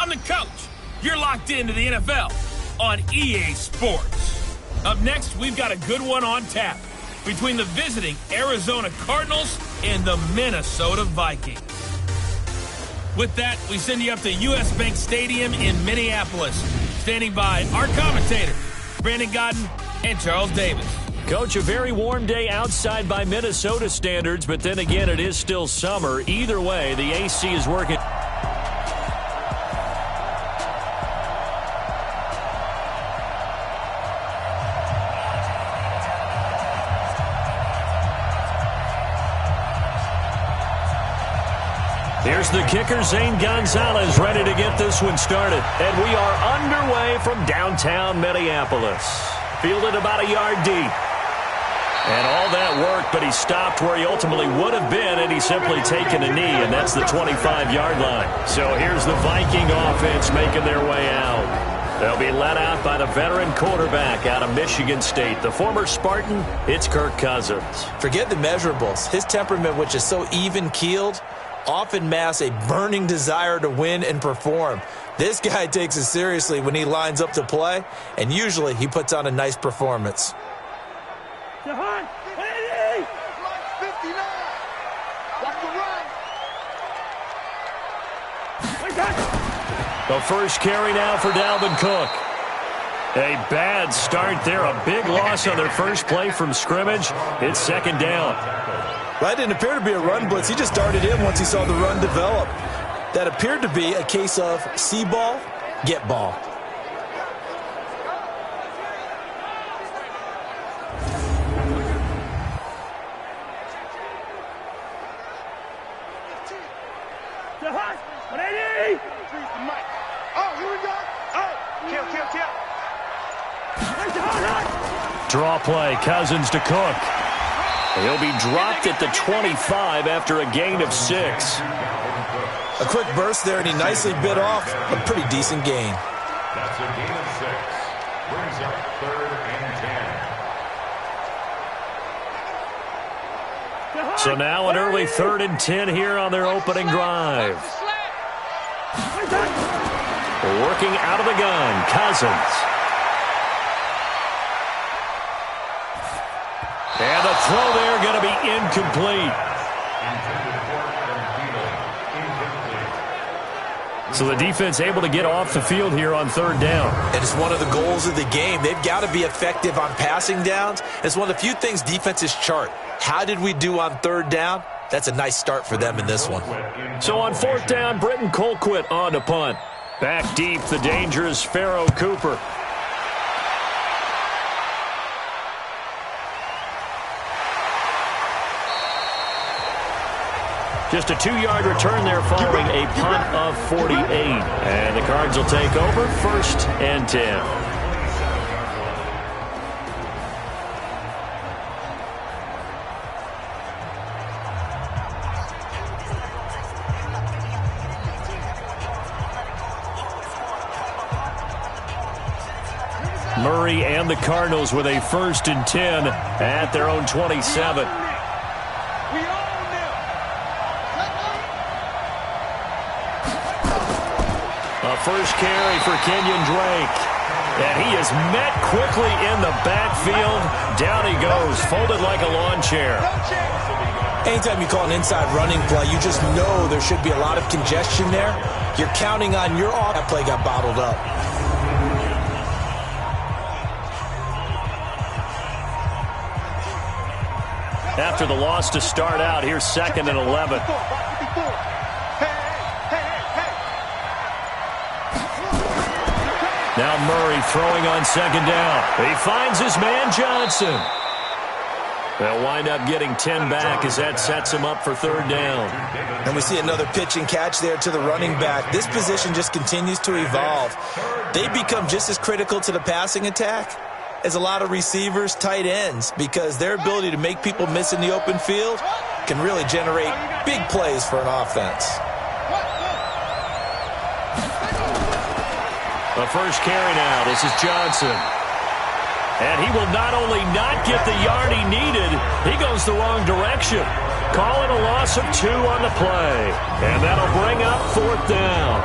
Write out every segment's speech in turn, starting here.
I'm the coach. You're locked into the NFL on EA Sports. Up next, we've got a good one on tap between the visiting Arizona Cardinals and the Minnesota Vikings. With that, we send you up to US Bank Stadium in Minneapolis. Standing by our commentators, Brandon Godden and Charles Davis. Coach, a very warm day outside by Minnesota standards, but then again, it is still summer. Either way, the AC is working. Here's the kicker, Zane Gonzalez, ready to get this one started. And we are underway from downtown Minneapolis. Fielded about a yard deep. And all that worked, but he stopped where he ultimately would have been, and he's simply taken a knee, and that's the 25-yard line. So here's the Viking offense making their way out. They'll be led out by the veteran quarterback out of Michigan State. The former Spartan, it's Kirk Cousins. Forget the measurables. His temperament, which is so even-keeled, often masks a burning desire to win and perform. This guy takes it seriously when he lines up to play, and usually he puts on a nice performance. The first carry now for Dalvin Cook. A bad start there. A big loss on their first play from scrimmage. It's second down. That didn't appear to be a run blitz. He just darted in once he saw the run develop. That appeared to be a case of see ball, get ball. Draw play, Cousins to Cook. He'll be dropped at the 25 after a gain of 6. A quick burst there, and he nicely bit off a pretty decent gain. That's a gain of 6. Brings up 3rd and 10. So now an early 3rd and 10 here on their opening drive. Working out of the gun, Cousins. And the throw there going to be incomplete. So the defense able to get off the field here on 3rd down. And it's one of the goals of the game. They've got to be effective on passing downs. It's one of the few things defenses chart. How did we do on 3rd down? That's a nice start for them in this one. So on 4th down, Britton Colquitt on to punt. Back deep, the dangerous Pharaoh Cooper. Just a 2-yard return there following a punt of 48. And the Cards will take over 1st and 10. Murray and the Cardinals with a 1st and 10 at their own 27. First carry for Kenyon Drake. And he is met quickly in the backfield. Down he goes, folded like a lawn chair. Anytime you call an inside running play, you just know there should be a lot of congestion there. You're counting on your off. That play got bottled up. After the loss to start out, here's 2nd and 11. Now Murray throwing on 2nd down. He finds his man Johnson. They'll wind up getting 10 back as that sets him up for 3rd down. And we see another pitch and catch there to the running back. This position just continues to evolve. They become just as critical to the passing attack as a lot of receivers, tight ends, because their ability to make people miss in the open field can really generate big plays for an offense. The first carry now. This is Johnson. And he will not only not get the yard he needed, he goes the wrong direction. Calling a loss of 2 on the play. And that'll bring up 4th down.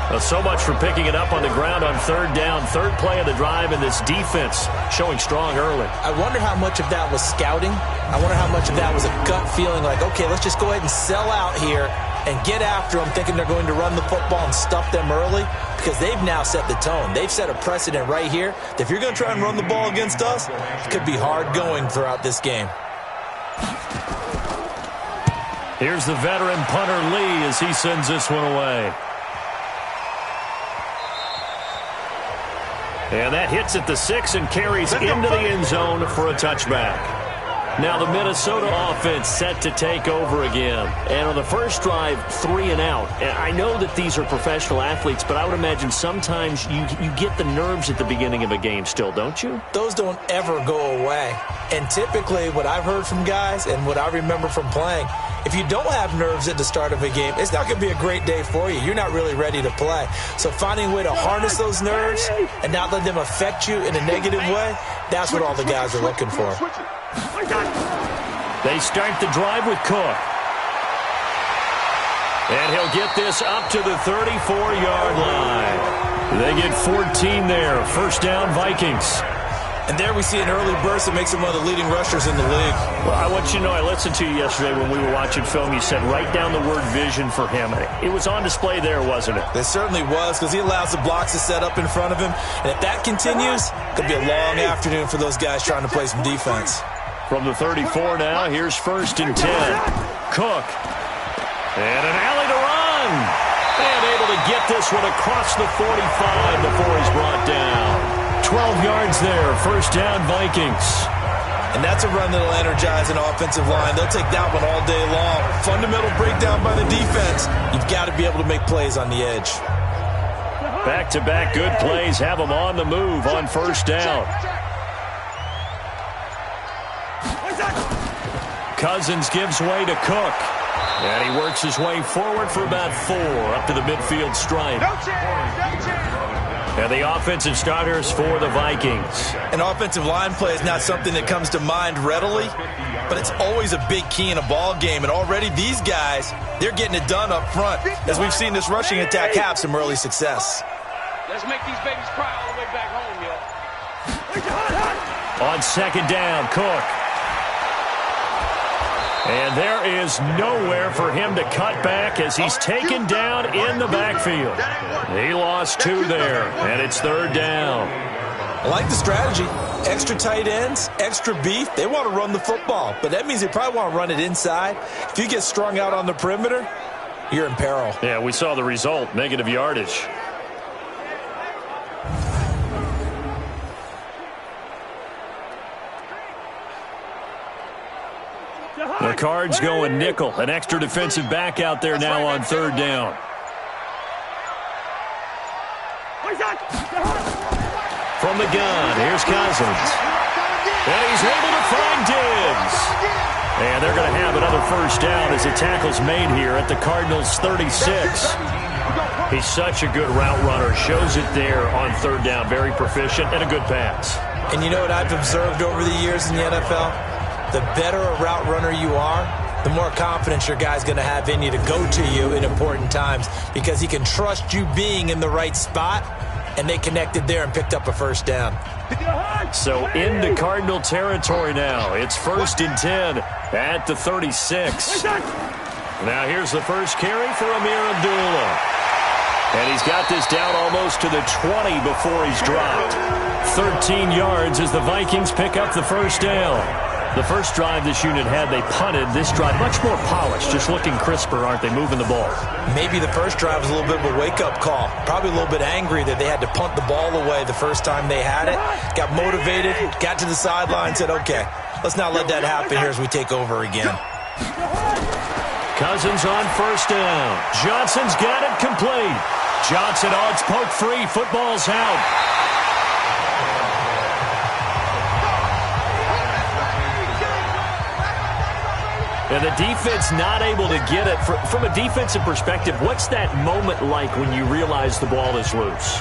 Well, so much for picking it up on the ground on third down. Third play of the drive, and this defense showing strong early. I wonder how much of that was scouting. I wonder how much of that was a gut feeling like, okay, let's just go ahead and sell out here and get after them, thinking they're going to run the football and stuff them early, because they've now set the tone. They've set a precedent right here that if you're going to try and run the ball against us, it could be hard going throughout this game. Here's the veteran punter Lee as he sends this one away. And that hits at the 6 and carries into the end zone for a touchback. Now the Minnesota offense set to take over again. And on the first drive, 3 and out. And I know that these are professional athletes, but I would imagine sometimes you get the nerves at the beginning of a game still, don't you? Those don't ever go away. And typically what I've heard from guys and what I remember from playing, if you don't have nerves at the start of a game, it's not going to be a great day for you. You're not really ready to play. So finding a way to harness those nerves and not let them affect you in a negative way, that's what all the guys are looking for. They start the drive with Cook. And he'll get this up to the 34-yard line. They get 14 there. First down, Vikings. And there we see an early burst that makes him one of the leading rushers in the league. Well, I want you to know, I listened to you yesterday when we were watching film. You said write down the word vision for him. It was on display there, wasn't it? It certainly was, because he allows the blocks to set up in front of him. And if that continues, it could be a long afternoon for those guys trying to play some defense. From the 34 now, here's first and 10. Cook. And an alley to run. And able to get this one across the 45 before he's brought down. 12 yards there, first down, Vikings. And that's a run that'll energize an offensive line. They'll take that one all day long. Fundamental breakdown by the defense. You've got to be able to make plays on the edge. Back-to-back good plays have them on the move on first down. Cousins gives way to Cook. And he works his way forward for about 4 up to the midfield stripe. And the offensive starters for the Vikings. An offensive line play is not something that comes to mind readily, but it's always a big key in a ball game. And already these guys, they're getting it done up front. As we've seen this rushing attack have some early success. Let's make these babies cry all the way back home, yo. On second down, Cook. And there is nowhere for him to cut back as he's taken down in the backfield. He lost 2 there, and it's third down. I like the strategy. Extra tight ends, extra beef. They want to run the football, but that means they probably want to run it inside. If you get strung out on the perimeter, you're in peril. Yeah, we saw the result, negative yardage. The Cards going nickel. An extra defensive back out there now on third down. From the gun, here's Cousins. And he's able to find Diggs. And they're going to have another first down as the tackle's made here at the Cardinals' 36. He's such a good route runner. Shows it there on third down. Very proficient and a good pass. And you know what I've observed over the years in the NFL? The better a route runner you are, the more confidence your guy's going to have in you to go to you in important times, because he can trust you being in the right spot, and they connected there and picked up a first down. So into Cardinal territory now. It's first and 10 at the 36. Now here's the first carry for Amir Abdullah. And he's got this down almost to the 20 before he's dropped. 13 yards as the Vikings pick up the first down. The first drive this unit had, they punted. This drive, much more polished, just looking crisper, aren't they, moving the ball? Maybe the first drive was a little bit of a wake-up call. Probably a little bit angry that they had to punt the ball away the first time they had it. Got motivated, got to the sideline, said, okay, let's not let that happen here as we take over again. Cousins on first down. Johnson's got it complete. Johnson, it's poked free. Football's out. And the defense not able to get it. From a defensive perspective, what's that moment like when you realize the ball is loose?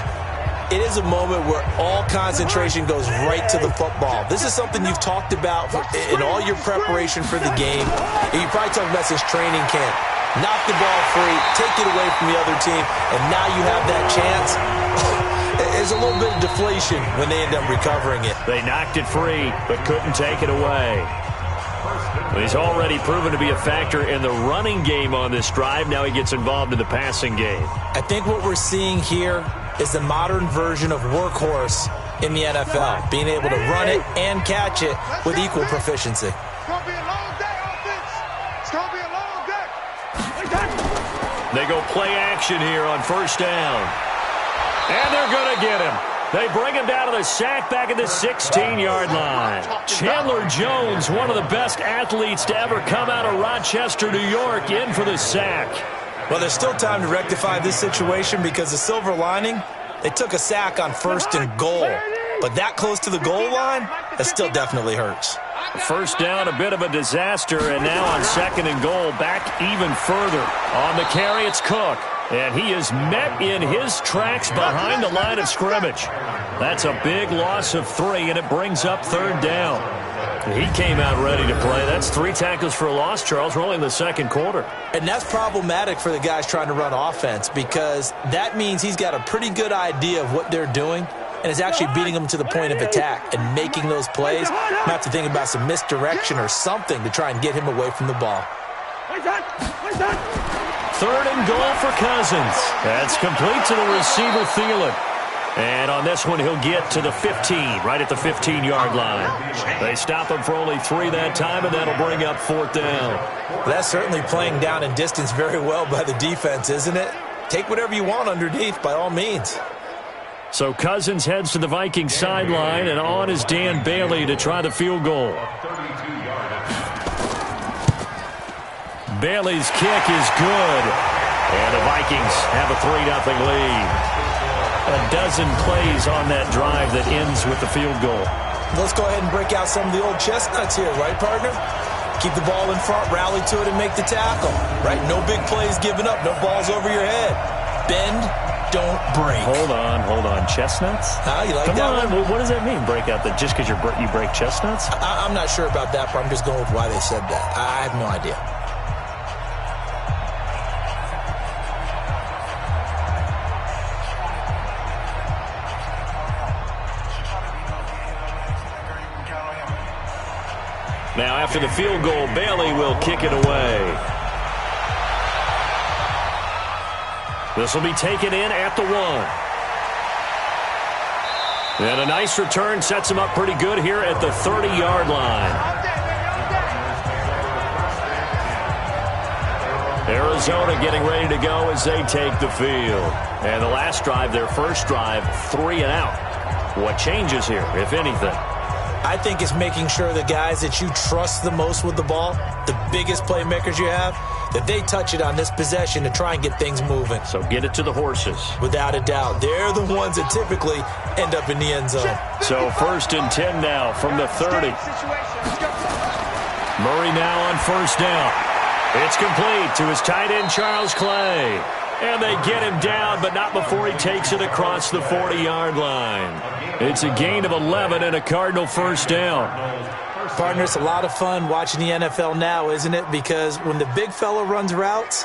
It is a moment where all concentration goes right to the football. This is something you've talked about in all your preparation for the game. And you probably talked about since training camp. knock the ball free, take it away from the other team, and now you have that chance. There's a little bit of deflation when they end up recovering it. They knocked it free, but couldn't take it away. He's already proven to be a factor in the running game on this drive. Now he gets involved in the passing game. I think what we're seeing here is the modern version of workhorse in the NFL, being able to run it and catch it with equal proficiency. It's going to be a long day, offense. It's going to be a long day. They go play action here on first down. And they're going to get him. They bring him down to the sack back at the 16-yard line. Chandler Jones, one of the best athletes to ever come out of Rochester, New York, in for the sack. Well, there's still time to rectify this situation because the silver lining, they took a sack on 1st and goal. But that close to the goal line, that still definitely hurts. First down, a bit of a disaster, and now on 2nd and goal, back even further. On the carry, it's Cook. And he is met in his tracks behind the line of scrimmage. That's a big loss of 3, and it brings up 3rd down. He came out ready to play. That's 3 tackles for a loss, Charles. We're only in the 2nd quarter. And that's problematic for the guys trying to run offense because that means he's got a pretty good idea of what they're doing and is actually beating them to the point of attack and making those plays. Might have to think about some misdirection or something to try and get him away from the ball. 3rd and goal for Cousins. That's complete to the receiver, Thielen. And on this one, he'll get to the 15, right at the 15-yard line. They stop him for only 3 that time, and that'll bring up 4th down. Well, that's certainly playing down in distance very well by the defense, isn't it? Take whatever you want underneath, by all means. So Cousins heads to the Vikings sideline, and on is Dan Bailey to try the field goal. Bailey's kick is good. And the Vikings have a 3-0 lead. A dozen plays on that drive that ends with the field goal. Let's go ahead and break out some of the old chestnuts here, right, partner? Keep the ball in front, rally to it, and make the tackle, right? No big plays given up, no balls over your head. Bend, don't break. Hold on. Chestnuts? You like Come that on. one? What does that mean, break out? That just because you break chestnuts? I'm not sure about that, but I'm just going with why they said that. I have no idea. Now, after the field goal, Bailey will kick it away. This will be taken in at the 1. And a nice return sets him up pretty good here at the 30-yard line. Arizona getting ready to go as they take the field. And the last drive, their first drive, 3 and out. What changes here, if anything? I think it's making sure the guys that you trust the most with the ball, the biggest playmakers you have, that they touch it on this possession to try and get things moving. So get it to the horses. Without a doubt. They're the ones that typically end up in the end zone. So 1st and 10 now from the 30. Murray now on 1st down. It's complete to his tight end, Charles Clay. And they get him down, but not before he takes it across the 40-yard line. It's a gain of 11 and a Cardinal 1st down. Partner, it's a lot of fun watching the NFL now, isn't it? Because when the big fella runs routes,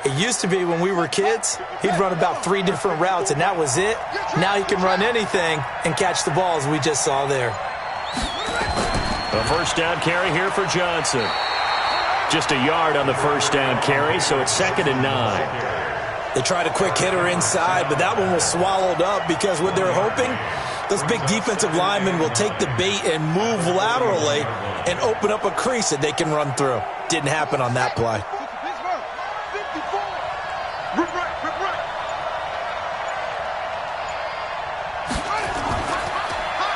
it used to be when we were kids, he'd run about 3 different routes, and that was it. Now he can run anything and catch the balls we just saw there. A 1st down carry here for Johnson. Just a yard on the 1st down carry, so it's 2nd and 9. They tried a quick hitter inside, but that one was swallowed up because what they're hoping, those big defensive linemen will take the bait and move laterally and open up a crease that they can run through. Didn't happen on that play.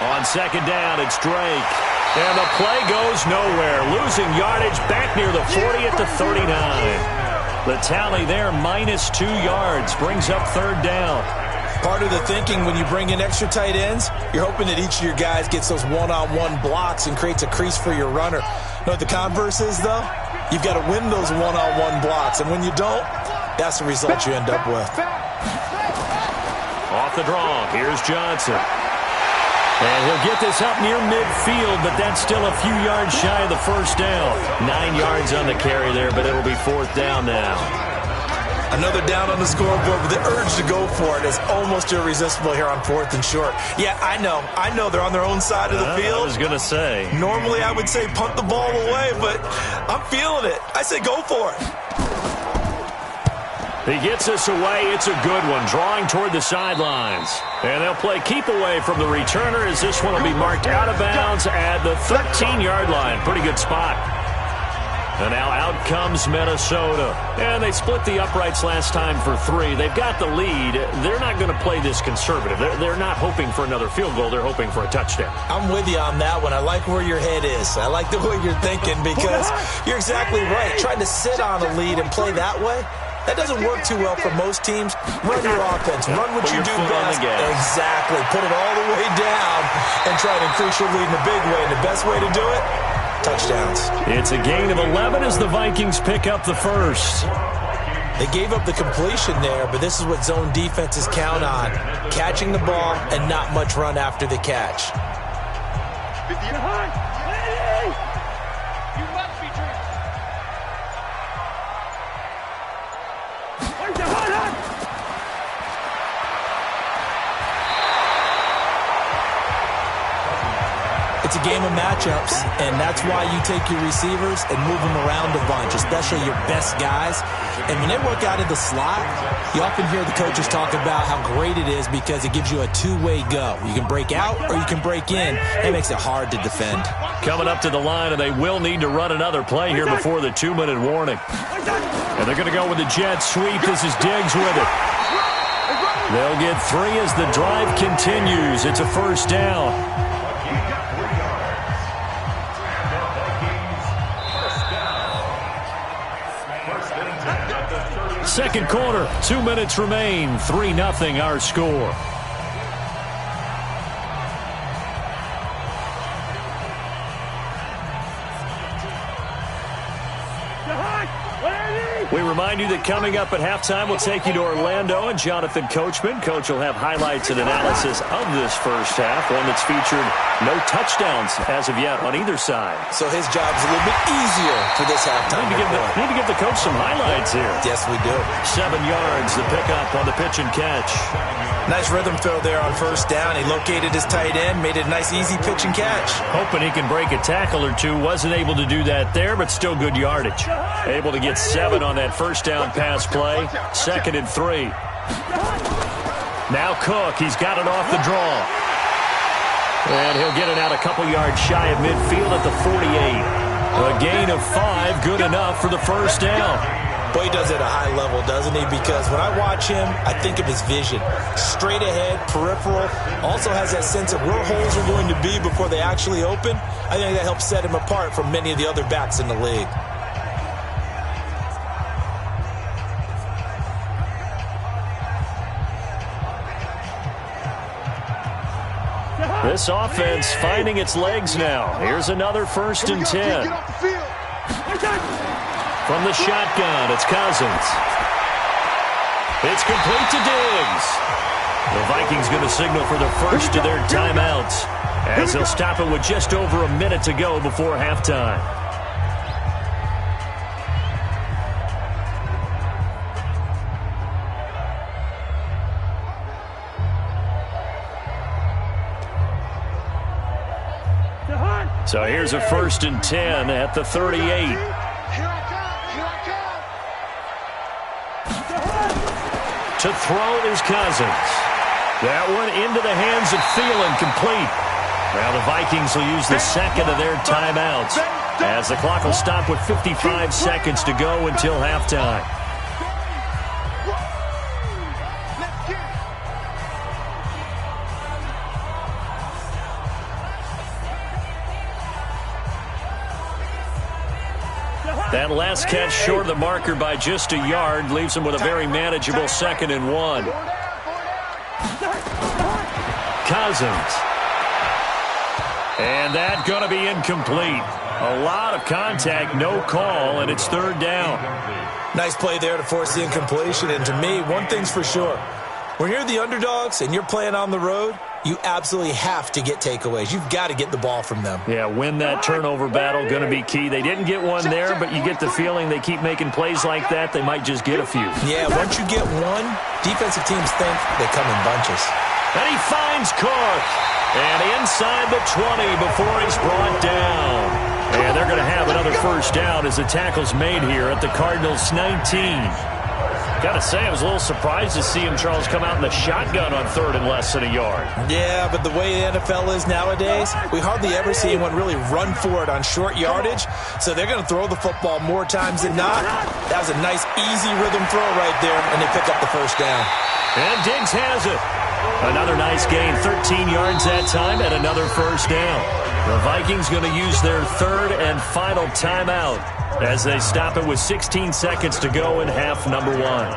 On 2nd down, it's Drake. And the play goes nowhere. Losing yardage back near the 40 at the 39. The tally there, -2 yards, brings up 3rd down. Part of the thinking when you bring in extra tight ends, you're hoping that each of your guys gets those one-on-one blocks and creates a crease for your runner. You know what the converse is, though? You've got to win those one-on-one blocks, and when you don't, that's the result you end up with. Off the draw, here's Johnson. And he'll get this up near midfield, but that's still a few yards shy of the first down. 9 yards on the carry there, but it'll be 4th down now. Another down on the scoreboard, but the urge to go for it is almost irresistible here on 4th and short. Yeah, I know they're on their own side of the field. I was going to say. Normally I would say punt the ball away, but I'm feeling it. I say go for it. He gets this away. It's a good one, drawing toward the sidelines. And they'll play keep away from the returner as this one will be marked out of bounds at the 13-yard line. Pretty good spot. And now out comes Minnesota. And they split the uprights last time for 3. They've got the lead. They're not going to play this conservative. They're not hoping for another field goal. They're hoping for a touchdown. I'm with you on that one. I like where your head is. I like the way you're thinking because you're exactly right. Trying to sit on a lead and play that way, that doesn't work too well for most teams. Run your offense. Run what you do best. Exactly. Put it all the way down and try to increase your lead in a big way. And the best way to do it, touchdowns. It's a gain of 11 as the Vikings pick up the first. They gave up the completion there, but this is what zone defenses count on. Catching the ball and not much run after the catch. It's a game of matchups, and that's why you take your receivers and move them around a bunch, especially your best guys. And when they work out of the slot, you often hear the coaches talk about how great it is because it gives you a two-way go. You can break out or you can break in. It makes it hard to defend. Coming up to the line, and they will need to run another play here before the 2-minute warning. And they're going to go with the jet sweep. This is Diggs with it. They'll get 3 as the drive continues. It's a first down. Second quarter, 2 minutes remain. 3-0 our score. We remind you that coming up at halftime, we'll take you to Orlando and Jonathan Coachman. Coach will have highlights and analysis of this first half, one that's featured no touchdowns as of yet on either side. So his job's a little bit easier for this halftime. Need to give the coach some highlights here. Yes, we do. 7 yards, the pickup on the pitch and catch. Nice rhythm throw there on first down. He located his tight end, made it a nice easy pitch and catch. Hoping he can break a tackle or two. Wasn't able to do that there, but still good yardage. Able to get 7 on that first down pass play. 2nd and 3. Now Cook, he's got it off the draw. And he'll get it out a couple yards shy of midfield at the 48. A gain of 5, good enough for the first down. Boy, he does it at a high level, doesn't he? Because when I watch him, I think of his vision. Straight ahead, peripheral. Also has that sense of where holes are going to be before they actually open. I think that helps set him apart from many of the other backs in the league. This offense finding its legs now. Here's another 1st and 10. From the shotgun, it's Cousins. It's complete to Diggs. The Vikings going to signal for the first of their timeouts as they'll stop it with just over a minute to go before halftime. So here's a 1st and 10 at the 38. To throw is Cousins. That one into the hands of Thielen, complete. Now the Vikings will use the second of their timeouts as the clock will stop with 55 seconds to go until halftime. That last catch short of the marker by just a yard leaves him with a very manageable 2nd and 1. Cousins. And that going to be incomplete. A lot of contact, no call, and it's 3rd down. Nice play there to force the incompletion. And to me, one thing's for sure. When you're the underdogs and you're playing on the road, you absolutely have to get takeaways. You've got to get the ball from them. Yeah, win that turnover battle, going to be key. They didn't get one there, but you get the feeling they keep making plays like that, they might just get a few. Yeah, once you get one, defensive teams think they come in bunches. And he finds Cook. And inside the 20 before he's brought down. And they're going to have another first down as the tackle's made here at the Cardinals' 19. Got to say, I was a little surprised to see him, Charles, come out in the shotgun on third and less than a yard. Yeah, but the way the NFL is nowadays, we hardly ever see anyone really run for it on short yardage. So they're going to throw the football more times than not. That was a nice, easy rhythm throw right there, and they pick up the first down. And Diggs has it. Another nice gain, 13 yards that time, and another first down. The Vikings going to use their third and final timeout as they stop it with 16 seconds to go in half number one.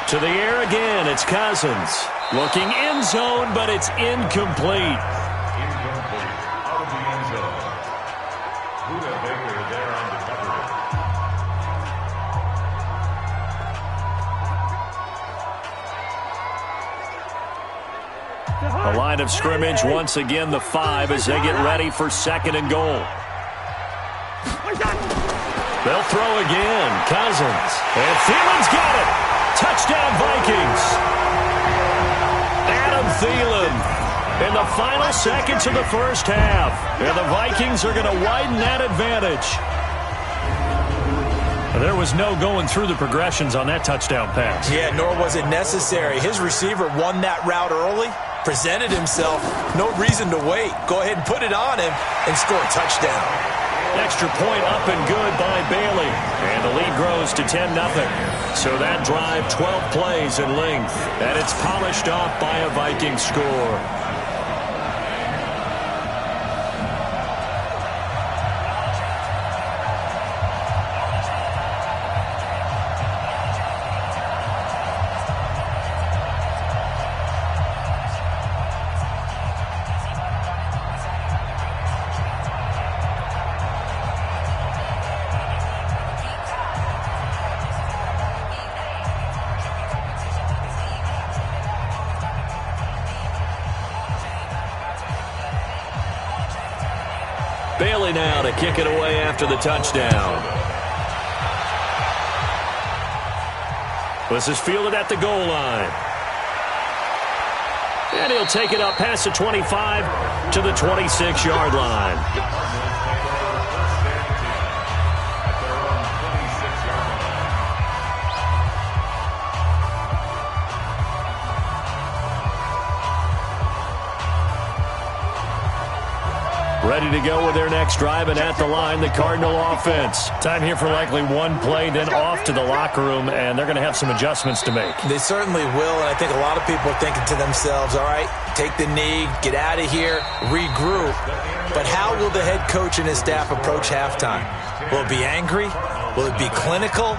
To the air again, it's Cousins. Looking end zone, but it's incomplete. Incomplete. Out of the end zone. Buda Baker there on the coverage. The line of scrimmage, once again, the 5 as they get ready for second and goal. They'll throw again. Cousins. And Thielen's got it. Touchdown, Vikings. Adam Thielen in the final seconds of the first half. And the Vikings are going to widen that advantage. There was no going through the progressions on that touchdown pass. Yeah, nor was it necessary. His receiver won that route early, presented himself. No reason to wait. Go ahead and put it on him and score a touchdown. Extra point up and good by Bailey. And the lead grows to 10-0. So that drive, 12 plays in length. And it's polished off by a Viking score. Bailey now to kick it away after the touchdown. This is fielded at the goal line. And he'll take it up past the 25 to the 26-yard line. Ready to go with their next drive, and at the line, the Cardinal offense. Time here for likely one play, then off to the locker room, and they're going to have some adjustments to make. They certainly will, and I think a lot of people are thinking to themselves, all right, take the knee, get out of here, regroup. But how will the head coach and his staff approach halftime? Will it be angry? Will it be clinical?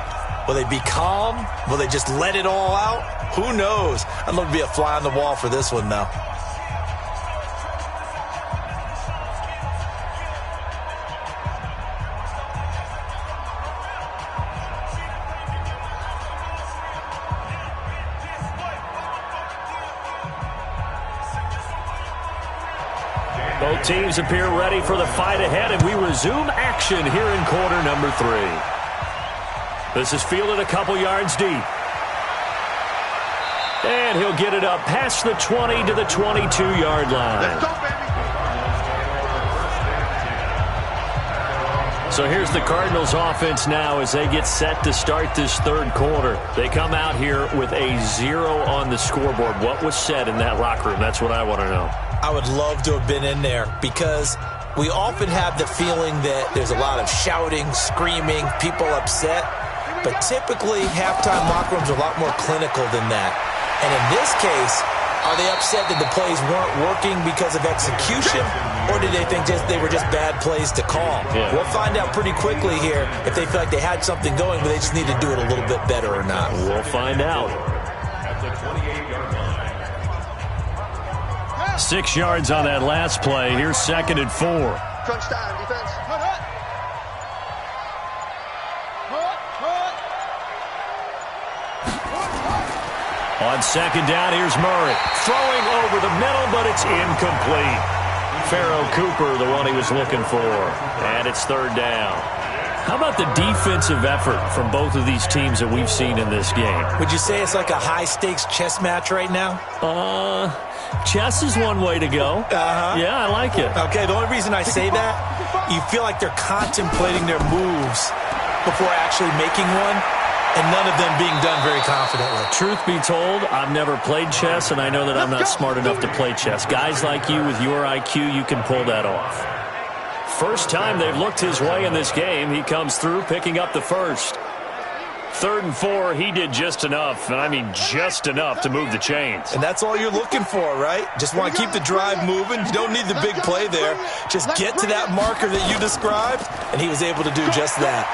Will they be calm? Will they just let it all out? Who knows? I'd love to be a fly on the wall for this one, though. Both teams appear ready for the fight ahead, and we resume action here in quarter number 3. This is fielded a couple yards deep. And he'll get it up past the 20 to the 22-yard line. Let's go, baby. So here's the Cardinals offense now as they get set to start this third quarter. They come out here with a 0 on the scoreboard. What was said in that locker room? That's what I want to know. I would love to have been in there because we often have the feeling that there's a lot of shouting, screaming, people upset. But typically, halftime locker rooms are a lot more clinical than that. And in this case, are they upset that the plays weren't working because of execution, or did they think they were just bad plays to call? Yeah. We'll find out pretty quickly here if they feel like they had something going, but they just need to do it a little bit better or not. We'll find out. 6 yards on that last play. Here's 2nd and 4. Crunch time, defense. On 2nd down, here's Murray. Throwing over the middle, but it's incomplete. Pharaoh Cooper, the one he was looking for. And it's 3rd down. How about the defensive effort from both of these teams that we've seen in this game? Would you say it's like a high-stakes chess match right now? Chess is one way to go. Yeah, I like it. Okay, the only reason I say that, you feel like they're contemplating their moves before actually making one, and none of them being done very confidently. Truth be told, I've never played chess, and I know that I'm not smart enough to play chess. Guys like you with your IQ, you can pull that off. First time they've looked his way in this game, he comes through picking up the first. 3rd and 4, he did just enough, and I mean just enough to move the chains. And that's all you're looking for, right? Just want to keep the drive moving. You don't need the big play there. Just get to that marker that you described, and he was able to do just that.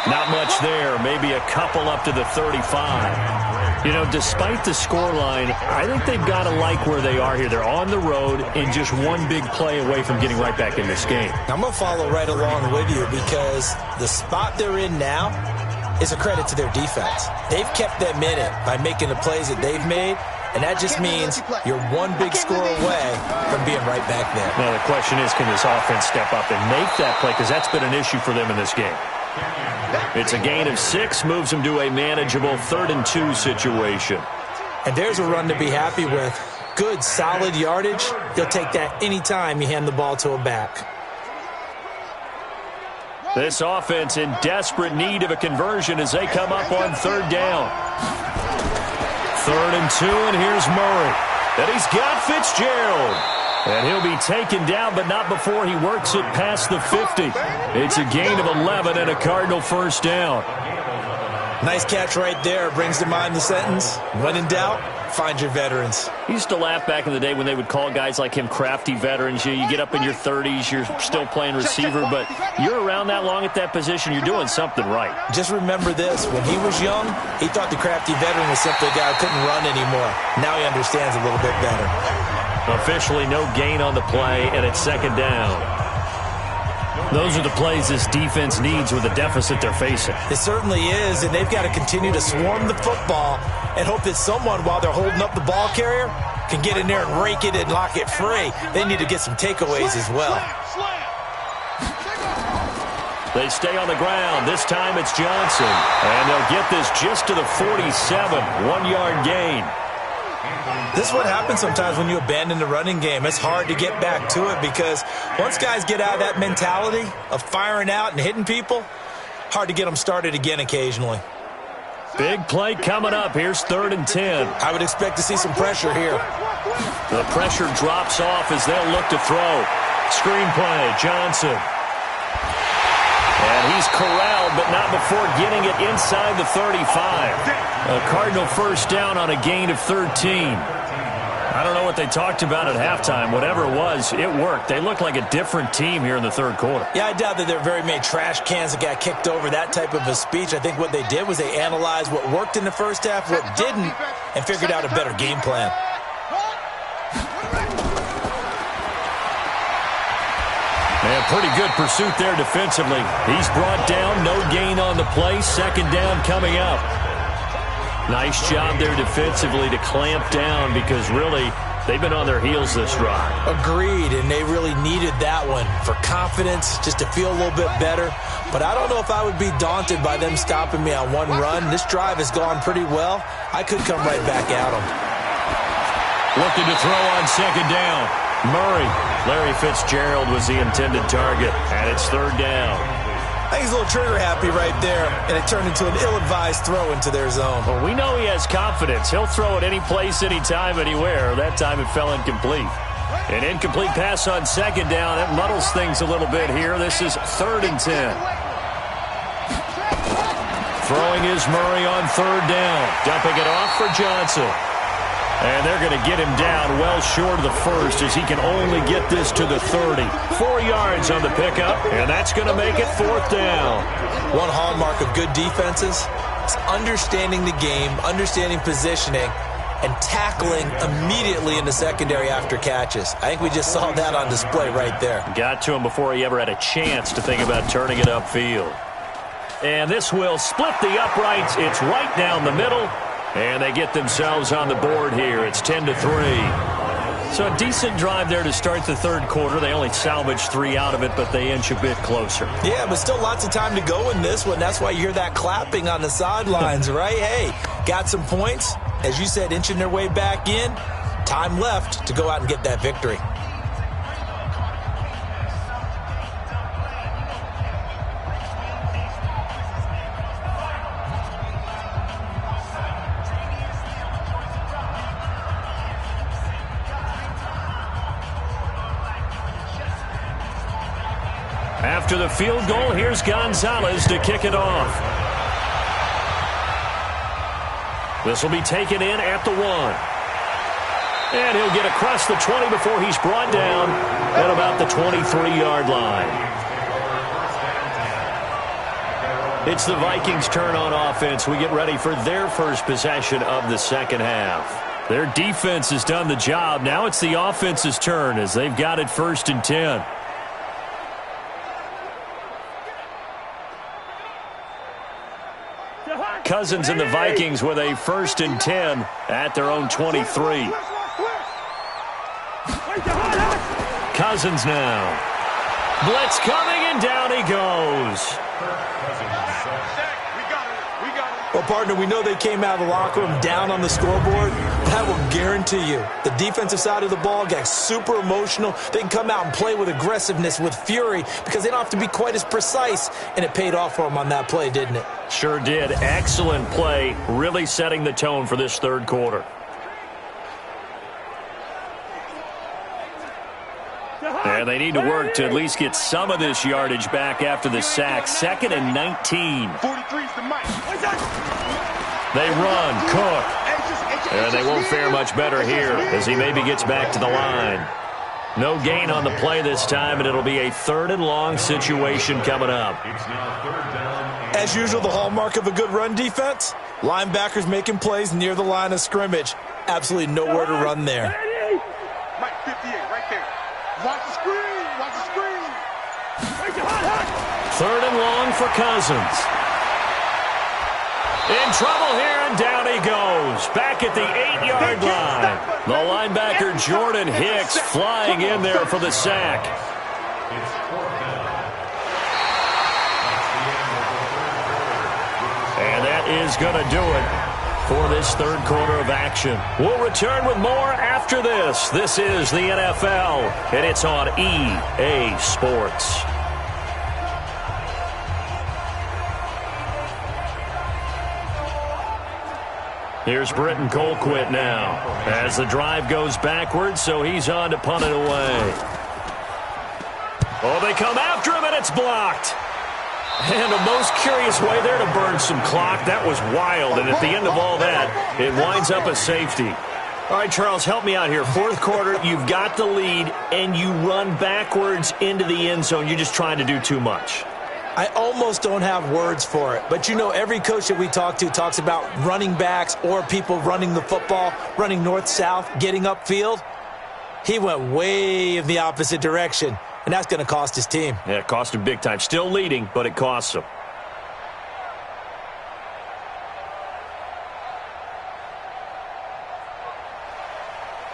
Not much there, maybe a couple up to the 35. You know, despite the scoreline, I think they've got to like where they are here. They're on the road and just one big play away from getting right back in this game. I'm going to follow right along with you because the spot they're in now is a credit to their defense. They've kept them in it by making the plays that they've made, and that just means you're one big score away from being right back there. Now, the question is, can this offense step up and make that play? Because that's been an issue for them in this game. It's a gain of 6, moves them to a manageable 3rd and 2 situation. And there's a run to be happy with. Good, solid yardage. You'll take that anytime you hand the ball to a back. This offense in desperate need of a conversion as they come up on 3rd down. 3rd and 2, and here's Murray. And he's got Fitzgerald. And he'll be taken down, but not before he works it past the 50. It's a gain of 11 and a Cardinal first down. Nice catch right there. Brings to mind the sentence, when in doubt, find your veterans. I used to laugh back in the day when they would call guys like him crafty veterans. You get up in your 30s, you're still playing receiver, but you're around that long at that position, you're doing something right. Just remember this. When he was young, he thought the crafty veteran was simply a guy who couldn't run anymore. Now he understands a little bit better. Officially no gain on the play, and it's 2nd down. Those are the plays this defense needs with the deficit they're facing. It certainly is, and they've got to continue to swarm the football and hope that someone, while they're holding up the ball carrier, can get in there and rake it and lock it free. They need to get some takeaways as well. They stay on the ground. This time it's Johnson. And they'll get this just to the 47. 1-yard gain. This is what happens sometimes when you abandon the running game. It's hard to get back to it because once guys get out of that mentality of firing out and hitting people, hard to get them started again occasionally. Big play coming up. Here's 3rd and 10. I would expect to see some pressure here. The pressure drops off as they'll look to throw. Screen play, Johnson. And he's corralled, but not before getting it inside the 35. A Cardinal first down on a gain of 13. I don't know what they talked about at halftime. Whatever it was, it worked. They look like a different team here in the 3rd quarter. Yeah, I doubt that there are very many trash cans that got kicked over, that type of a speech. I think what they did was they analyzed what worked in the first half, what didn't, and figured out a better game plan. And pretty good pursuit there defensively. He's brought down, no gain on the play. 2nd down coming up. Nice job there defensively to clamp down because really they've been on their heels this drive. Agreed, and they really needed that one for confidence, just to feel a little bit better. But I don't know if I would be daunted by them stopping me on one run. This drive has gone pretty well. I could come right back at them. Looking to throw on 2nd down. Murray. Larry Fitzgerald was the intended target, and it's 3rd down. I think he's a little trigger happy right there, and it turned into an ill-advised throw into their zone. Well, we know he has confidence. He'll throw it any place, anytime, anywhere. That time it fell incomplete. An incomplete pass on 2nd down. It muddles things a little bit here. This is 3rd and 10. Throwing is Murray on 3rd down. Dumping it off for Johnson. And they're going to get him down well short of the first as he can only get this to the 30. 4 yards on the pickup, and that's going to make it 4th down. One hallmark of good defenses is understanding the game, understanding positioning, and tackling immediately in the secondary after catches. I think we just saw that on display right there. Got to him before he ever had a chance to think about turning it upfield. And this will split the uprights. It's right down the middle. And they get themselves on the board here. It's 10-3. So a decent drive there to start the third quarter. They only salvaged 3 out of it, but they inch a bit closer. Yeah, but still lots of time to go in this one. That's why you hear that clapping on the sidelines, right? Hey, got some points. As you said, inching their way back in. Time left to go out and get that victory. After the field goal, here's Gonzalez to kick it off. This will be taken in at the 1. And he'll get across the 20 before he's brought down at about the 23-yard line. It's the Vikings' turn on offense. We get ready for their first possession of the second half. Their defense has done the job. Now it's the offense's turn as they've got it 1st and 10. Cousins and the Vikings with a 1st and 10 at their own 23. Cousins now. Blitz coming, and down he goes. Well, partner, we know they came out of the locker room down on the scoreboard. That will guarantee you the defensive side of the ball gets super emotional. They can come out and play with aggressiveness, with fury, because they don't have to be quite as precise. And it paid off for them on that play, didn't it? Sure did. Excellent play, really setting the tone for this third quarter. And they need to work to at least get some of this yardage back after the sack. 2nd and 19. They run, Cook. And they won't fare much better here as he maybe gets back to the line. No gain on the play this time, and it'll be a 3rd and long situation coming up. As usual, the hallmark of a good run defense, linebackers making plays near the line of scrimmage. Absolutely nowhere to run there. Mike 58 right there. Watch the screen. Watch the screen. 3rd and long for Cousins. In trouble here, and down he goes. Back at the 8-yard line. The linebacker Jordan Hicks flying in there for the sack. And that is going to do it for this third quarter of action. We'll return with more after this. This is the NFL, and it's on EA Sports. Here's Britton Colquitt now as the drive goes backwards, so he's on to punt it away. Oh, they come after him, and it's blocked. And a most curious way there to burn some clock. That was wild, and at the end of all that, it winds up a safety. All right, Charles, help me out here. Fourth quarter, you've got the lead, and you run backwards into the end zone. You're just trying to do too much. I almost don't have words for it. But, you know, every coach that we talk to talks about running backs or people running the football, running north-south, getting upfield. He went way in the opposite direction, and that's going to cost his team. Yeah, it cost him big time. Still leading, but it costs him.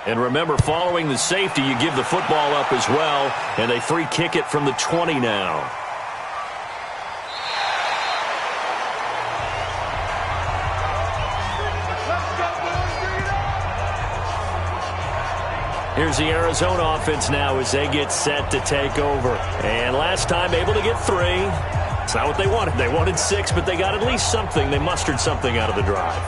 And remember, following the safety, you give the football up as well, and they free kick it from the 20 now. Here's the Arizona offense now as they get set to take over. And last time able to get 3. It's not what they wanted. They wanted 6, but they got at least something. They mustered something out of the drive.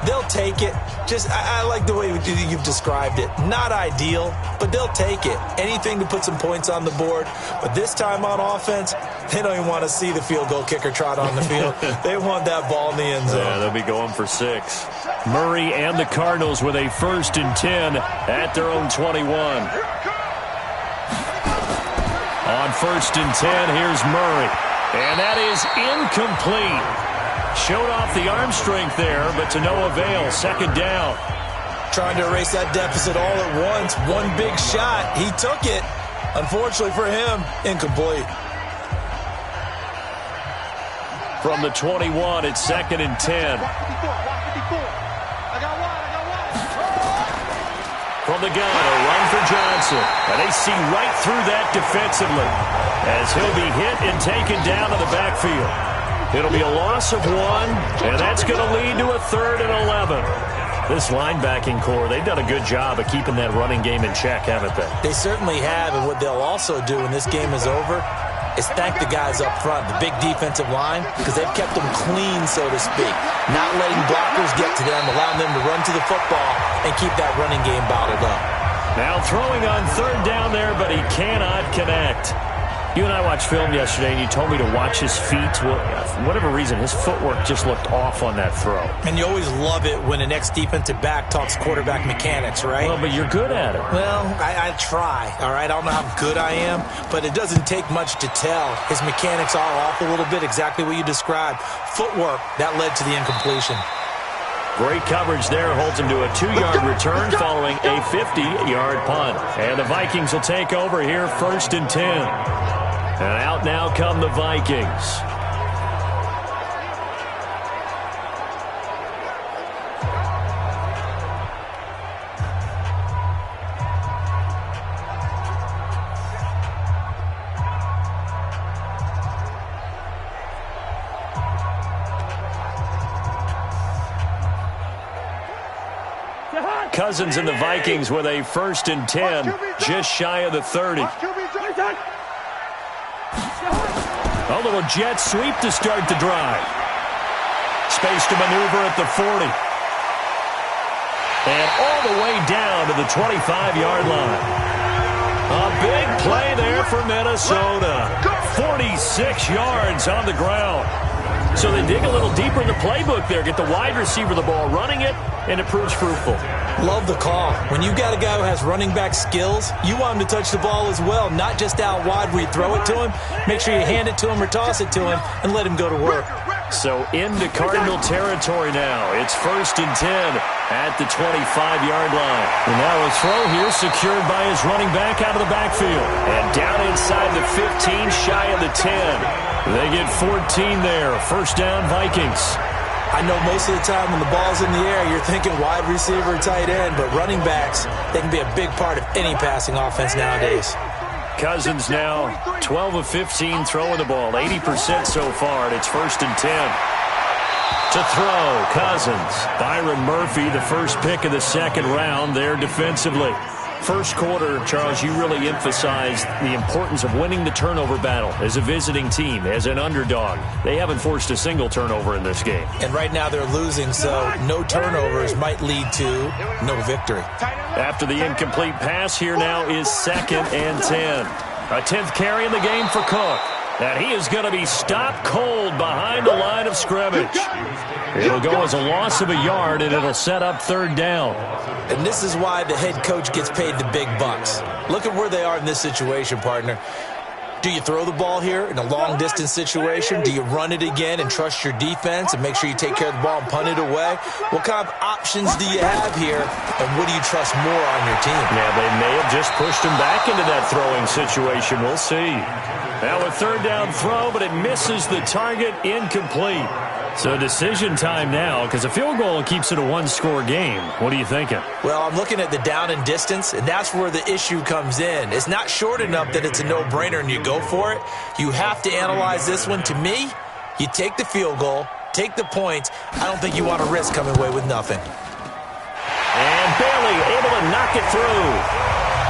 They'll take it. I like the way you've described it. Not ideal, but they'll take it. Anything to put some points on the board. But this time on offense, they don't even want to see the field goal kicker trot on the field. They want that ball in the end zone. Yeah, they'll be going for 6. Murray and the Cardinals with a 1st and 10 at their own 21. On 1st and 10, here's Murray. And that is incomplete. Showed off the arm strength there, but to no avail. 2nd down. trying to erase that deficit all at once. One big shot. He took it. Unfortunately for him, incomplete. From the 21, it's 2nd and 10. From the gun, a run for Johnson. And they see right through that defensively as he'll be hit and taken down to the backfield. It'll be a loss of 1, and that's going to lead to a 3rd and 11. This linebacking core, they've done a good job of keeping that running game in check, haven't they? They certainly have, and what they'll also do when this game is over is thank the guys up front, the big defensive line, because they've kept them clean, so to speak. Not letting blockers get to them, allowing them to run to the football and keep that running game bottled up. Now throwing on 3rd down there, but he cannot connect. You and I watched film yesterday, and you told me to watch his feet. Well, for whatever reason, his footwork just looked off on that throw. And you always love it when an ex-defensive back talks quarterback mechanics, right? Well, but you're good at it. Well, I try, all right? I don't know how good I am, but it doesn't take much to tell. His mechanics are off a little bit, exactly what you described. Footwork, that led to the incompletion. Great coverage there, holds him to a 2-yard return following a 50-yard punt. And the Vikings will take over here, 1st and 10. And out now come the Vikings. Cousins and the Vikings with a 1st and 10, just shy of the 30. A little jet sweep to start the drive. Space to maneuver at the 40. And all the way down to the 25-yard line. A big play there for Minnesota. 46 yards on the ground. So they dig a little deeper in the playbook there, get the wide receiver the ball, running it, and it proves fruitful. Love the call. When you got a guy who has running back skills, you want him to touch the ball as well, not just out wide where you throw it to him. Make sure you hand it to him or toss it to him and let him go to work. So into Cardinal territory now. It's 1st and 10 at the 25-yard line. And now a throw here secured by his running back out of the backfield. And down inside the 15, shy of the 10. They get 14 there. 1st down, Vikings. I know most of the time when the ball's in the air, you're thinking wide receiver, tight end, but running backs, they can be a big part of any passing offense nowadays. Cousins now 12 of 15 throwing the ball, 80% so far, and it's 1st and 10. To throw, Cousins. Byron Murphy, the first pick of the 2nd round there defensively. First quarter, Charles, you really emphasized the importance of winning the turnover battle as a visiting team, as an underdog. They haven't forced a single turnover in this game. And right now they're losing, so no turnovers might lead to no victory. After the incomplete pass, here now is 2nd and 10. A 10th carry in the game for Cook. And he is going to be stopped cold behind the line of scrimmage. It'll go as a loss of a yard, and it'll set up 3rd down. And this is why the head coach gets paid the big bucks. Look at where they are in this situation, partner. Do you throw the ball here in a long-distance situation? Do you run it again and trust your defense and make sure you take care of the ball and punt it away? What kind of options do you have here, and what do you trust more on your team? Yeah, they may have just pushed him back into that throwing situation. We'll see. Now a 3rd down throw, but it misses the target, incomplete. So decision time now, because a field goal keeps it a 1-score game. What are you thinking? Well, I'm looking at the down and distance, and that's where the issue comes in. It's not short enough that it's a no-brainer and you go for it. You have to analyze this one. To me, you take the field goal, take the points. I don't think you want to risk coming away with nothing. And Bailey able to knock it through.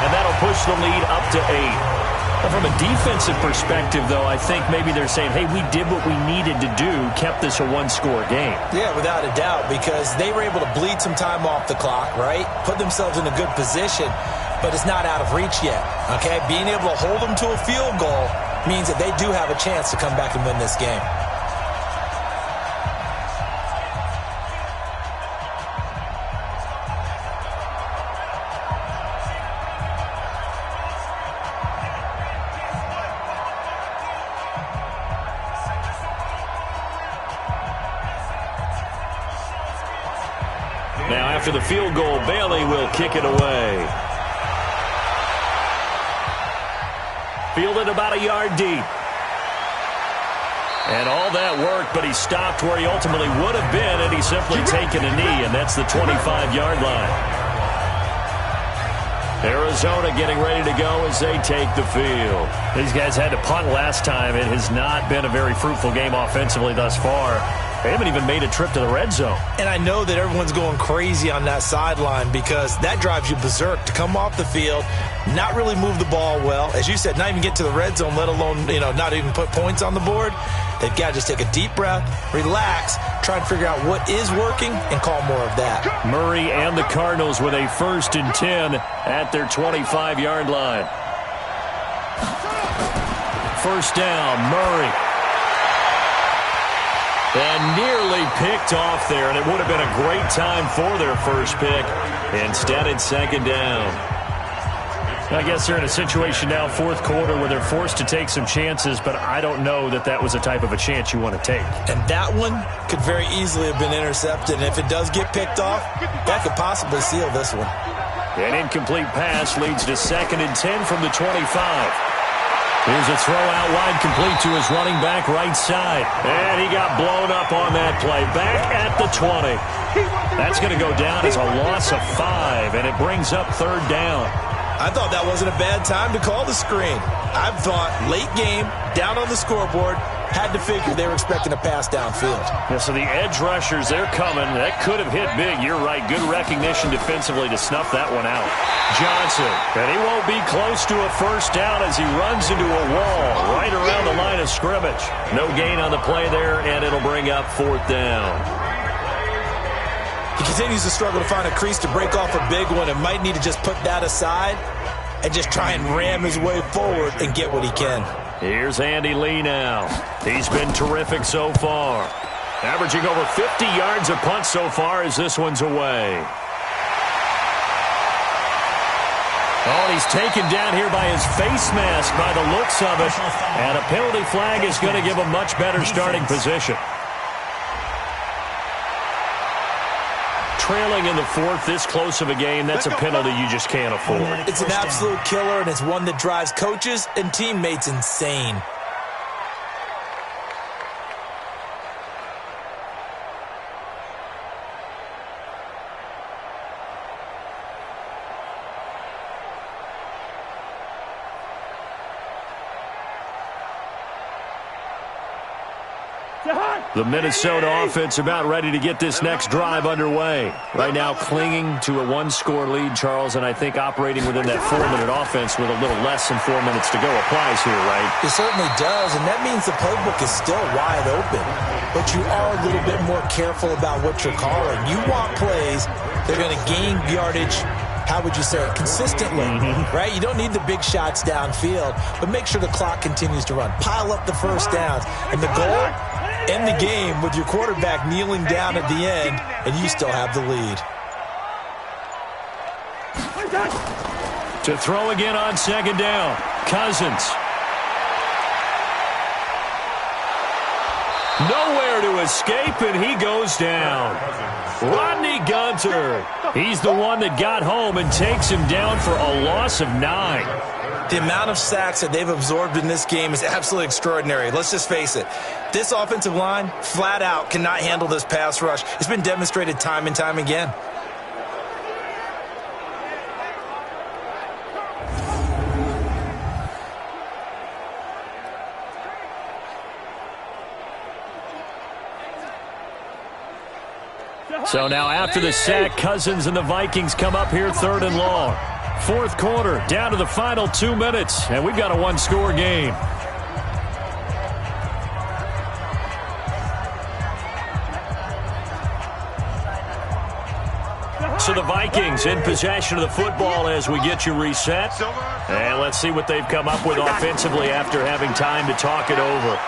And that'll push the lead up to 8. From a defensive perspective, though, I think maybe they're saying, hey, we did what we needed to do, kept this a 1-score game. Yeah, without a doubt, because they were able to bleed some time off the clock, right? Put themselves in a good position, but it's not out of reach yet, okay? Being able to hold them to a field goal means that they do have a chance to come back and win this game. Now after the field goal, Bailey will kick it away. Fielded about a yard deep. And all that worked, but he stopped where he ultimately would have been, and he's simply taken a knee, and that's the 25-yard line. Arizona getting ready to go as they take the field. These guys had to punt last time. It has not been a very fruitful game offensively thus far. They haven't even made a trip to the red zone. And I know that everyone's going crazy on that sideline because that drives you berserk to come off the field, not really move the ball well. As you said, not even get to the red zone, let alone, not even put points on the board. They've got to just take a deep breath, relax, try and figure out what is working, and call more of that. Murray and the Cardinals with a 1st and 10 at their 25-yard line. First down, Murray. And nearly picked off there, and it would have been a great time for their first pick. Instead, it's 2nd down. I guess they're in a situation now, 4th quarter, where they're forced to take some chances, but I don't know that that was a type of a chance you want to take. And that one could very easily have been intercepted, and if it does get picked off, that could possibly seal this one. An incomplete pass leads to 2nd and 10 from the 25. Here's a throw out wide, complete to his running back right side. And he got blown up on that play. Back at the 20. That's going to go down as a loss of 5, and it brings up 3rd down. I thought that wasn't a bad time to call the screen. I thought late game, down on the scoreboard, had to figure they were expecting a pass downfield. Yeah, so the edge rushers, they're coming. That could have hit big. You're right. Good recognition defensively to snuff that one out. Johnson, and he won't be close to a first down as he runs into a wall right around the line of scrimmage. No gain on the play there, and it'll bring up 4th down. He continues to struggle to find a crease to break off a big one and might need to just put that aside and just try and ram his way forward and get what he can. Here's Andy Lee now. He's been terrific so far. Averaging over 50 yards a punt so far as this one's away. Oh, he's taken down here by his face mask by the looks of it. And a penalty flag is going to give a much better starting position. Trailing in the 4th, this close of a game, that's a penalty you just can't afford. It's an absolute killer, and it's one that drives coaches and teammates insane. The Minnesota offense about ready to get this next drive underway. Right now clinging to a 1-score lead, Charles, and I think operating within that 4-minute offense with a little less than 4 minutes to go applies here, right? It certainly does, and that means the playbook is still wide open. But you are a little bit more careful about what you're calling. You want plays that are going to gain yardage, how would you say it, consistently, right? You don't need the big shots downfield, but make sure the clock continues to run. Pile up the first downs. And the goal, end the game with your quarterback kneeling down at the end, and you still have the lead. To throw again on 2nd down, Cousins. Nowhere to escape, and he goes down. Rodney Gunter. He's the one that got home and takes him down for a loss of 9. The amount of sacks that they've absorbed in this game is absolutely extraordinary. Let's just face it. This offensive line, flat out, cannot handle this pass rush. It's been demonstrated time and time again. So now after the sack, Cousins and the Vikings come up here 3rd and long. 4th quarter, down to the final 2 minutes, and we've got a 1-score game. So the Vikings in possession of the football as we get you reset. And let's see what they've come up with offensively after having time to talk it over.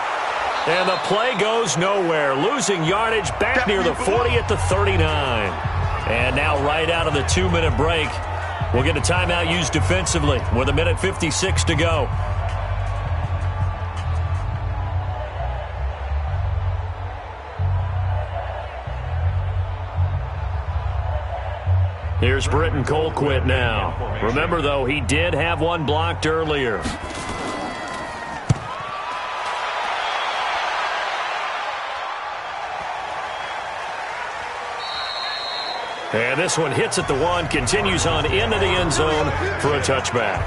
And the play goes nowhere, losing yardage back near the 40 at the 39. And now right out of the 2-minute break, we'll get a timeout used defensively with 1:56 to go. Here's Britton Colquitt now. Remember, though, he did have one blocked earlier. And this one hits at the one, continues on into the end zone for a touchback.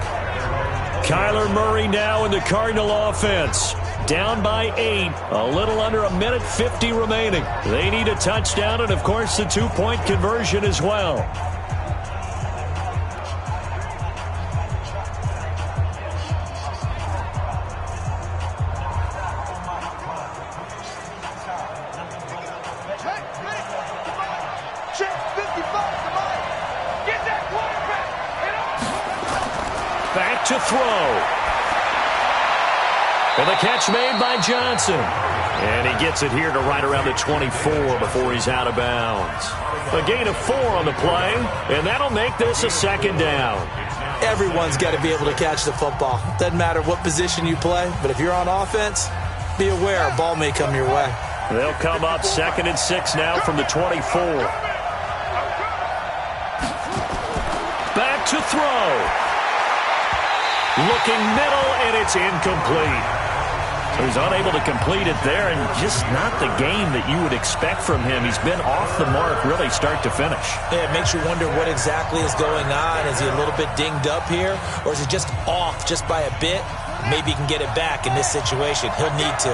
Kyler Murray now in the Cardinal offense. Down by 8, a little under a minute 50 remaining. They need a touchdown and, of course, the two-point conversion as well. Back to throw. And the catch made by Johnson. And he gets it here to right around the 24 before he's out of bounds. A gain of 4 on the play, and that'll make this a second down. Everyone's got to be able to catch the football. Doesn't matter what position you play, but if you're on offense, be aware a ball may come your way. They'll come up 2nd and 6 now from the 24. Back to throw. Looking middle, and it's incomplete. So he's unable to complete it there, and just not the game that you would expect from him. He's been off the mark really start to finish. Yeah, it makes you wonder what exactly is going on. Is he a little bit dinged up here, or is he just off just by a bit? Maybe he can get it back in this situation. He'll need to.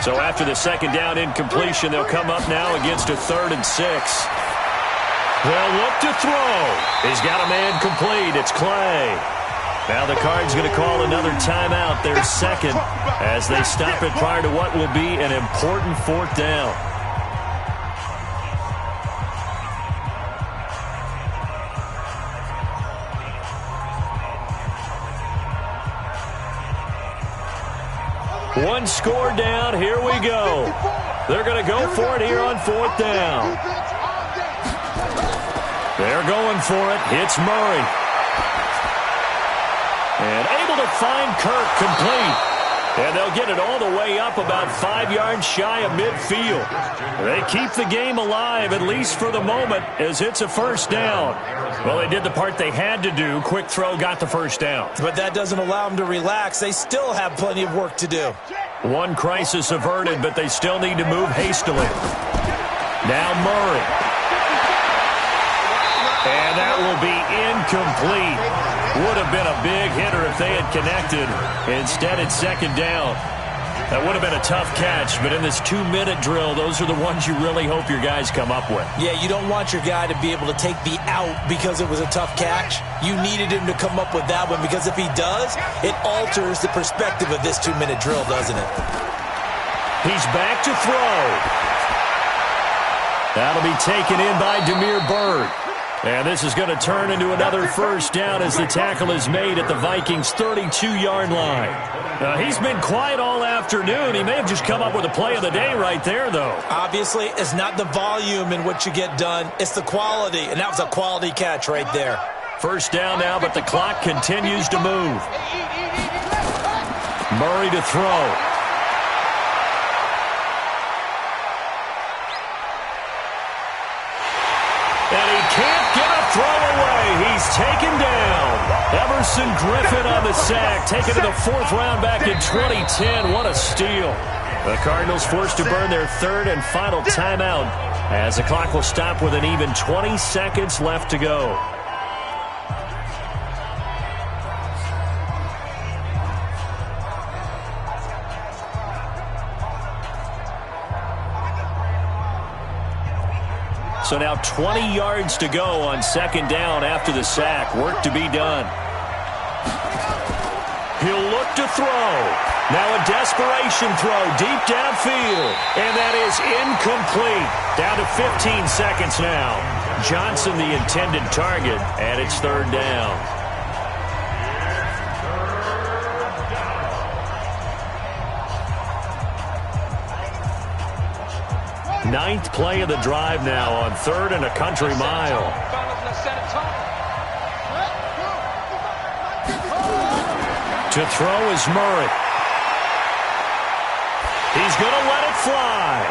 So after the second down incompletion, they'll come up now against a 3rd and 6. They'll look to throw. He's got a man complete. It's Clay. Now the Cards going to call another timeout, their second, as they stop it prior to what will be an important 4th down. One score down, here we go. They're going to go for it here on 4th down. They're going for it. It's Murray. And able to find Kirk complete. And they'll get it all the way up about 5 yards shy of midfield. They keep the game alive, at least for the moment, as it's a 1st down. Well, they did the part they had to do. Quick throw got the 1st down. But that doesn't allow them to relax. They still have plenty of work to do. One crisis averted, but they still need to move hastily. Now Murray. And that will be incomplete. Would have been a big hitter if they had connected. Instead, it's 2nd down. That would have been a tough catch, but in this 2-minute drill, those are the ones you really hope your guys come up with. Yeah, you don't want your guy to be able to take the out because it was a tough catch. You needed him to come up with that one, because if he does, it alters the perspective of this 2-minute drill, doesn't it? He's back to throw. That'll be taken in by Damiere Byrd. And this is going to turn into another 1st down as the tackle is made at the Vikings' 32-yard line. He's been quiet all afternoon. He may have just come up with a play of the day right there, though. Obviously, it's not the volume in which you get done. It's the quality, and that was a quality catch right there. 1st down now, but the clock continues to move. Murray to throw. And he can't get a throw away. He's taken down. Everson Griffin on the sack, taken to the 4th round back in 2010. What a steal. The Cardinals forced to burn their 3rd and final timeout as the clock will stop with an even 20 seconds left to go. So now 20 yards to go on 2nd down after the sack. Work to be done. He'll look to throw. Now a desperation throw deep downfield. And that is incomplete. Down to 15 seconds now. Johnson the intended target, and it's 3rd down. Ninth play of the drive now on 3rd and a country mile. To throw is Murray. He's going to let it fly.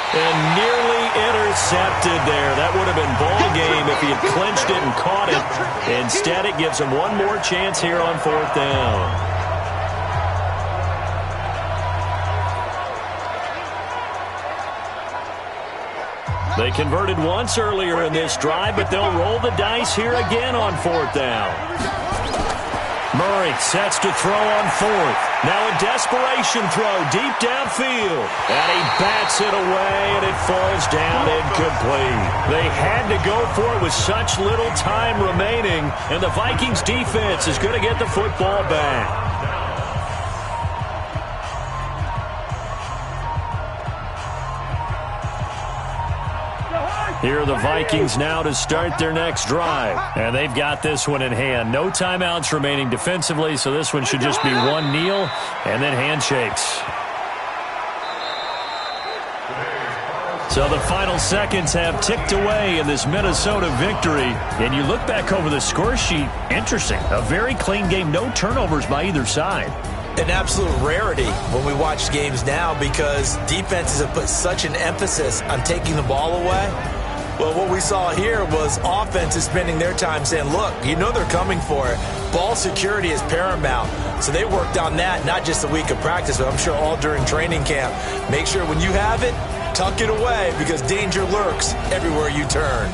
And nearly intercepted there. That would have been ball game if he had clinched it and caught it. Instead, it gives him one more chance here on 4th down. They converted once earlier in this drive, but they'll roll the dice here again on 4th down. Murray sets to throw on 4th. Now a desperation throw deep downfield. And he bats it away, and it falls down incomplete. They had to go for it with such little time remaining, and the Vikings defense is going to get the football back. Here are the Vikings now to start their next drive. And they've got this one in hand. No timeouts remaining defensively, so this one should just be one kneel and then handshakes. So the final seconds have ticked away in this Minnesota victory. And you look back over the score sheet, interesting. A very clean game, no turnovers by either side. An absolute rarity when we watch games now because defenses have put such an emphasis on taking the ball away. Well, what we saw here was offenses spending their time saying, look, you know they're coming for it. Ball security is paramount. So they worked on that, not just a week of practice, but I'm sure all during training camp. Make sure when you have it, tuck it away because danger lurks everywhere you turn.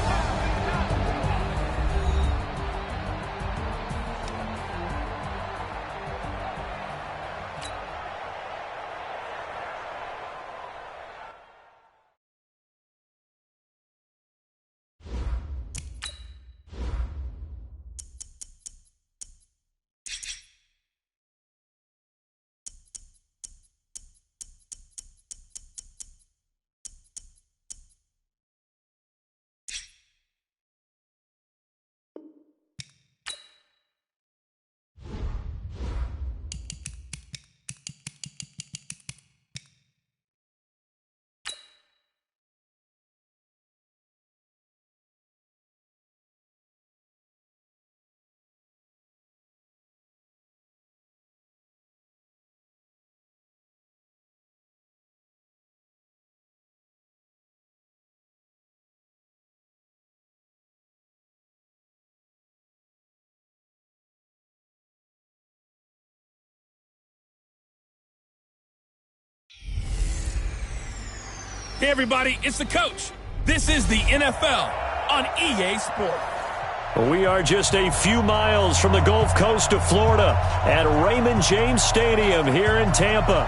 Hey, everybody, it's the coach. This is the NFL on EA Sports. We are just a few miles from the Gulf Coast of Florida at Raymond James Stadium here in Tampa.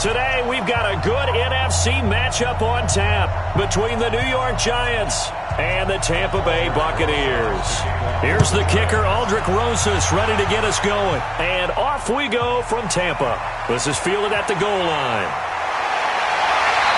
Today, we've got a good NFC matchup on tap between the New York Giants and the Tampa Bay Buccaneers. Here's the kicker, Aldrich Rosas, ready to get us going. And off we go from Tampa. This is fielded at the goal line.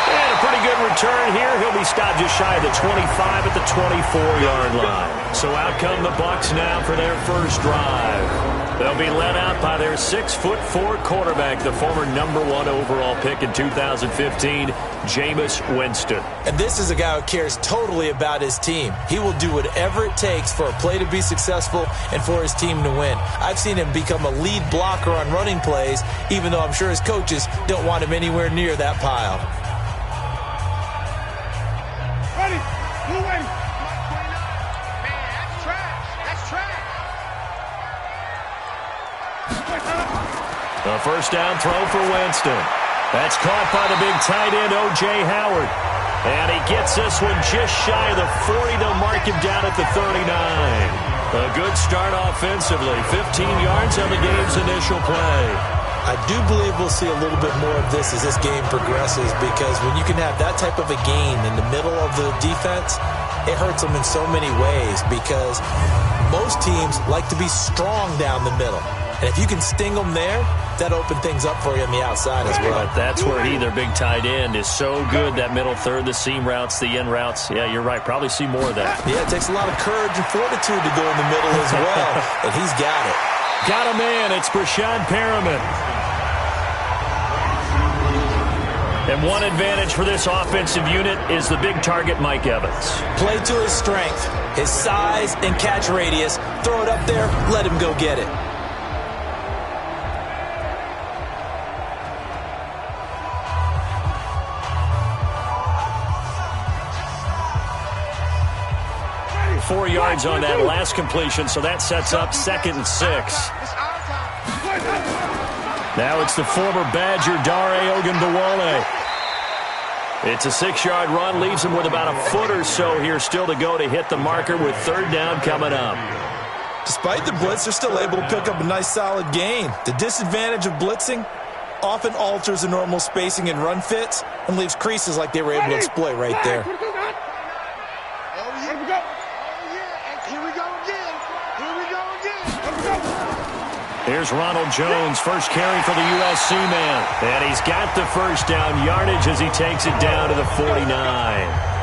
And a pretty good return here. He'll be stopped just shy of the 25 at the 24-yard line. So out come the Bucs now for their first drive. They'll be led out by their 6'4" quarterback, the former #1 overall pick in 2015, Jameis Winston. And this is a guy who cares totally about his team. He will do whatever it takes for a play to be successful and for his team to win. I've seen him become a lead blocker on running plays, even though I'm sure his coaches don't want him anywhere near that pile. Ready. Blue ready. Man, that's trash. That's trash. The first down throw for Winston. That's caught by the big tight end, O.J. Howard. And he gets this one just shy of the 40. They'll mark him down at the 39. A good start offensively. 15 yards on the game's initial play. I do believe we'll see a little bit more of this as this game progresses because when you can have that type of a gain in the middle of the defense, it hurts them in so many ways because most teams like to be strong down the middle. And if you can sting them there, that opens things up for you on the outside as well. But that's where their big tight end is so good, that middle third, the seam routes, the in routes. Yeah, you're right. Probably see more of that. Yeah, it takes a lot of courage and fortitude to go in the middle as well. And he's got it. Got a man. It's Brashad Perriman. And one advantage for this offensive unit is the big target, Mike Evans. Play to his strength, his size and catch radius. Throw it up there, let him go get it. 4 yards on that last completion, so that sets up 2nd and 6. Now it's the former Badger, Dare Ogunbowale. It's a 6-yard run, leaves him with about a foot or so here still to go to hit the marker with 3rd down coming up. Despite the blitz, they're still able to pick up a nice solid gain. The disadvantage of blitzing often alters the normal spacing and run fits and leaves creases like they were able to exploit right there. Here's Ronald Jones, first carry for the USC man. And he's got the first down yardage as he takes it down to the 49.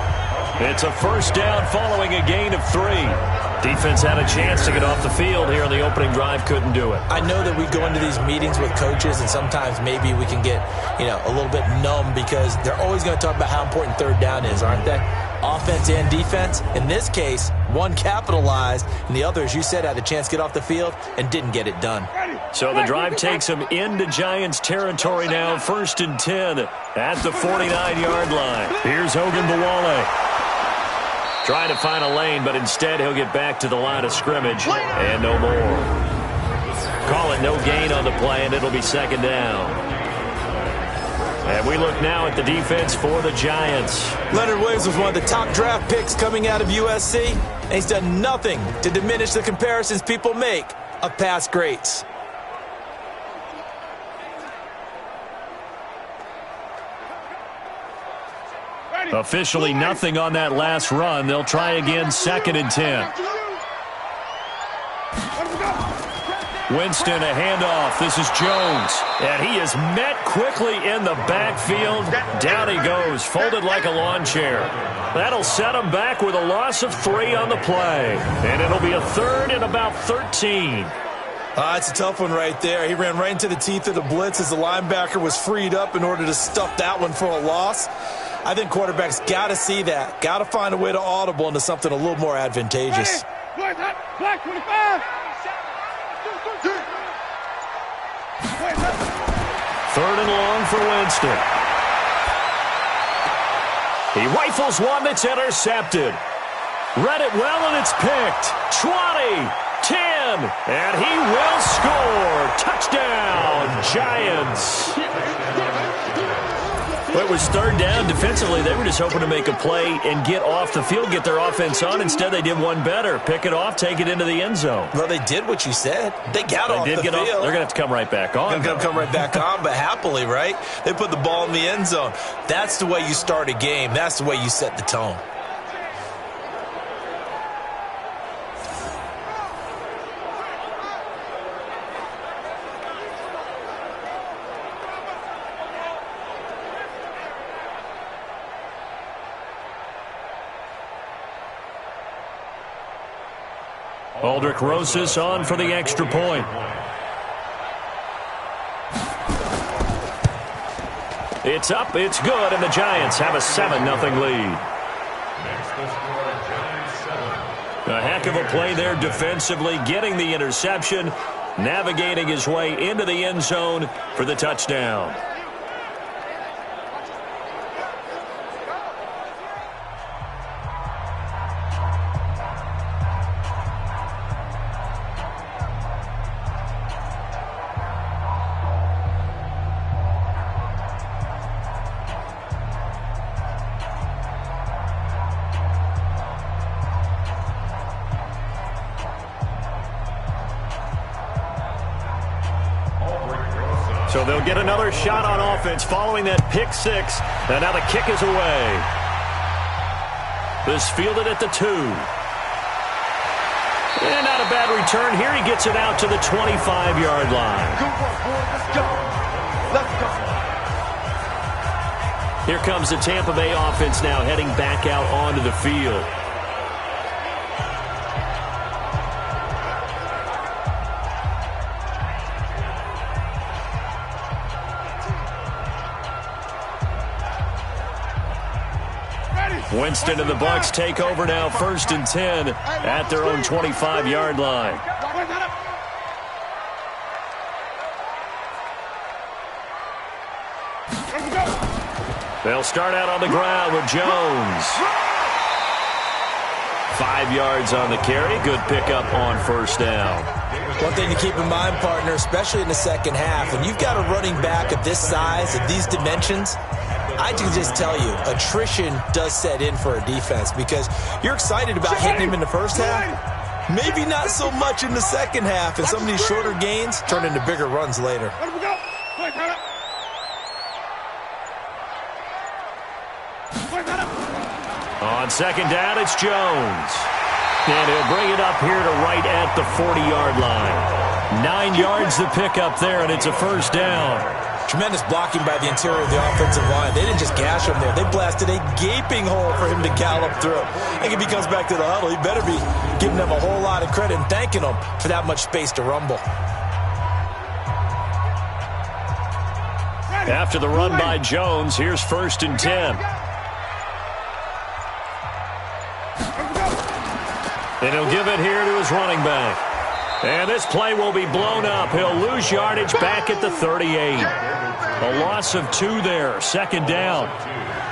It's a first down following a gain of 3. Defense had a chance to get off the field here on the opening drive, couldn't do it. I know that we go into these meetings with coaches, and sometimes maybe we can get, a little bit numb because they're always going to talk about how important 3rd down is, aren't they? Offense and defense. In this case, one capitalized, and the other, as you said, had a chance to get off the field and didn't get it done. So the drive takes him into Giants territory now, 1st and 10 at the 49-yard line. Here's Ogunbowale. Trying to find a lane, but instead he'll get back to the line of scrimmage and no more. Call it no gain on the play, and it'll be 2nd down. And we look now at the defense for the Giants. Leonard Williams was one of the top draft picks coming out of USC, and he's done nothing to diminish the comparisons people make of past greats. Officially nothing on that last run. They'll try again, 2nd and 10. Winston, a handoff. This is Jones. And he is met quickly in the backfield. Down he goes, folded like a lawn chair. That'll set him back with a loss of 3 on the play. And it'll be a 3rd and about 13. It's a tough one right there. He ran right into the teeth of the blitz as the linebacker was freed up in order to stuff that one for a loss. I think quarterbacks got to see that. Got to find a way to audible into something a little more advantageous. Black 25. 3rd and long for Winston. He rifles one that's intercepted. Read it well, and it's picked. 20, 10, and he will score. Touchdown, Giants. Well, it was 3rd down. Defensively, they were just hoping to make a play and get off the field, get their offense on. Instead, they did one better. Pick it off, take it into the end zone. Well, they did what you said. They got off the field. They're going to have to come right back on. They're going to come right back on, but happily, right? They put the ball in the end zone. That's the way you start a game. That's the way you set the tone. Aldrich Rosas on for the extra point. It's up, it's good, and the Giants have a 7-0 lead. A heck of a play there defensively, getting the interception, navigating his way into the end zone for the touchdown. So they'll get another shot on offense following that pick 6. And now the kick is away. This fielded at the 2. And not a bad return. Here he gets it out to the 25-yard line. Good work, boys. Let's go. Let's go. Here comes the Tampa Bay offense now heading back out onto the field. Winston and the Bucs take over now, 1st and 10 at their own 25-yard line. They'll start out on the ground with Jones. 5 yards on the carry. Good pickup on first down. One thing to keep in mind, partner, especially in the second half, when you've got a running back of this size, of these dimensions, I can just tell you, attrition does set in for a defense because you're excited about hitting him in the first half. Maybe not so much in the second half, and some of these shorter gains turn into bigger runs later. On second down, it's Jones. And he'll bring it up here to right at the 40-yard line. 9 yards to pick up there, and it's a first down. Tremendous blocking by the interior of the offensive line. They didn't just gash him there. They blasted a gaping hole for him to gallop through. I think if he comes back to the huddle, he better be giving them a whole lot of credit and thanking them for that much space to rumble. After the run by Jones, here's 1st and 10. And he'll give it here to his running back. And this play will be blown up. He'll lose yardage back at the 38. A loss of 2 there. Second down.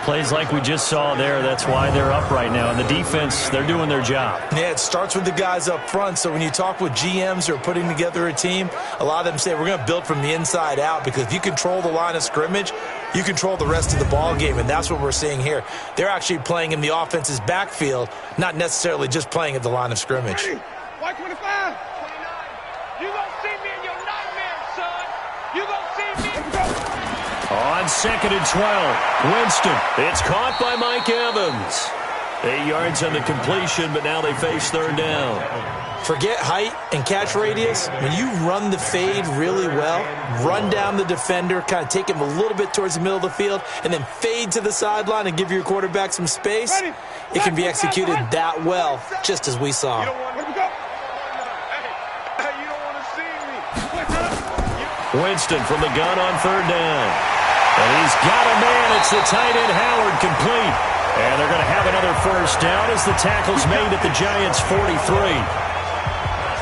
Plays like we just saw there. That's why they're up right now. And the defense, they're doing their job. Yeah, it starts with the guys up front. So when you talk with GMs who are putting together a team, a lot of them say we're going to build from the inside out because if you control the line of scrimmage, you control the rest of the ball game, and that's what we're seeing here. They're actually playing in the offense's backfield, not necessarily just playing at the line of scrimmage. White 25. 29. You gonna see me in your nightmares, son. You gonna see me. On 2nd and 12, Winston. It's caught by Mike Evans. 8 yards on the completion, but now they face third down. Forget height and catch radius. When you run the fade really well, run down the defender, kind of take him a little bit towards the middle of the field, and then fade to the sideline and give your quarterback some space, it can be executed that well, just as we saw. Winston from the gun on third down. And he's got a man. It's the tight end, Howard, complete. And they're going to have another first down as the tackle's made at the Giants' 43.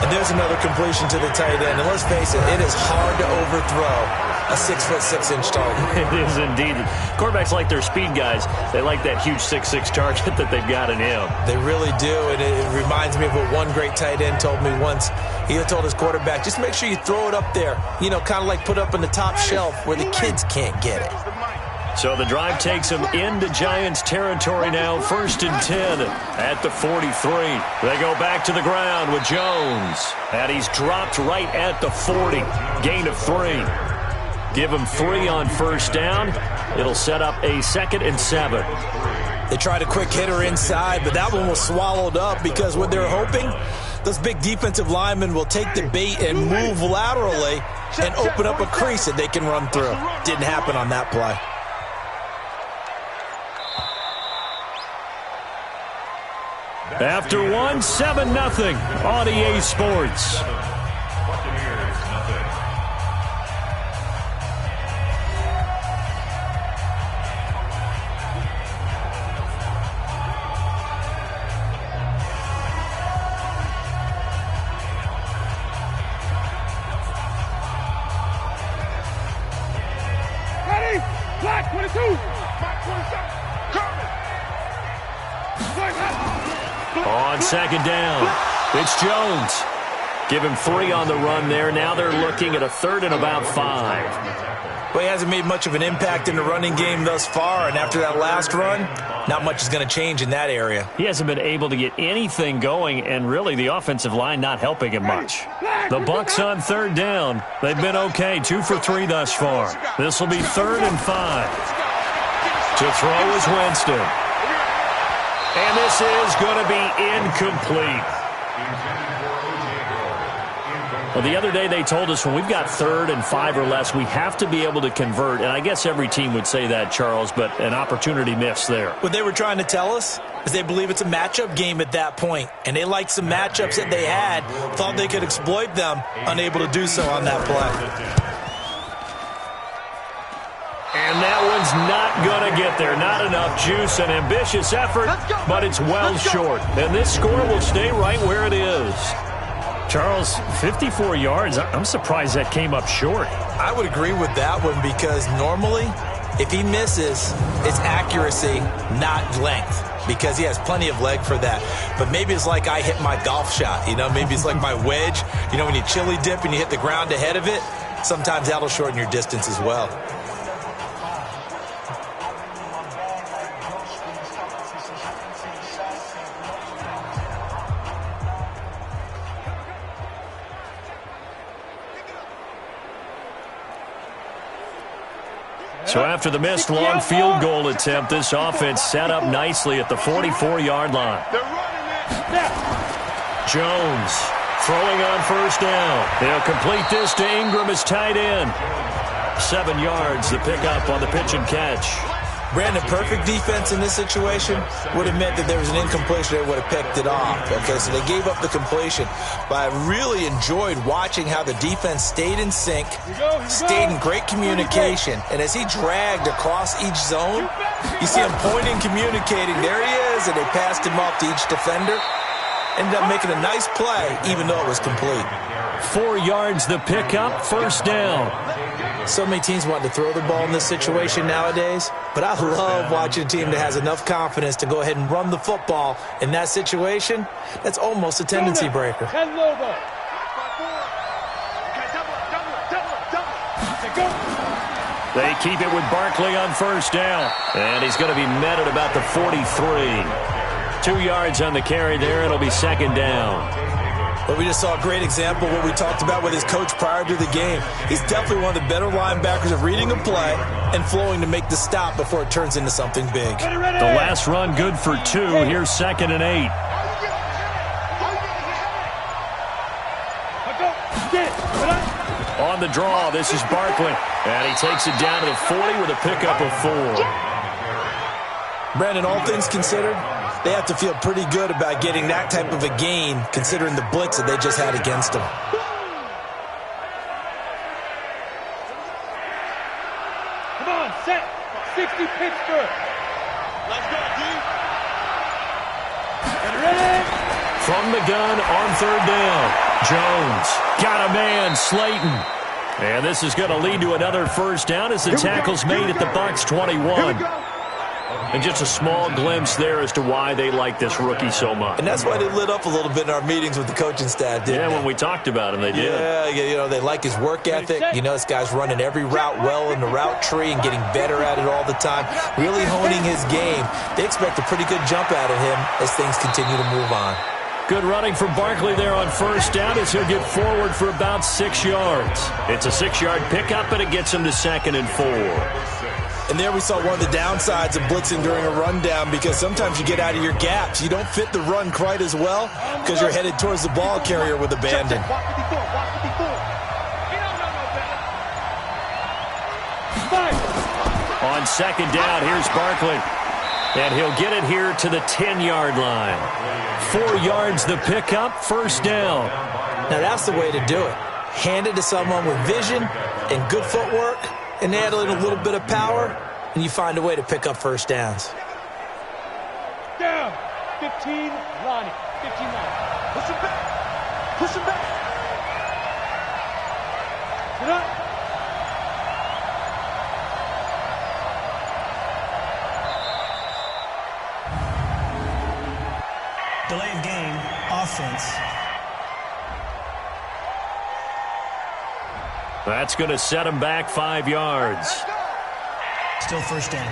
And there's another completion to the tight end. And let's face it, it is hard to overthrow a 6'6" target. It is indeed. Quarterbacks like their speed guys. They like that huge 6'6" target that they've got in him. They really do. And it reminds me of what one great tight end told me once. He told his quarterback, just make sure you throw it up there. You know, kind of like put up in the top shelf where the kids can't get it. So the drive takes them into Giants territory now. 1st and 10 at the 43. They go back to the ground with Jones. And he's dropped right at the 40. Gain of 3. Give him 3 on first down. It'll set up a 2nd and 7. They tried a quick hitter inside, but that one was swallowed up because what they're hoping, those big defensive linemen will take the bait and move laterally and open up a crease that they can run through. Didn't happen on that play. After 7-0 on EA Sports. Buccaneers, nothing. Ready? Black 22. Black 27. Coming. On 2nd down, it's Jones. Give him 3 on the run there. Now they're looking at a 3rd and about 5. Well, he hasn't made much of an impact in the running game thus far, and after that last run, not much is going to change in that area. He hasn't been able to get anything going, and really the offensive line not helping him much. The Bucs on 3rd down. They've been okay, 2 for 3 thus far. This will be 3rd and 5. To throw is Winston. And this is going to be incomplete. Well, the other day they told us when we've got 3rd and 5 or less, we have to be able to convert. And I guess every team would say that, Charles, but an opportunity missed there. What they were trying to tell us is they believe it's a matchup game at that point. And they liked some matchups that they had, thought they could exploit them, unable to do so on that play. And that one's not going to get there. Not enough juice, an ambitious effort, but it's well short. And this score will stay right where it is. Charles, 54 yards. I'm surprised that came up short. I would agree with that one because normally, if he misses, it's accuracy, not length. because he has plenty of leg for that. But maybe it's like I hit my golf shot. Maybe it's like my wedge. When you chili dip and you hit the ground ahead of it, sometimes that'll shorten your distance as well. So after the missed long field goal attempt, this offense set up nicely at the 44-yard line. Jones throwing on first down. They'll complete this to Ingram as tight end. 7 yards, the pickup on the pitch and catch. Brandon, perfect defense in this situation would have meant that there was an incompletion. They would have picked it off. Okay, so they gave up the completion. But I really enjoyed watching how the defense stayed in sync, stayed in great communication. And as he dragged across each zone, you see him pointing, communicating. There he is, and they passed him off to each defender. Ended up making a nice play, even though it was complete. 4 yards, the pickup, first down. So many teams want to throw the ball in this situation nowadays, but I love watching a team that has enough confidence to go ahead and run the football in that situation. That's almost a tendency breaker. They keep it with Barkley on first down, and he's going to be met at about the 43. 2 yards on the carry there. It'll be second down. But we just saw a great example of what we talked about with his coach prior to the game. He's definitely one of the better linebackers of reading a play and flowing to make the stop before it turns into something big. The last run good for 2. Here's 2nd and 8. On the draw, this is Barkley. And he takes it down to the 40 with a pickup of 4. Brandon, all things considered, they have to feel pretty good about getting that type of a gain, considering the blitz that they just had against them. Come on, set. 60 Pittsburgh. Let's go, D. Get ready. From the gun on third down. Jones got a man, Slayton. And this is going to lead to another first down as the tackle's made at the Bucs 21. And just a small glimpse there as to why they like this rookie so much. And that's why they lit up a little bit in our meetings with the coaching staff, didn't they? When we talked about him, they did. Yeah, they like his work ethic. This guy's running every route well in the route tree and getting better at it all the time, really honing his game. They expect a pretty good jump out of him as things continue to move on. Good running from Barkley there on first down as he'll get forward for about 6 yards. It's a 6-yard pickup, and it gets him to 2nd and 4. And there we saw one of the downsides of blitzing during a rundown, because sometimes you get out of your gaps. You don't fit the run quite as well because you're headed towards the ball carrier with abandon. On second down, here's Barkley. And he'll get it here to the 10-yard line. 4 yards the pickup, first down. Now that's the way to do it. Hand it to someone with vision and good footwork, and add in a little bit of power, and you find a way to pick up first downs. Down. 15, Lonnie. 15, Lonnie. Push him back. Push him back. Get up. Delay of game, offense. That's going to set him back 5 yards. Still first down.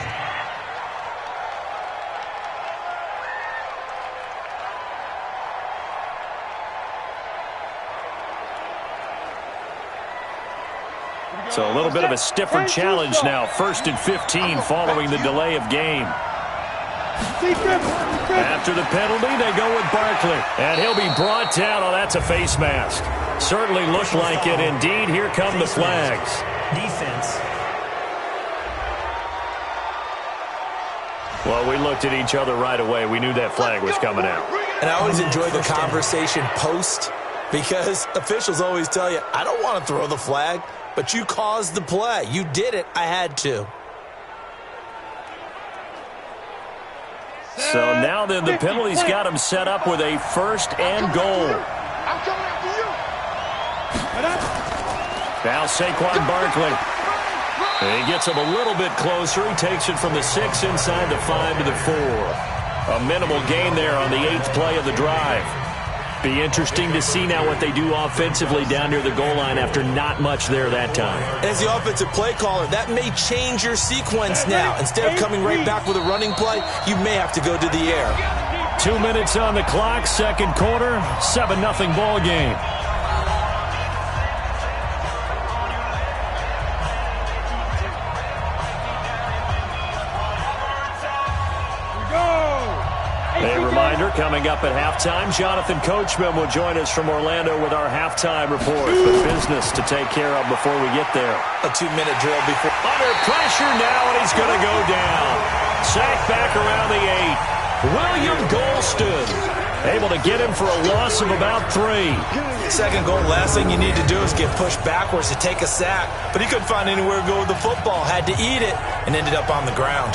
So a little bit of a stiffer challenge now. 1st and 15 following the delay of game. After the penalty, they go with Barkley. And he'll be brought down. Oh, that's a face mask. Certainly looked like it. Indeed, here come the flags. Defense. Well, we looked at each other right away. We knew that flag was coming out. And I always enjoy the conversation post, because officials always tell you, I don't want to throw the flag, but you caused the play. You did it. I had to. So now then, the penalty's got him set up with a 1st and goal. I'm coming after you. Now Saquon Barkley. He gets him a little bit closer. He takes it from the 6 inside the 5 to the 4. A minimal gain there on the 8th play of the drive. Be interesting to see now what they do offensively down near the goal line after not much there that time. As the offensive play caller, that may change your sequence now. Instead of coming right back with a running play, you may have to go to the air. 2 minutes on the clock, second quarter, 7-0 ball game. A reminder, coming up at halftime, Jonathan Coachman will join us from Orlando with our halftime report. But business to take care of before we get there. A 2-minute drill before. Under pressure now, and he's going to go down. Sacked back around the 8. William Golston able to get him for a loss of about 3. Second goal, last thing you need to do is get pushed backwards to take a sack. But he couldn't find anywhere to go with the football. Had to eat it and ended up on the ground.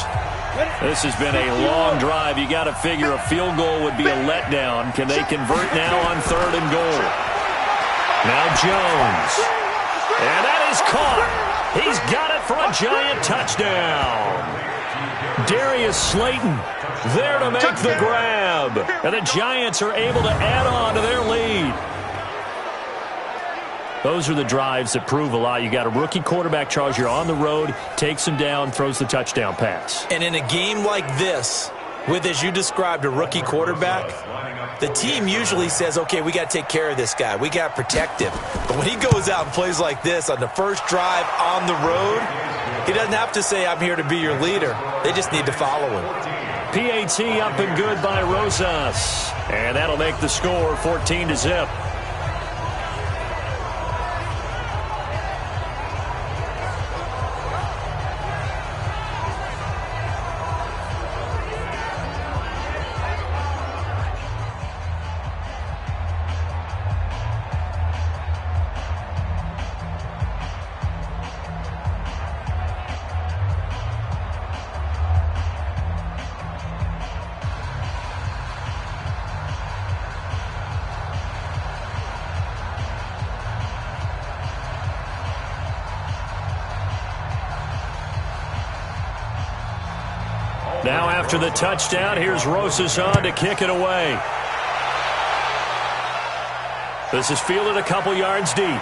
This has been a long drive. You got to figure a field goal would be a letdown. Can they convert now on 3rd and goal? Now Jones. And that is caught. He's got it for a Giant touchdown. Darius Slayton there to make the grab. And the Giants are able to add on to their lead. Those are the drives that prove a lot. You got a rookie quarterback, Charles. You're on the road, takes him down, throws the touchdown pass. And in a game like this, with, as you described, a rookie quarterback, the team usually says, okay, we got to take care of this guy. We got to protect him. But when he goes out and plays like this on the first drive on the road, he doesn't have to say, I'm here to be your leader. They just need to follow him. PAT up and good by Rosas. And that'll make the score 14-0. Now after the touchdown, here's Rosas on to kick it away. This is fielded a couple yards deep. And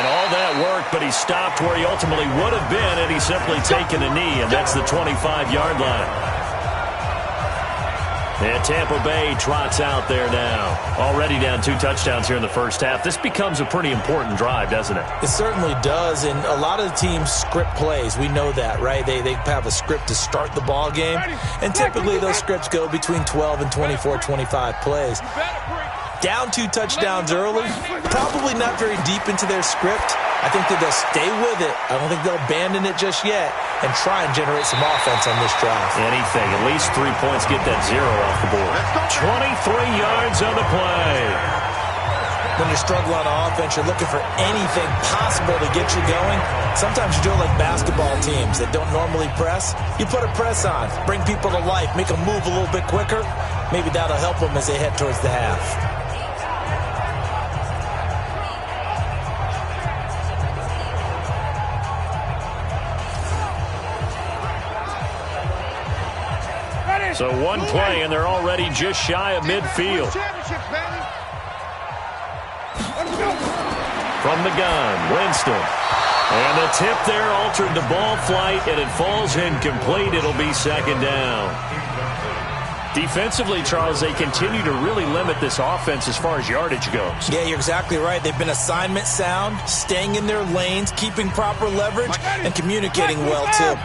all that work, but he stopped where he ultimately would have been had he simply taken a knee, and that's the 25-yard line. And Tampa Bay trots out there now. Already down 2 touchdowns here in the first half. This becomes a pretty important drive, doesn't it? It certainly does, and a lot of the teams script plays. We know that, right? They have a script to start the ball game, and typically those scripts go between 12 and 24, 25 plays. Down 2 touchdowns early, probably not very deep into their script. I think that they'll stay with it. I don't think they'll abandon it just yet and try and generate some offense on this drive. Anything. At least 3 points, get that 0 off the board. 23 yards on the play. When you're struggling on offense, you're looking for anything possible to get you going. Sometimes you do it like basketball teams that don't normally press. You put a press on, bring people to life, make them move a little bit quicker. Maybe that'll help them as they head towards the half. So 1 play, and they're already just shy of midfield. From the gun, Winston. And the tip there altered the ball flight, and it falls incomplete. It'll be 2nd down. Defensively, Charles, they continue to really limit this offense as far as yardage goes. Yeah, you're exactly right. They've been assignment sound, staying in their lanes, keeping proper leverage, and communicating well, too.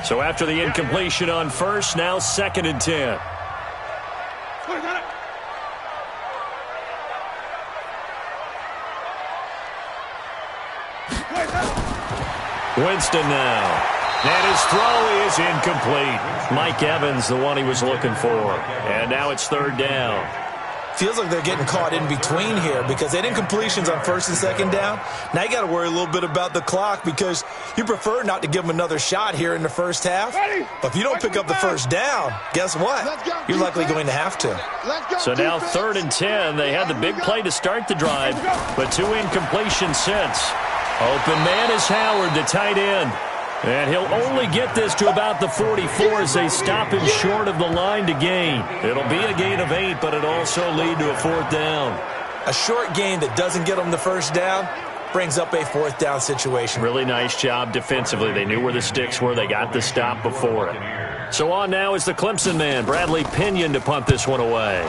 So after the incompletion on first, now 2nd and 10. Winston now. And his throw is incomplete. Mike Evans, the one he was looking for. And now it's 3rd down. Feels like they're getting caught in between here because they had incompletions on 1st and 2nd down. Now you got to worry a little bit about the clock because you prefer not to give them another shot here in the first half. But if you don't pick up the 1st down, guess what? You're likely going to have to. So now 3rd and 10. They had the big play to start the drive, but 2 incompletions since. Open man is Howard, the tight end. And he'll only get this to about the 44 as they stop him short of the line to gain. It'll be a gain of 8, but it'll also lead to a 4th down. A short gain that doesn't get them the first down brings up a 4th down situation. Really nice job defensively. They knew where the sticks were. They got the stop before it. So on now is the Clemson man, Bradley Pinion, to punt this one away.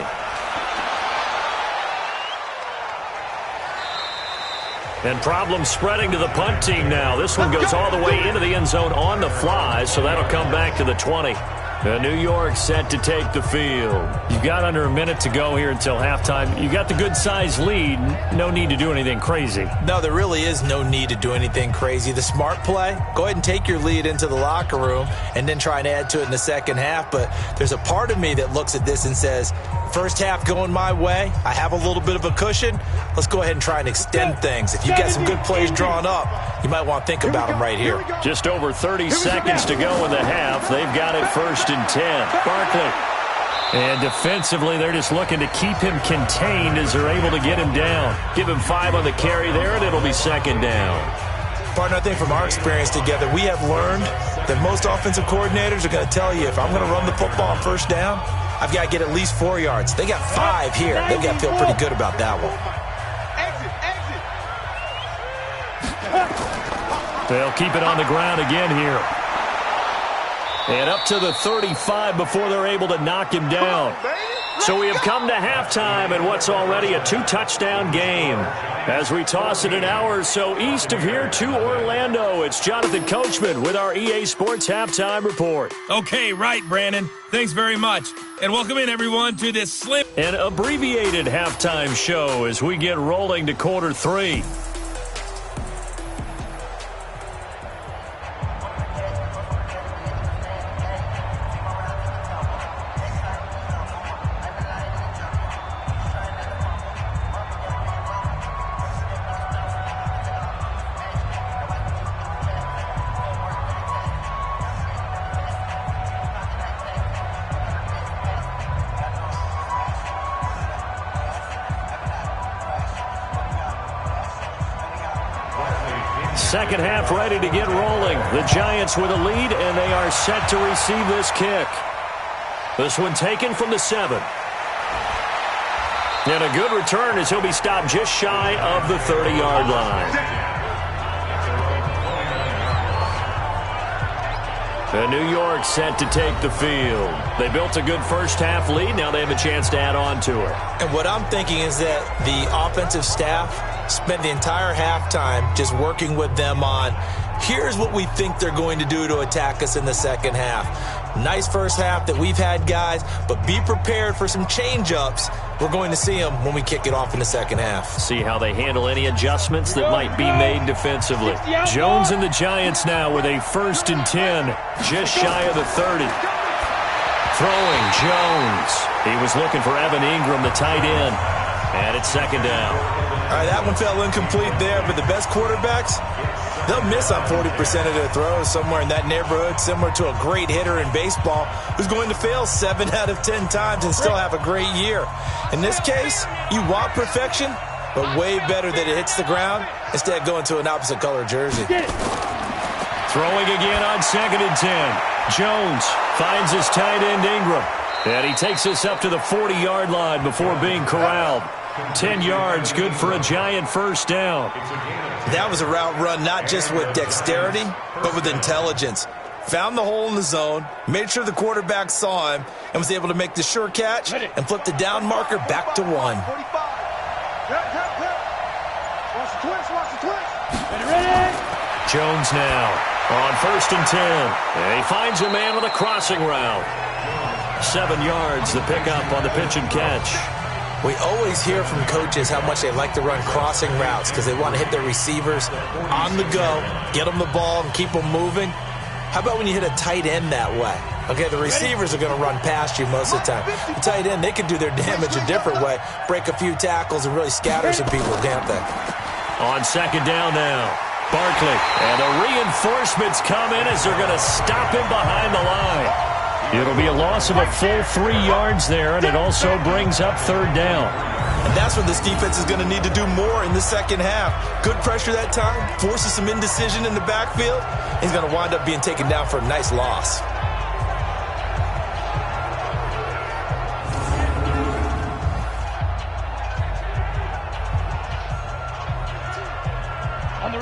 And problems spreading to the punt team now. This one goes all the way into the end zone on the fly, so that'll come back to the 20. New York set to take the field. You've got under a minute to go here until halftime. You got the good-sized lead. No need to do anything crazy. No, there really is no need to do anything crazy. The smart play, go ahead and take your lead into the locker room and then try and add to it in the second half. But there's a part of me that looks at this and says, first half going my way, I have a little bit of a cushion. Let's go ahead and try and extend things. If you've got some good plays drawn up, you might want to think about them right here. Just over 30 seconds to go in the half. They've got it 1st and 10. Barkley. And defensively, they're just looking to keep him contained as they're able to get him down. Give him 5 on the carry there, and it'll be 2nd down. Partner, I think from our experience together, we have learned that most offensive coordinators are going to tell you, if I'm going to run the football on 1st down, I've got to get at least 4 yards. They got 5 here. They've got to feel pretty good about that one. They'll keep it on the ground again here. And up to the 35 before they're able to knock him down. So we have come to halftime in what's already a 2-touchdown game. As we toss it an hour or so east of here to Orlando, it's Jonathan Coachman with our EA Sports Halftime Report. Okay, right, Brandon. Thanks very much. And welcome in, everyone, to this slim An abbreviated halftime show as we get rolling to quarter 3. Second half ready to get rolling. The Giants with a lead, and they are set to receive this kick. This one taken from the 7. And a good return as he'll be stopped just shy of the 30-yard line. And New York set to take the field. They built a good first half lead. Now they have a chance to add on to it. And what I'm thinking is that the offensive staff spent the entire halftime just working with them on, here's what we think they're going to do to attack us in the second half. Nice first half that we've had, guys, but be prepared for some change-ups. We're going to see them when we kick it off in the second half. See how they handle any adjustments that might be made defensively. Jones and the Giants now with a 1st and 10, just shy of the 30. Throwing Jones. He was looking for Evan Ingram, the tight end. And it's 2nd down. All right, that one fell incomplete there, but the best quarterbacks, they'll miss on 40% of their throws, somewhere in that neighborhood, similar to a great hitter in baseball who's going to fail 7 out of 10 times and still have a great year. In this case, you want perfection, but way better that it hits the ground instead of going to an opposite color jersey. Throwing again on 2nd and 10. Jones finds his tight end Ingram. And he takes us up to the 40-yard line before being corralled. 10 yards, good for a Giant 1st down. That was a route run not just with dexterity, but with intelligence. Found the hole in the zone, made sure the quarterback saw him, and was able to make the sure catch and flip the down marker back to 1. Watch the twist. Ready? Jones now on 1st and 10. And he finds a man with a crossing route. 7 yards, the pickup on the pitch and catch. We always hear from coaches how much they like to run crossing routes because they want to hit their receivers on the go, get them the ball, and keep them moving. How about when you hit a tight end that way? Okay, the receivers are going to run past you most of the time. The tight end, they can do their damage a different way, break a few tackles and really scatter some people, can't they? On 2nd down now, Barkley. And the reinforcements come in as they're going to stop him behind the line. It'll be a loss of a full 3 yards there, and it also brings up 3rd down. And that's when this defense is going to need to do more in the second half. Good pressure that time, forces some indecision in the backfield. He's going to wind up being taken down for a nice loss.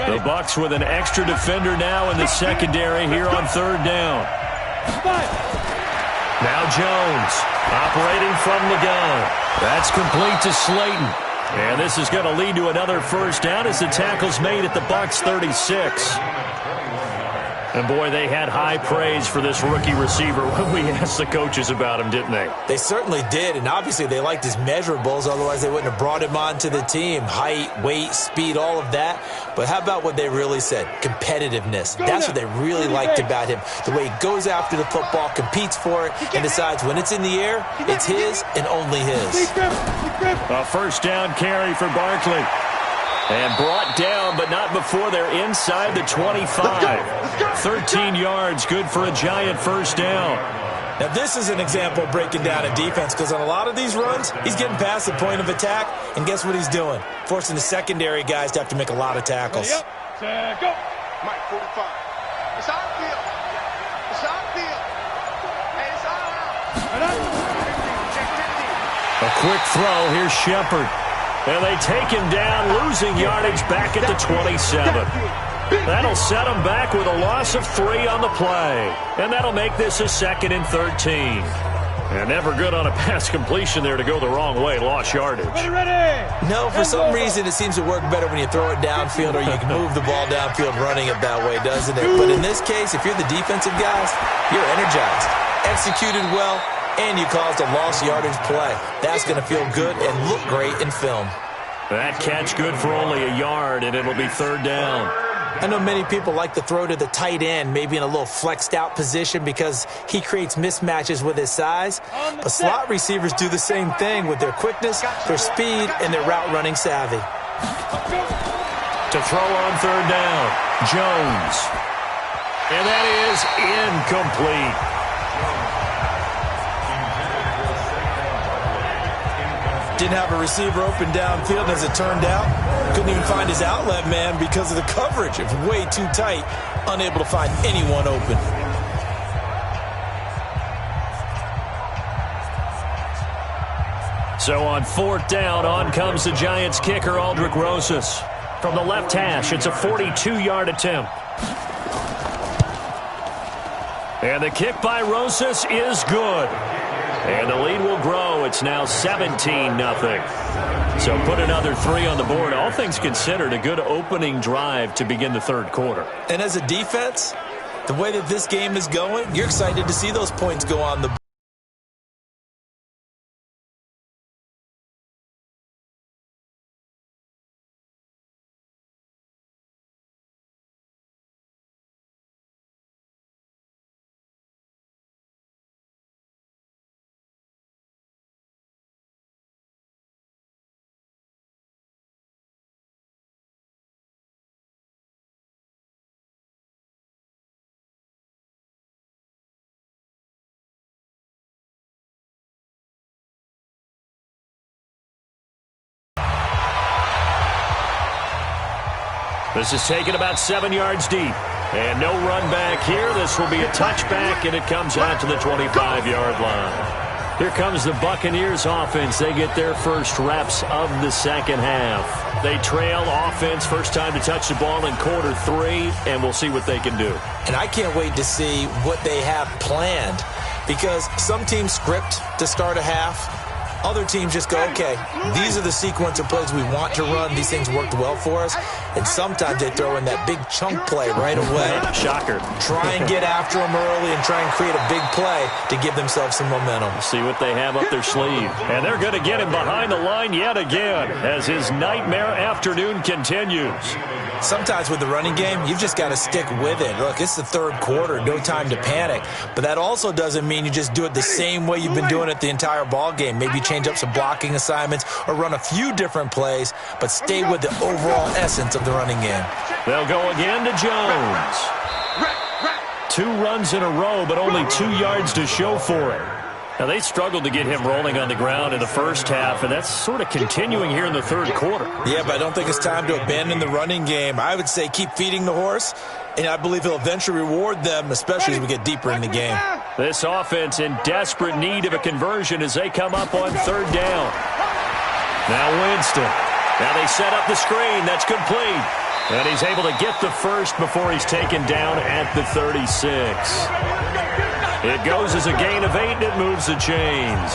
The Bucs with an extra defender now in the secondary here on third down. Now Jones operating from the gun. That's complete to Slayton. And this is going to lead to another first down as the tackle's made at the Bucs 36. And, boy, they had high praise for this rookie receiver when we asked the coaches about him, didn't they? They certainly did, and obviously they liked his measurables. Otherwise, they wouldn't have brought him onto the team. Height, weight, speed, all of that. But how about what they really said? Competitiveness. That's what they really liked about him. The way he goes after the football, competes for it, and decides when it's in the air, it's his and only his. A first down carry for Barkley. And brought down, but not before they're inside the 25. 13 yards, good for a giant first down. Now, this is an example of breaking down a defense, because on a lot of these runs, he's getting past the point of attack, and guess what he's doing? Forcing the secondary guys to have to make a lot of tackles. Go. Mike, 45. It's our field. It's our field. Hey, it's our house. A quick throw. Here's Shepard. And they take him down, losing yardage back at the 27. That'll set them back with a loss of 3 on the play. And that'll make this a 2nd and 13. And never good on a pass completion there to go the wrong way. Lost yardage. No, for some reason it seems to work better when you throw it downfield or you can move the ball downfield running it that way, doesn't it? But in this case, if you're the defensive guys, you're energized, executed well, and you caused a lost yardage play. That's going to feel good and look great in film. That catch good for only a yard, and it'll be third down. I know many people like to throw to the tight end, maybe in a little flexed out position because he creates mismatches with his size. But slot receivers do the same thing with their quickness, their speed, and their route running savvy. To throw on third down, Jones. And that is incomplete. Didn't have a receiver open downfield, as it turned out. Couldn't even find his outlet man because of the coverage. It's way too tight, unable to find anyone open. So on fourth down, on comes the Giants kicker, Aldrick Rosas. From the left hash, it's a 42-yard attempt. And the kick by Rosas is good. And the lead will grow. It's now 17-0. So put another 3 on the board. All things considered, a good opening drive to begin the third quarter. And as a defense, the way that this game is going, you're excited to see those points go on the board. This is taken about 7 yards deep. And no run back here. This will be a touchback, and it comes out to the 25-yard line. Here comes the Buccaneers offense. They get their first reps of the second half. They trail offense, first time to touch the ball in quarter 3, and we'll see what they can do. And I can't wait to see what they have planned, because some teams script to start a half. Other teams just go, okay, these are the sequence of plays we want to run. These things worked well for us. And sometimes they throw in that big chunk play right away. Shocker. Try and get after them early and try and create a big play to give themselves some momentum. See what they have up their sleeve. And they're going to get him behind the line yet again as his nightmare afternoon continues. Sometimes with the running game, you've just got to stick with it. Look, it's the third quarter, no time to panic. But that also doesn't mean you just do it the same way you've been doing it the entire ball game. Maybe change up some blocking assignments or run a few different plays, but stay with the overall essence of the running game. They'll go again to Jones. 2 runs in a row, but only 2 yards to show for it. Now, they struggled to get him rolling on the ground in the first half, and that's sort of continuing here in the third quarter. Yeah, but I don't think it's time to abandon the running game. I would say keep feeding the horse, and I believe he'll eventually reward them, especially as we get deeper in the game. This offense in desperate need of a conversion as they come up on third down. Now Winston. Now they set up the screen. That's complete. And he's able to get the first before he's taken down at the 36. It goes as a gain of 8, and it moves the chains.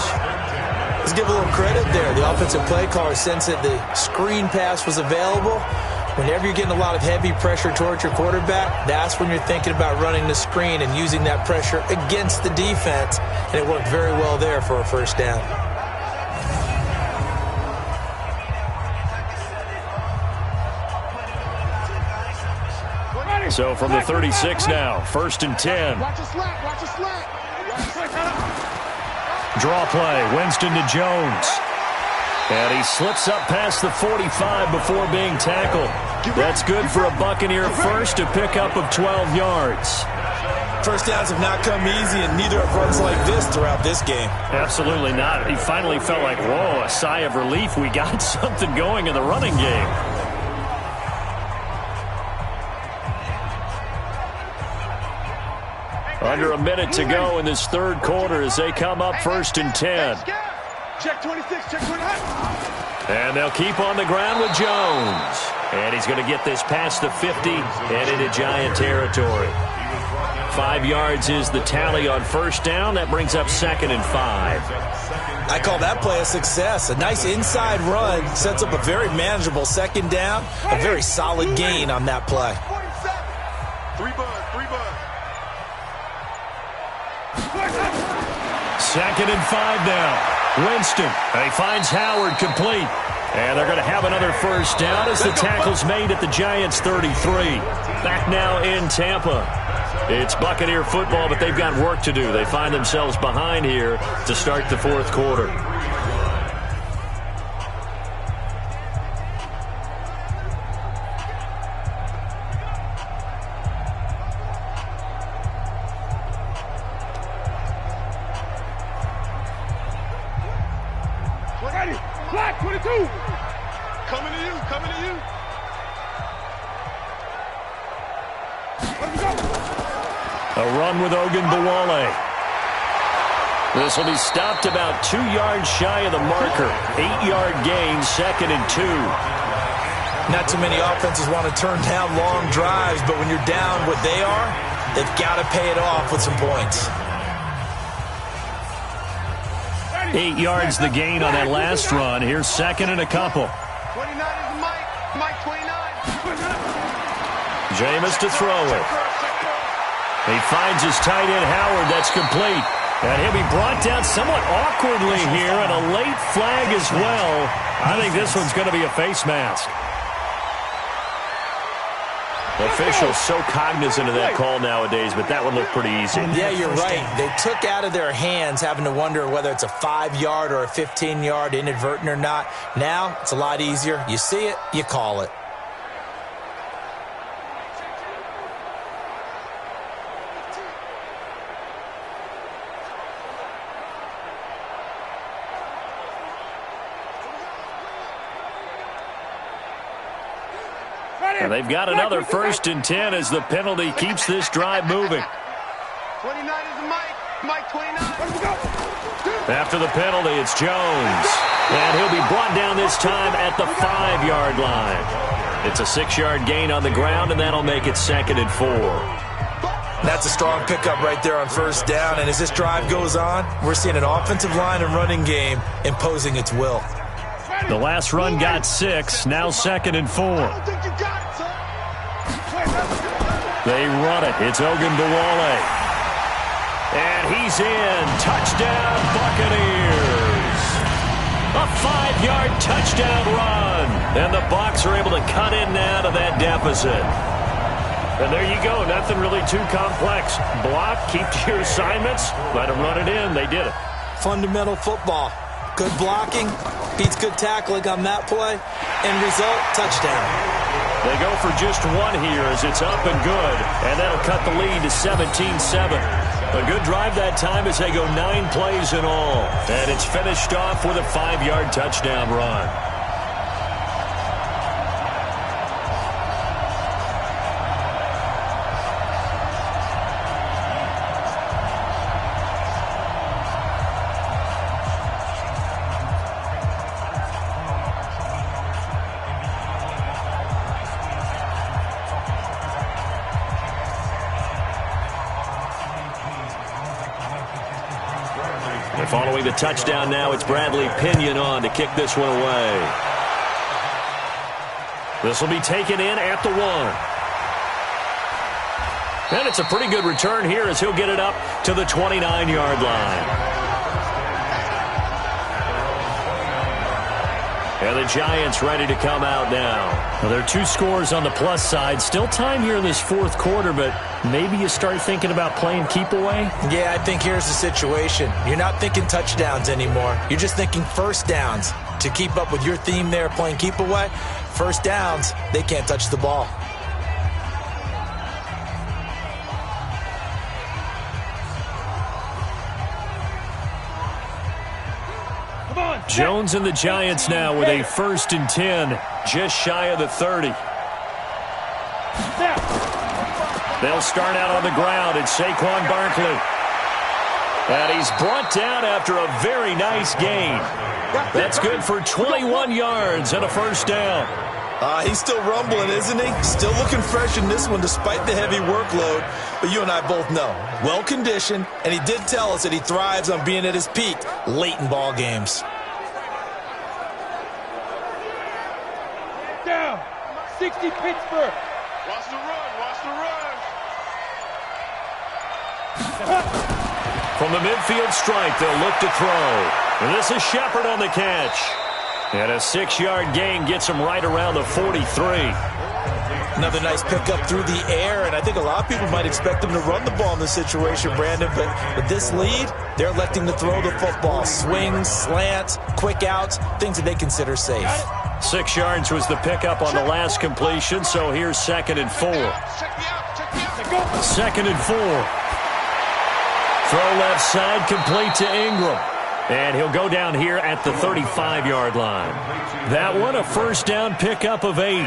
Let's give a little credit there. The offensive play caller sensed that the screen pass was available. Whenever you're getting a lot of heavy pressure towards your quarterback, that's when you're thinking about running the screen and using that pressure against the defense. And it worked very well there for a first down. So from the 36 now, 1st and 10. Watch a slack, watch a slack. Draw play, Winston to Jones. And he slips up past the 45 before being tackled. That's good for a Buccaneer first, a pickup of 12 yards. First downs have not come easy, and neither have runs like this throughout this game. Absolutely not. He finally felt like, whoa, a sigh of relief. We got something going in the running game. Under a minute to go in this third quarter as they come up 1st and 10. Check 26, check 29. And they'll keep on the ground with Jones. And he's going to get this past the 50 and into Giant territory. 5 yards is the tally on first down. That brings up 2nd and 5. I call that play a success. A nice inside run sets up a very manageable second down. A very solid gain on that play. 3 bud. 2nd and 5 now. Winston. He finds Howard complete. And they're going to have another first down as the tackle's made at the Giants' 33. Back now in Tampa. It's Buccaneer football, but they've got work to do. They find themselves behind here to start the fourth quarter. Black 22. Coming to you, coming to you. A run with Ogunbowale. This will be stopped about 2 yards shy of the marker. 8-yard gain, 2nd and 2. Not too many offenses want to turn down long drives, but when you're down what they are, they've got to pay it off with some points. 8 yards the gain on that last run. Here's 2nd and a couple. 29 is Mike. Mike 29. Jameis to throw it. He finds his tight end Howard. That's complete. And he'll be brought down somewhat awkwardly here, and a late flag as well. I think this one's going to be a face mask. Officials so cognizant of that call nowadays, but that one looked pretty easy. Yeah, you're right. They took out of their hands having to wonder whether it's a 5-yard or a 15-yard inadvertent or not. Now, it's a lot easier. You see it, you call it. And they've got another 1st and 10 as the penalty keeps this drive moving. 29 is Mike. Mike 29. After the penalty, it's Jones. And he'll be brought down this time at the 5-yard line. It's a 6-yard gain on the ground, and that'll make it 2nd and 4. That's a strong pickup right there on first down. And as this drive goes on, we're seeing an offensive line and running game imposing its will. The last run got 6. Now 2nd and 4. They run it. It's Ogunbowale. And he's in. Touchdown, Buccaneers. A 5-yard touchdown run. And the Bucs are able to cut in now to that deficit. And there you go. Nothing really too complex. Block, keep to your assignments, let them run it in. They did it. Fundamental football. Good blocking beats good tackling on that play. End result, touchdown. They go for just one here as it's up and good. And that'll cut the lead to 17-7. A good drive that time as they go 9 plays in all. And it's finished off with a 5-yard touchdown run. Following the touchdown now, it's Bradley Pinion on to kick this one away. This will be taken in at the 1. And it's a pretty good return here as he'll get it up to the 29-yard line. And the Giants ready to come out now. Well, there are 2 scores on the plus side. Still time here in this fourth quarter, but maybe you start thinking about playing keep away? Yeah, I think here's the situation. You're not thinking touchdowns anymore. You're just thinking first downs. To keep up with your theme there, playing keep away, first downs, they can't touch the ball. Jones and the Giants now with a 1st and 10, just shy of the 30. They'll start out on the ground. It's Saquon Barkley. And he's brought down after a very nice gain. That's good for 21 yards and a first down. He's still rumbling, isn't he? Still looking fresh in this one despite the heavy workload. But you and I both know, well-conditioned, and he did tell us that he thrives on being at his peak late in ball games. Down. 60 Pittsburgh. Watch the run. Watch the run. From the midfield stripe, they'll look to throw. And this is Shepard on the catch. And a 6-yard gain gets him right around the 43. Another nice pickup through the air, and I think a lot of people might expect him to run the ball in this situation, Brandon, but with this lead, they're electing to throw the football. Swings, slants, quick outs, things that they consider safe. 6 yards was the pickup on the last completion, so here's 2nd and 4. 2nd and 4. Throw left side, complete to Ingram. And he'll go down here at the 35-yard line. That one, a first down pickup of 8.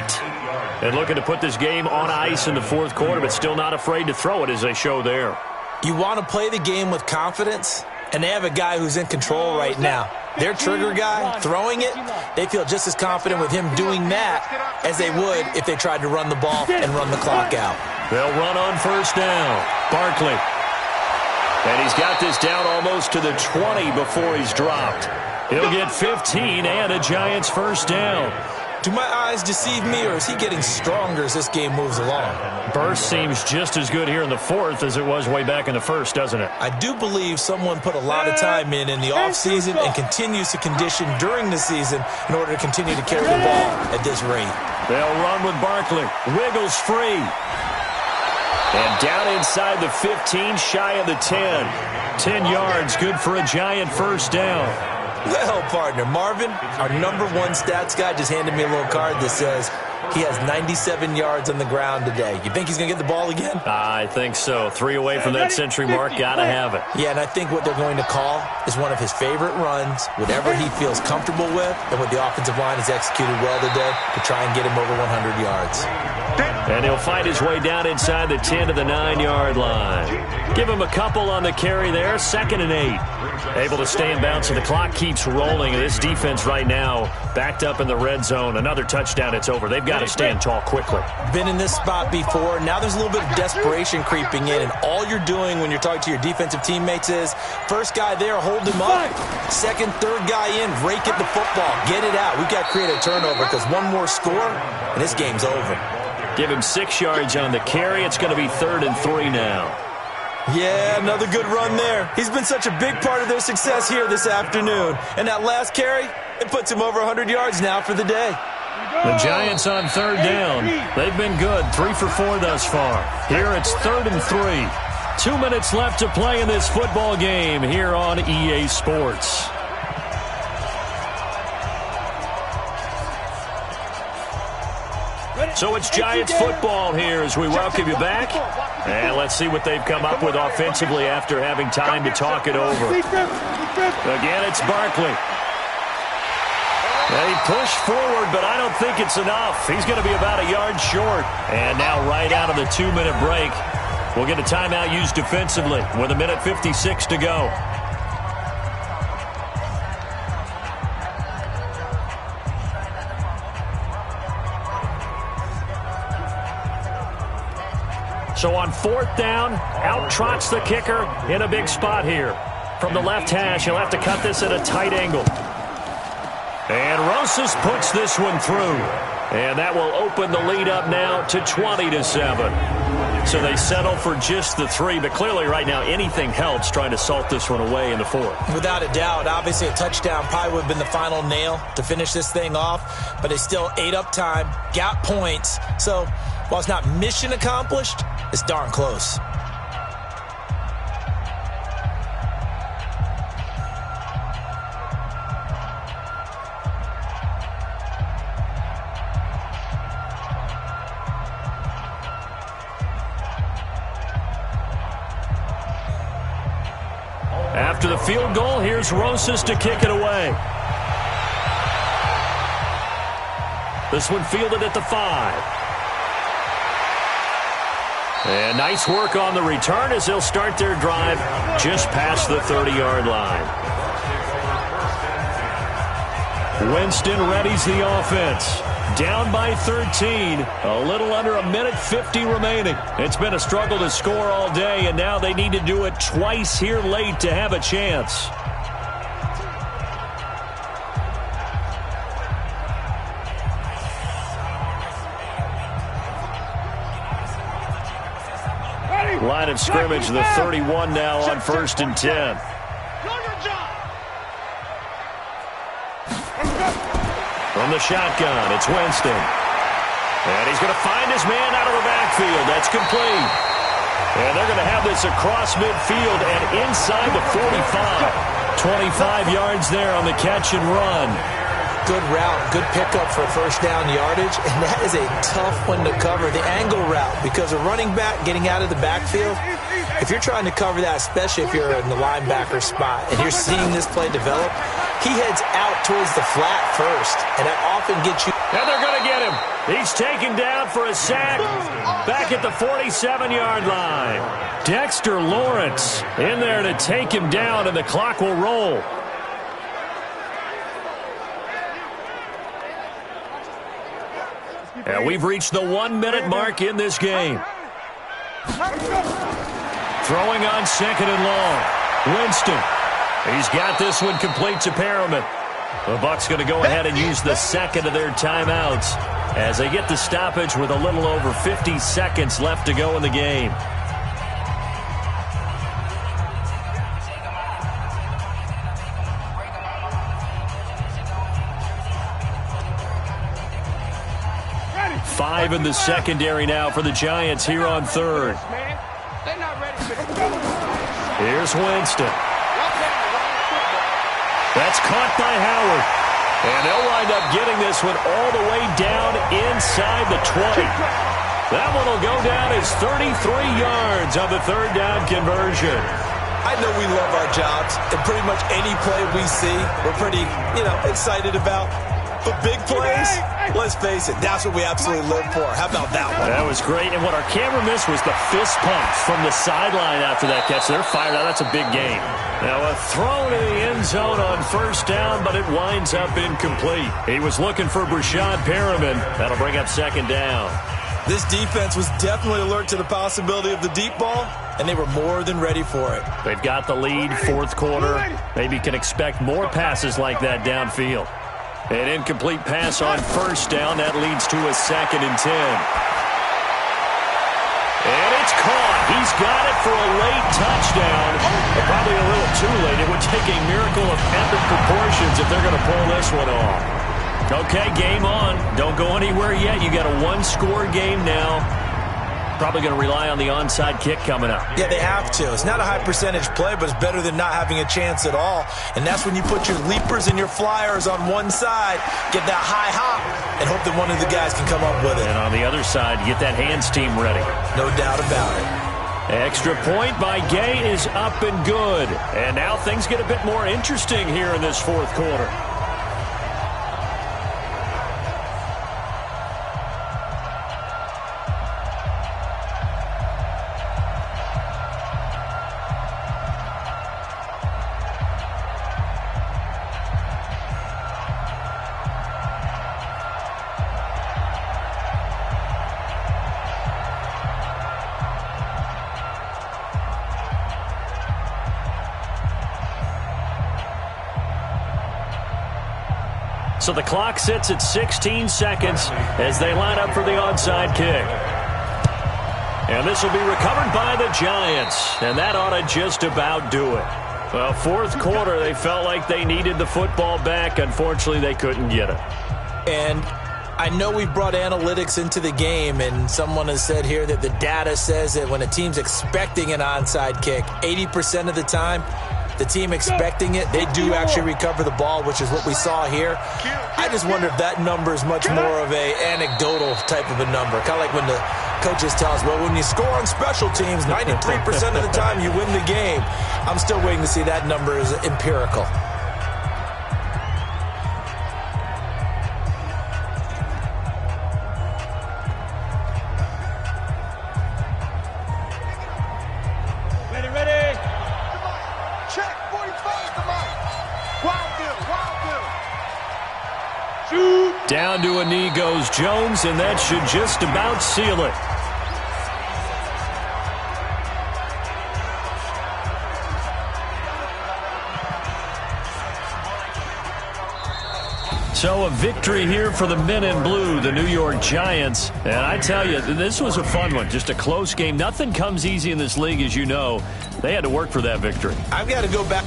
And looking to put this game on ice in the fourth quarter, but still not afraid to throw it as they show there. You want to play the game with confidence, and they have a guy who's in control right now. Their trigger guy, throwing it, they feel just as confident with him doing that as they would if they tried to run the ball and run the clock out. They'll run on first down. Barkley. And he's got this down almost to the 20 before he's dropped. He'll get 15 and a Giants first down. Do my eyes deceive me, or is he getting stronger as this game moves along? Burst seems just as good here in the fourth as it was way back in the first, doesn't it? I do believe someone put a lot of time in the offseason and continues to condition during the season in order to continue to carry the ball at this rate. They'll run with Barkley. Wiggles free. And down inside the 15, shy of the 10. 10 yards, good for a Giant first down. Well, partner, Marvin, our #1 stats guy, just handed me a little card that says he has 97 yards on the ground today. You think he's going to get the ball again? I think so. 3 away from that century mark. Got to have it. Yeah, and I think what they're going to call is one of his favorite runs, whatever he feels comfortable with, and what the offensive line has executed well today to try and get him over 100 yards. And he'll fight his way down inside the 10 to the 9-yard line. Give him a couple on the carry there. 2nd and 8. Able to stay in bounds, and the clock keeps rolling. This defense right now backed up in the red zone. Another touchdown, it's over. They've got to stand tall quickly. Been in this spot before. Now there's a little bit of desperation creeping in, and all you're doing when you're talking to your defensive teammates is, first guy there, hold him up. Second, third guy in, rake at the football. Get it out. We've got to create a turnover because one more score, and this game's over. Give him 6 yards on the carry. It's going to be 3rd and 3 now. Yeah, another good run there. He's been such a big part of their success here this afternoon. And that last carry, it puts him over 100 yards now for the day. The Giants on 3rd down. They've been good, 3 for 4 thus far. Here it's 3rd and 3. 2 minutes left to play in this football game here on EA Sports. So it's Giants football here as we welcome you back. And let's see what they've come up with offensively after having time to talk it over. Again, it's Barkley. They push forward, but I don't think it's enough. He's going to be about a yard short. And now right out of the 2-minute break, we'll get a timeout used defensively with 1:56 to go. So on 4th down, out trots the kicker in a big spot here. From the left hash, he'll have to cut this at a tight angle. And Rosas puts this one through. And that will open the lead up now to 20-7. So they settle for just the 3, but clearly right now anything helps trying to salt this one away in the 4th. Without a doubt, obviously a touchdown probably would have been the final nail to finish this thing off, but they still ate up time, got points. So while it's not mission accomplished, it's darn close. After the field goal, here's Rosas to kick it away. This one fielded at the 5. And nice work on the return as they'll start their drive just past the 30-yard line. Winston readies the offense. Down by 13. A little under 1:50 remaining. It's been a struggle to score all day, and now they need to do it twice here late to have a chance. Line of scrimmage, the 31 now on 1st and 10. From the shotgun, it's Winston. And he's going to find his man out of the backfield. That's complete. And they're going to have this across midfield and inside the 45. 25 yards there on the catch and run. Good route, good pickup for first down yardage, and that is a tough one to cover, the angle route, because a running back getting out of the backfield, if you're trying to cover that, especially if you're in the linebacker spot, and you're seeing this play develop, he heads out towards the flat first, and that often gets you. And they're going to get him. He's taken down for a sack back at the 47-yard line. Dexter Lawrence in there to take him down, and the clock will roll. And we've reached the 1-minute mark in this game. Throwing on 2nd and long. Winston. He's got this one complete to Perriman. The Bucs going to go ahead and use the second of their timeouts as they get the stoppage with a little over 50 seconds left to go in the game. Five in the secondary now for the Giants here on 3rd. Here's Winston. That's caught by Howard. And they'll wind up getting this one all the way down inside the 20. That one will go down as 33 yards on the 3rd down conversion. I know we love our jobs, and pretty much any play we see, we're pretty, excited about. But big plays, let's face it, that's what we absolutely live for. How about that one? That was great, and what our camera missed was the fist pump from the sideline after that catch. They're fired out. That's a big game. Now a throw to the end zone on 1st down, but it winds up incomplete. He was looking for Brashad Perriman. That'll bring up 2nd down. This defense was definitely alert to the possibility of the deep ball, and they were more than ready for it. They've got the lead, 4th quarter. Maybe can expect more passes like that downfield. An incomplete pass on 1st down. That leads to a 2nd and 10. And it's caught. He's got it for a late touchdown. But probably a little too late. It would take a miracle of epic proportions if they're going to pull this one off. Okay, game on. Don't go anywhere yet. You got a 1-score game now. Probably going to rely on the onside kick coming up. Yeah, they have to. It's not a high percentage play, but it's better than not having a chance at all. And that's when you put your leapers and your flyers on one side, get that high hop, and hope that one of the guys can come up with it. And on the other side, get that hands team ready. No doubt about it. Extra point by Gay is up and good. And now things get a bit more interesting here in this fourth quarter. So the clock sits at 16 seconds as they line up for the onside kick. And this will be recovered by the Giants. And that ought to just about do it. Well, fourth quarter, they felt like they needed the football back. Unfortunately, they couldn't get it. And I know we've brought analytics into the game, and someone has said here that the data says that when a team's expecting an onside kick, 80% of the time, the team expecting it, they do actually recover the ball, which is what we saw here. I just wonder if that number is much more of a anecdotal type of a number. Kind of like when the coaches tell us, well, when you score on special teams, 93% of the time you win the game. I'm still waiting to see that number is empirical. Down to a knee goes Jones, and that should just about seal it. So a victory here for the men in blue, the New York Giants. And I tell you, this was a fun one. Just a close game. Nothing comes easy in this league, as you know. They had to work for that victory. I've got to go back.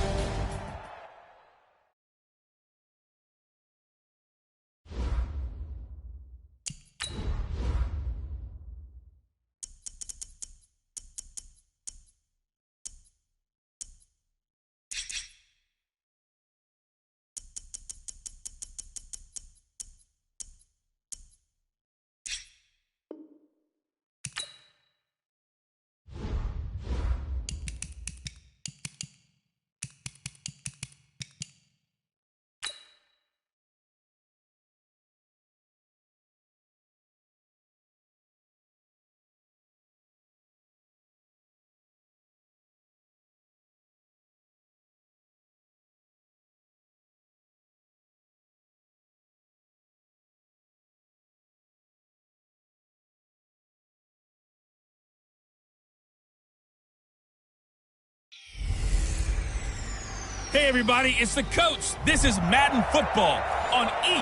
Hey, everybody, it's the coach. This is Madden Football on E.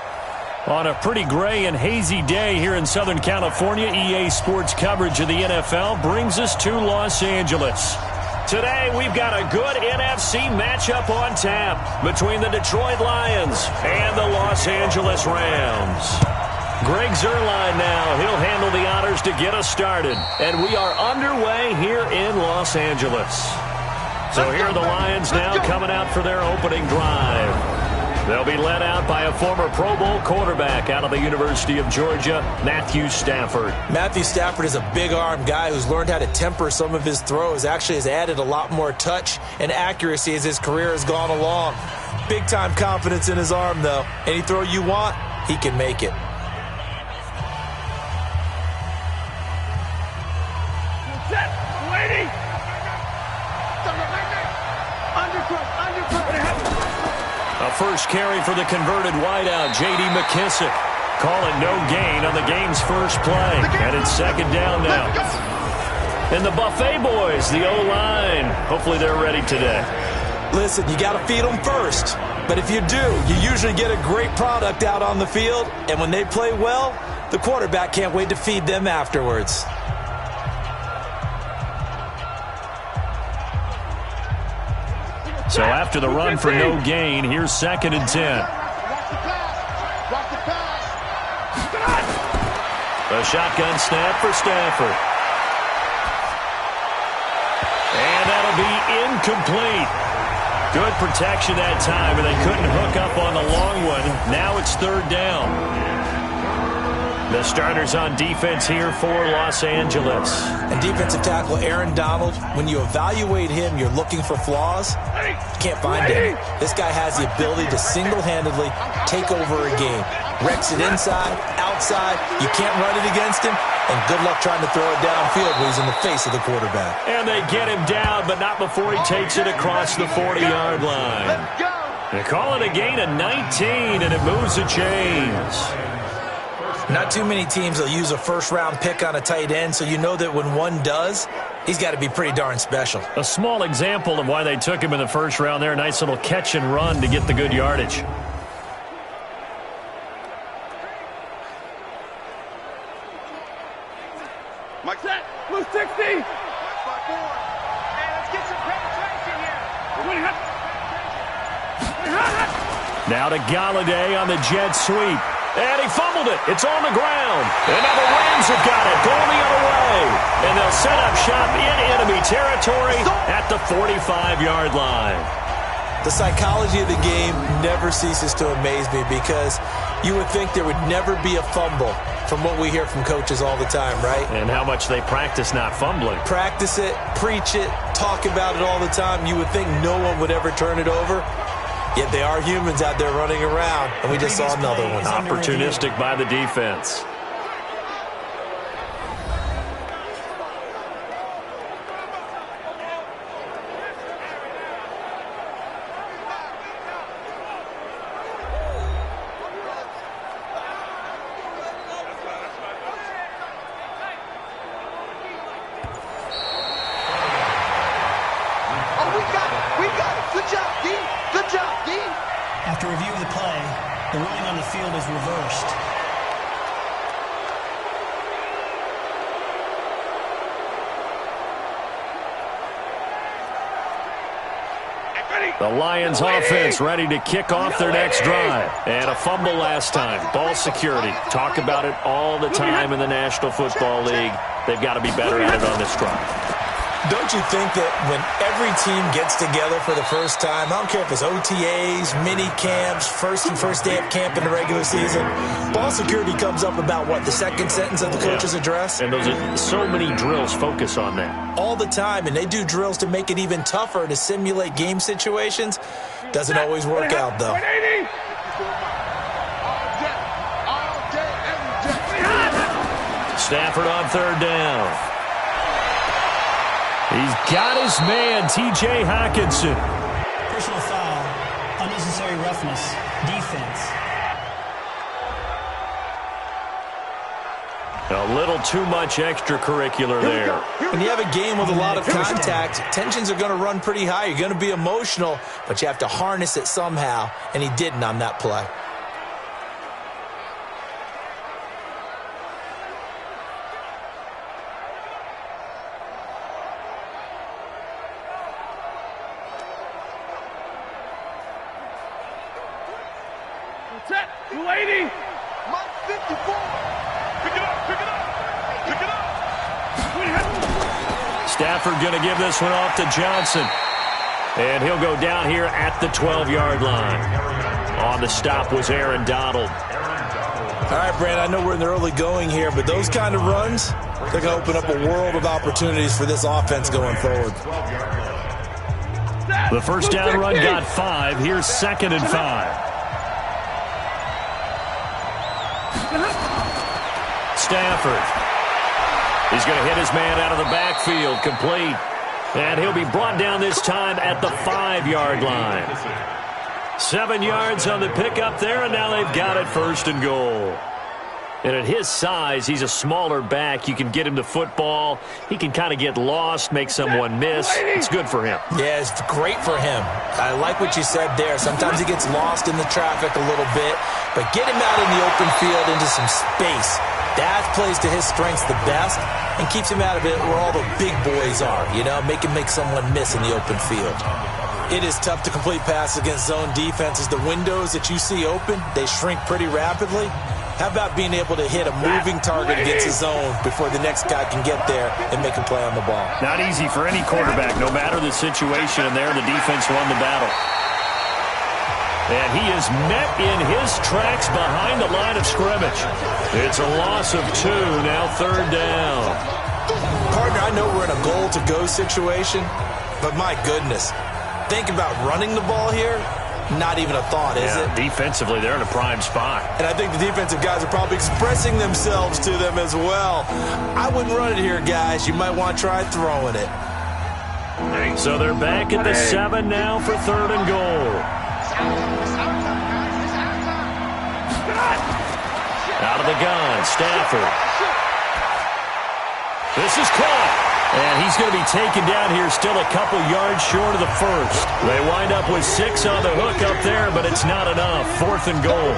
On a pretty gray and hazy day here in Southern California, EA Sports coverage of the NFL brings us to Los Angeles. Today, we've got a good NFC matchup on tap between the Detroit Lions and the Los Angeles Rams. Greg Zuerlein now. He'll handle the honors to get us started. And we are underway here in Los Angeles. So here are the Lions now coming out for their opening drive. They'll be led out by a former Pro Bowl quarterback out of the University of Georgia, Matthew Stafford. Matthew Stafford is a big-arm guy who's learned how to temper some of his throws. Actually has added a lot more touch and accuracy as his career has gone along. Big-time confidence in his arm, though. Any throw you want, he can make it. A first carry for the converted wideout, J.D. McKissick. Call it no gain on the game's first play. And it's second down now. And the Buffet boys, the O-line. Hopefully they're ready today. Listen, you got to feed them first. But if you do, you usually get a great product out on the field. And when they play well, the quarterback can't wait to feed them afterwards. So after the run for no gain, here's second and 10. A shotgun snap for Stafford. incomplete. Good protection that time, and they couldn't hook up on the long one. Now it's third down. The starters on defense here for Los Angeles. And defensive tackle Aaron Donald, when you evaluate him, you're looking for flaws. You can't find any. This guy has the ability to single-handedly take over a game. Wrecks it inside, outside. You can't run it against him. And good luck trying to throw it downfield when he's in the face of the quarterback. And they get him down, but not before he takes it across the 40-yard line. They call it a gain of 19, and it moves the chains. Not too many teams will use a first-round pick on a tight end, so you know that when one does, he's got to be pretty darn special. A small example of why they took him in the first round there. A nice little catch and run to get the good yardage. Mike set. Blue 60. Hey, let's get some penetration here. Now to Galladay on the jet sweep. And he fumbled it. It's on the ground. And now the Rams have got it. Going the other way. And they'll set up shop in enemy territory at the 45-yard line. The psychology of the game never ceases to amaze me because you would think there would never be a fumble from what we hear from coaches all the time, right? And how much they practice not fumbling. Practice it, preach it, talk about it all the time. You would think no one would ever turn it over. Yet they are humans out there running around, and we just saw another one. Opportunistic by the defense. After review of the play, the ruling on the field is reversed. The Lions offense ready to kick off their next drive. And a fumble last time. Ball security. Talk about it all the time in the National Football League. They've got to be better at it on this drive. Don't you think that when every team gets together for the first time, I don't care if it's OTAs, mini camps, first day of camp in the regular season, ball security comes up about, what, the second sentence of the coach's address? And those are so many drills focus on that. All the time, and they do drills to make it even tougher to simulate game situations. Doesn't always work out, though. Stafford on third down. He's got his man, T.J. Hockenson. Personal foul, unnecessary roughness, defense. A little too much extracurricular there. When you have a game with a lot of contact, tensions are going to run pretty high. You're going to be emotional, but you have to harness it somehow, and he didn't on that play. Set. 280. Mike 54. Pick it up. Pick it up. Pick it up. Stafford going to give this one off to Johnson. And he'll go down here at the 12-yard line. On the stop was Aaron Donald. All right, Brand, I know we're in the early going here, but those kind of runs, they're going to open up a world of opportunities for this offense going forward. The first down run got 5. Here's 2nd and 5. Stafford. He's going to hit his man out of the backfield, complete. And he'll be brought down this time at the 5-yard line. 7 yards on the pickup there, and now they've got it 1st and goal. And at his size, he's a smaller back. You can get him the football. He can kind of get lost, make someone miss. It's good for him. Yeah, it's great for him. I like what you said there. Sometimes he gets lost in the traffic a little bit, but get him out in the open field into some space. That plays to his strengths the best and keeps him out of it where all the big boys are, you know, make someone miss in the open field. It is tough to complete passes against zone defenses. The windows that you see open, they shrink pretty rapidly. How about being able to hit a moving target against his zone before the next guy can get there and make a play on the ball? Not easy for any quarterback, no matter the situation, and there the defense won the battle. And he is met in his tracks behind the line of scrimmage. It's a loss of 2, now 3rd down. Partner, I know we're in a goal-to-go situation, but my goodness, think about running the ball here. Not even a thought, is it? Defensively, they're in a prime spot. And I think the defensive guys are probably expressing themselves to them as well. I wouldn't run it here, guys. You might want to try throwing it. So they're back at the 7 now for 3rd and goal. Out of the gun, Stafford. This is caught. And he's going to be taken down here, still a couple yards short of the first. They wind up with 6 on the hook up there, but it's not enough. 4th and goal.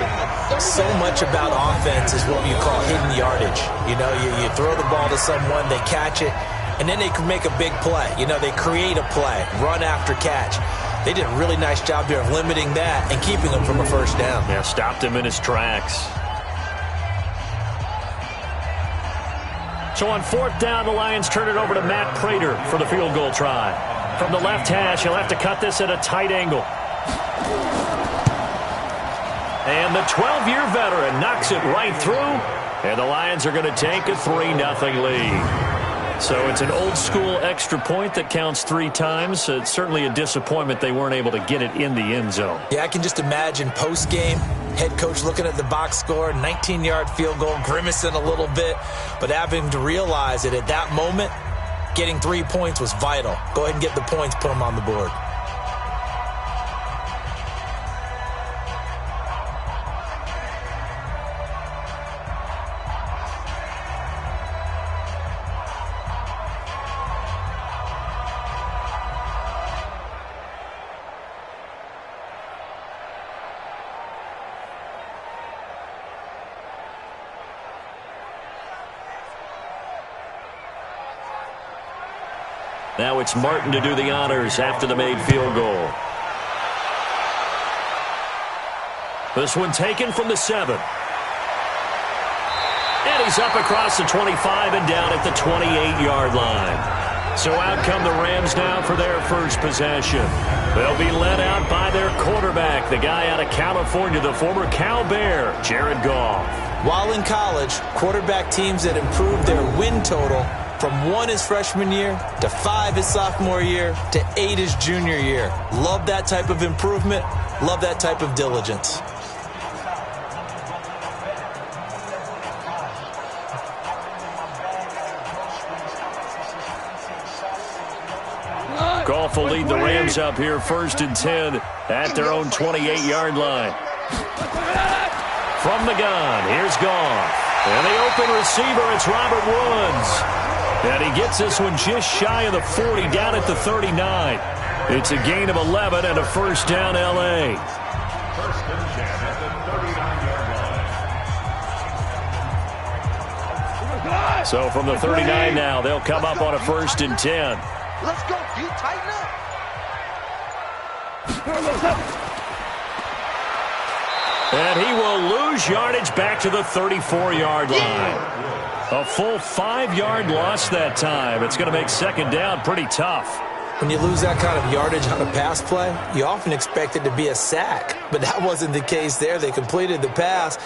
So much about offense is what you call hidden yardage. You know, you throw the ball to someone, they catch it, and then they can make a big play. You know, they create a play, run after catch. They did a really nice job here of limiting that and keeping him from a first down. Yeah, stopped him in his tracks. So on 4th down, the Lions turn it over to Matt Prater for the field goal try. From the left hash, he'll have to cut this at a tight angle. And the 12-year veteran knocks it right through, and the Lions are going to take a 3-0 lead. So it's an old-school extra point that counts 3 times. It's certainly a disappointment they weren't able to get it in the end zone. Yeah, I can just imagine post-game, head coach looking at the box score, 19-yard field goal, grimacing a little bit, but having to realize that at that moment, getting 3 points was vital. Go ahead and get the points, put them on the board. Now it's Martin to do the honors after the made field goal. This one taken from the 7. And he's up across the 25 and down at the 28-yard line. So out come the Rams now for their first possession. They'll be led out by their quarterback, the guy out of California, the former Cal Bear, Jared Goff. While in college, quarterback teams that improved their win total from 1 his freshman year to 5 his sophomore year to 8 his junior year. Love that type of improvement. Love that type of diligence. Goff will lead the Rams up here 1st and 10 at their own 28-yard line. From the gun, here's Goff. And the open receiver, it's Robert Woods. And he gets this one just shy of the 40, down at the 39. It's a gain of 11 and a first down, L.A. 1st and 10 at the 39-yard line. So from the 39 now, they'll come up on a 1st and 10. Let's go, D. Tighten up. And he will lose yardage back to the 34-yard line. A full 5-yard loss that time. It's going to make 2nd down pretty tough. When you lose that kind of yardage on a pass play, you often expect it to be a sack. But that wasn't the case there. They completed the pass.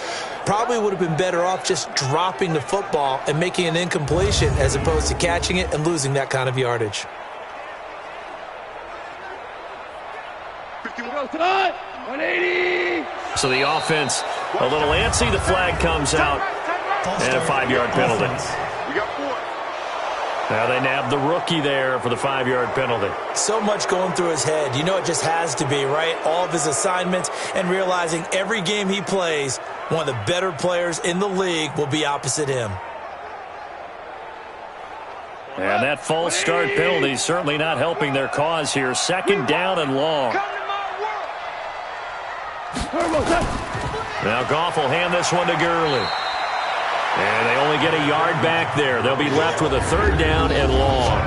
Probably would have been better off just dropping the football and making an incompletion as opposed to catching it and losing that kind of yardage. 180. So the offense a little antsy. The flag comes out. And a 5-yard penalty. We got 4. Now they nabbed the rookie there for the 5-yard penalty. So much going through his head. You know it just has to be, right? All of his assignments and realizing every game he plays, one of the better players in the league will be opposite him. And that false start penalty certainly not helping their cause here. 2nd down and long. Now Goff will hand this one to Gurley. And they only get a yard back there. They'll be left with a 3rd down and long.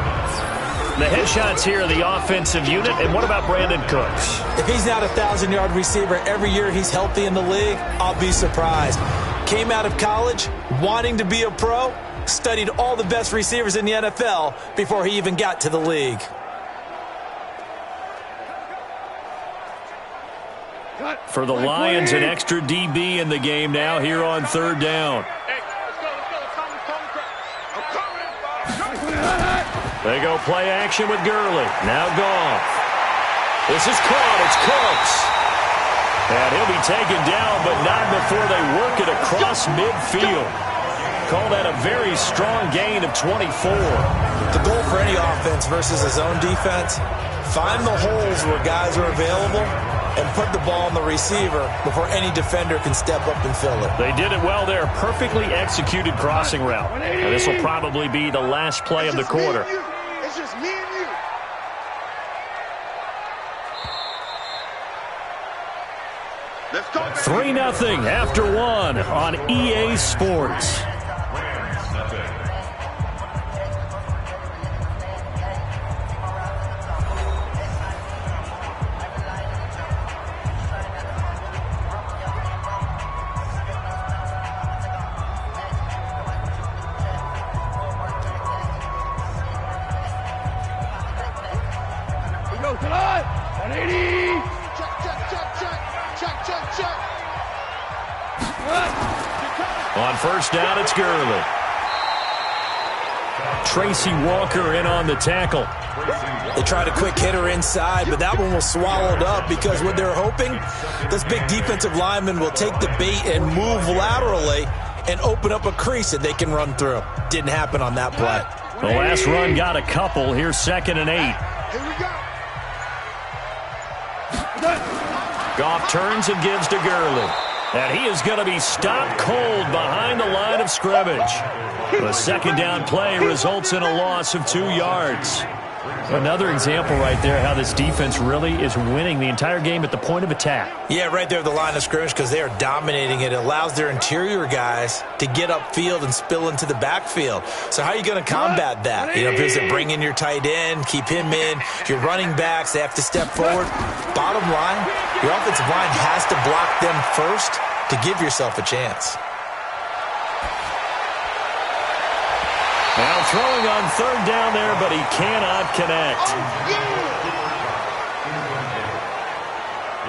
The headshots here are the offensive unit. And what about Brandon Cooks? If he's not a 1,000-yard receiver every year he's healthy in the league, I'll be surprised. Came out of college wanting to be a pro, studied all the best receivers in the NFL before he even got to the league. For the Lions, an extra DB in the game now here on third down. They go play action with Gurley. Now Goff. This is caught. It's Cooks. And he'll be taken down, but not before they work it across midfield. Call that a very strong gain of 24. The goal for any offense versus a zone defense, find the holes where guys are available and put the ball on the receiver before any defender can step up and fill it. They did it well there. Perfectly executed crossing route. And this will probably be the last play of the quarter. It's just me and you. Let's go. 3-0 after one on EA Sports. On first down, it's Gurley. Tracy Walker in on the tackle. They tried a quick hitter inside, but that one was swallowed up because what they're hoping, this big defensive lineman will take the bait and move laterally and open up a crease that they can run through. Didn't happen on that play. The last run got a couple. Here's 2nd and 8. Here we go. Goff turns and gives to Gurley. And he is going to be stopped cold behind the line of scrimmage. The second down play results in a loss of 2 yards. Another example right there how this defense really is winning the entire game at the point of attack. Yeah, right there at the line of scrimmage because they are dominating it. It allows their interior guys to get upfield and spill into the backfield. So how are you going to combat that? You know, if you bring in your tight end, keep him in, your running backs, they have to step forward. Bottom line, your offensive line has to block them first to give yourself a chance. Now throwing on third down there, but he cannot connect.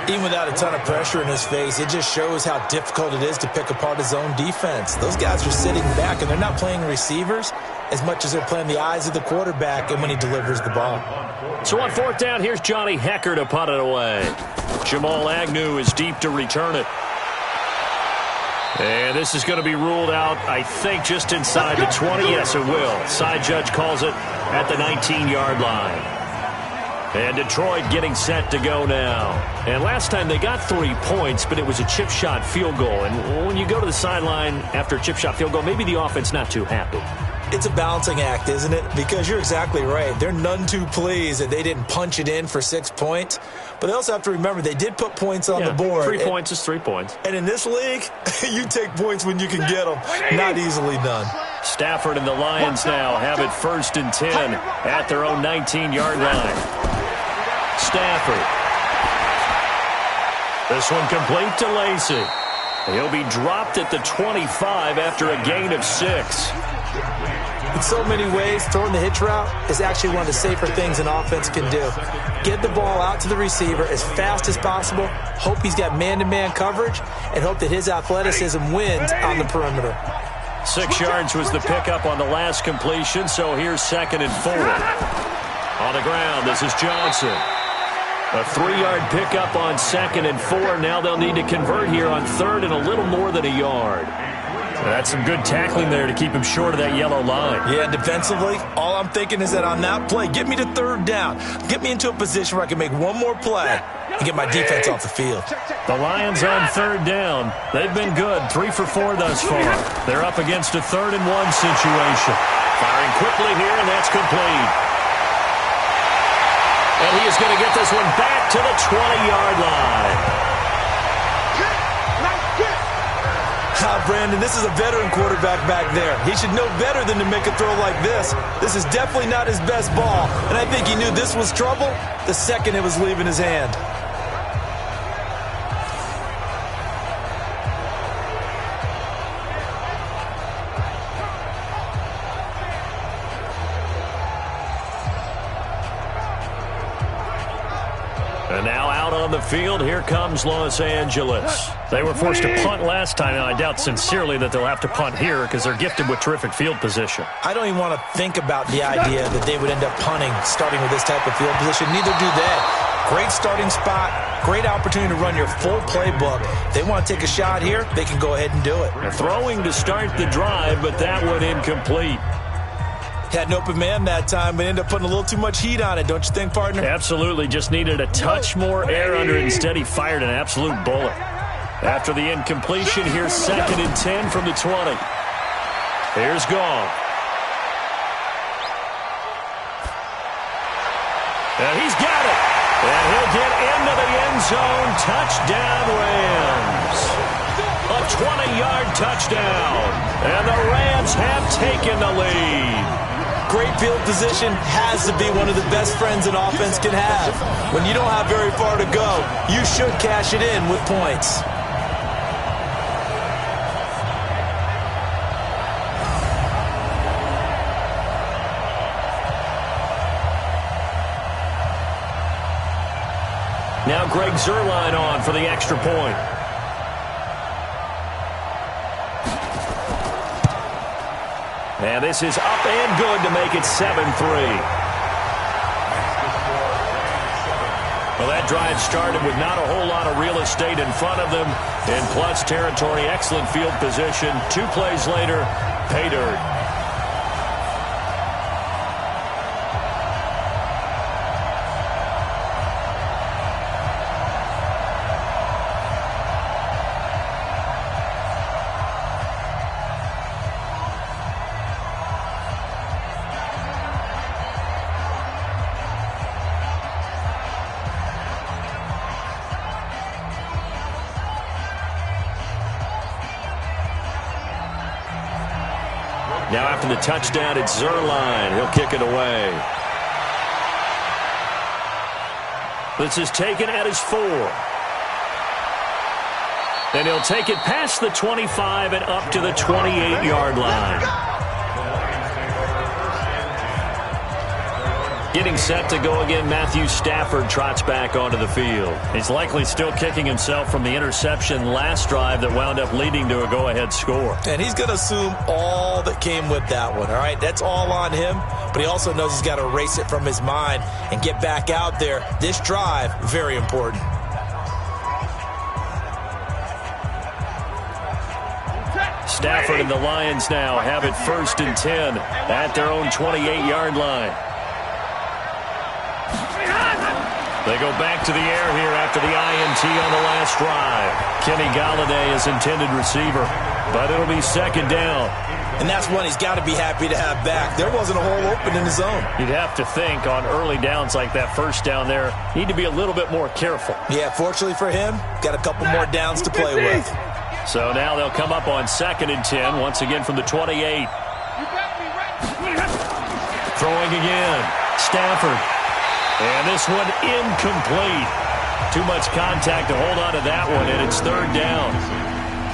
Even without a ton of pressure in his face, it just shows how difficult it is to pick apart his own defense. Those guys are sitting back, and they're not playing receivers as much as they're playing the eyes of the quarterback and when he delivers the ball. So on fourth down, here's Johnny Hecker to punt it away. Jamal Agnew is deep to return it. And this is going to be ruled out, I think, just inside the 20. Yes, it will. Side judge calls it at the 19-yard line. And Detroit getting set to go now. And last time they got 3 points, but it was a chip shot field goal. And when you go to the sideline after a chip shot field goal, maybe the offense not too happy. It's a balancing act, isn't it? Because you're exactly right. They're none too pleased that they didn't punch it in for 6 points. But they also have to remember they did put points on the board. 3 points is 3 points. And in this league, you take points when you can get them. Not easily done. Stafford and the Lions now have it 1st and 10 at their own 19-yard line. Stafford. This one complete to Lacy. He'll be dropped at the 25 after a gain of 6. In so many ways, throwing the hitch route is actually one of the safer things an offense can do. Get the ball out to the receiver as fast as possible, hope he's got man-to-man coverage, and hope that his athleticism wins on the perimeter. 6 yards was the pickup on the last completion, so here's 2nd and 4. On the ground, this is Johnson. A 3-yard pickup on 2nd and 4. Now they'll need to convert here on 3rd and a little more than a yard. That's some good tackling there to keep him short of that yellow line. Yeah, defensively, all I'm thinking is that on that play, get me to 3rd down. Get me into a position where I can make one more play and get my defense off the field. The Lions on 3rd down. They've been good, 3 for 4 thus far. They're up against a 3rd and 1 situation. Firing quickly here, and that's complete. And he is going to get this one back to the 20-yard line. Brandon, this is a veteran quarterback back there. He should know better than to make a throw like this. This is definitely not his best ball, and I think he knew this was trouble the second it was leaving his hand. And now out on the field, here comes Los Angeles. They were forced to punt last time, and I doubt sincerely that they'll have to punt here because they're gifted with terrific field position. I don't even want to think about the idea that they would end up punting starting with this type of field position. Neither do they. Great starting spot, great opportunity to run your full playbook. If they want to take a shot here, they can go ahead and do it. They're throwing to start the drive, but that one incomplete. Had an open man that time, but ended up putting a little too much heat on it, don't you think, partner? Absolutely. Just needed a touch more air under it. Instead, he fired an absolute bullet. After the incompletion, here's 2nd and 10 from the 20. Here's Goff. And he's got it. And he'll get into the end zone. Touchdown, Rams. A 20-yard touchdown. And the Rams have taken the lead. Great field position has to be one of the best friends an offense can have. When you don't have very far to go, you should cash it in with points. Now Greg Zuerlein on for the extra point. And this is up and good to make it 7-3. Well, that drive started with not a whole lot of real estate in front of them. In plus territory, excellent field position. 2 plays later, pay dirt. Now after the touchdown, it's Zuerlein. He'll kick it away. This is taken at his 4. And he'll take it past the 25 and up to the 28-yard line. Getting set to go again, Matthew Stafford trots back onto the field. He's likely still kicking himself from the interception last drive that wound up leading to a go-ahead score. And he's going to assume all that came with that one, all right? That's all on him, but he also knows he's got to erase it from his mind and get back out there. This drive, very important. Stafford and the Lions now have it 1st and 10 at their own 28-yard line. They go back to the air here after the INT on the last drive. Kenny Golladay is intended receiver, but it'll be 2nd down. And that's one he's got to be happy to have back. There wasn't a hole open in the zone. You'd have to think on early downs like that 1st down there, need to be a little bit more careful. Yeah, fortunately for him, got a couple more downs to play with. So now they'll come up on 2nd and 10, once again from the 28. Throwing again, Stafford. And this one incomplete. Too much contact to hold on to that one, and it's 3rd down.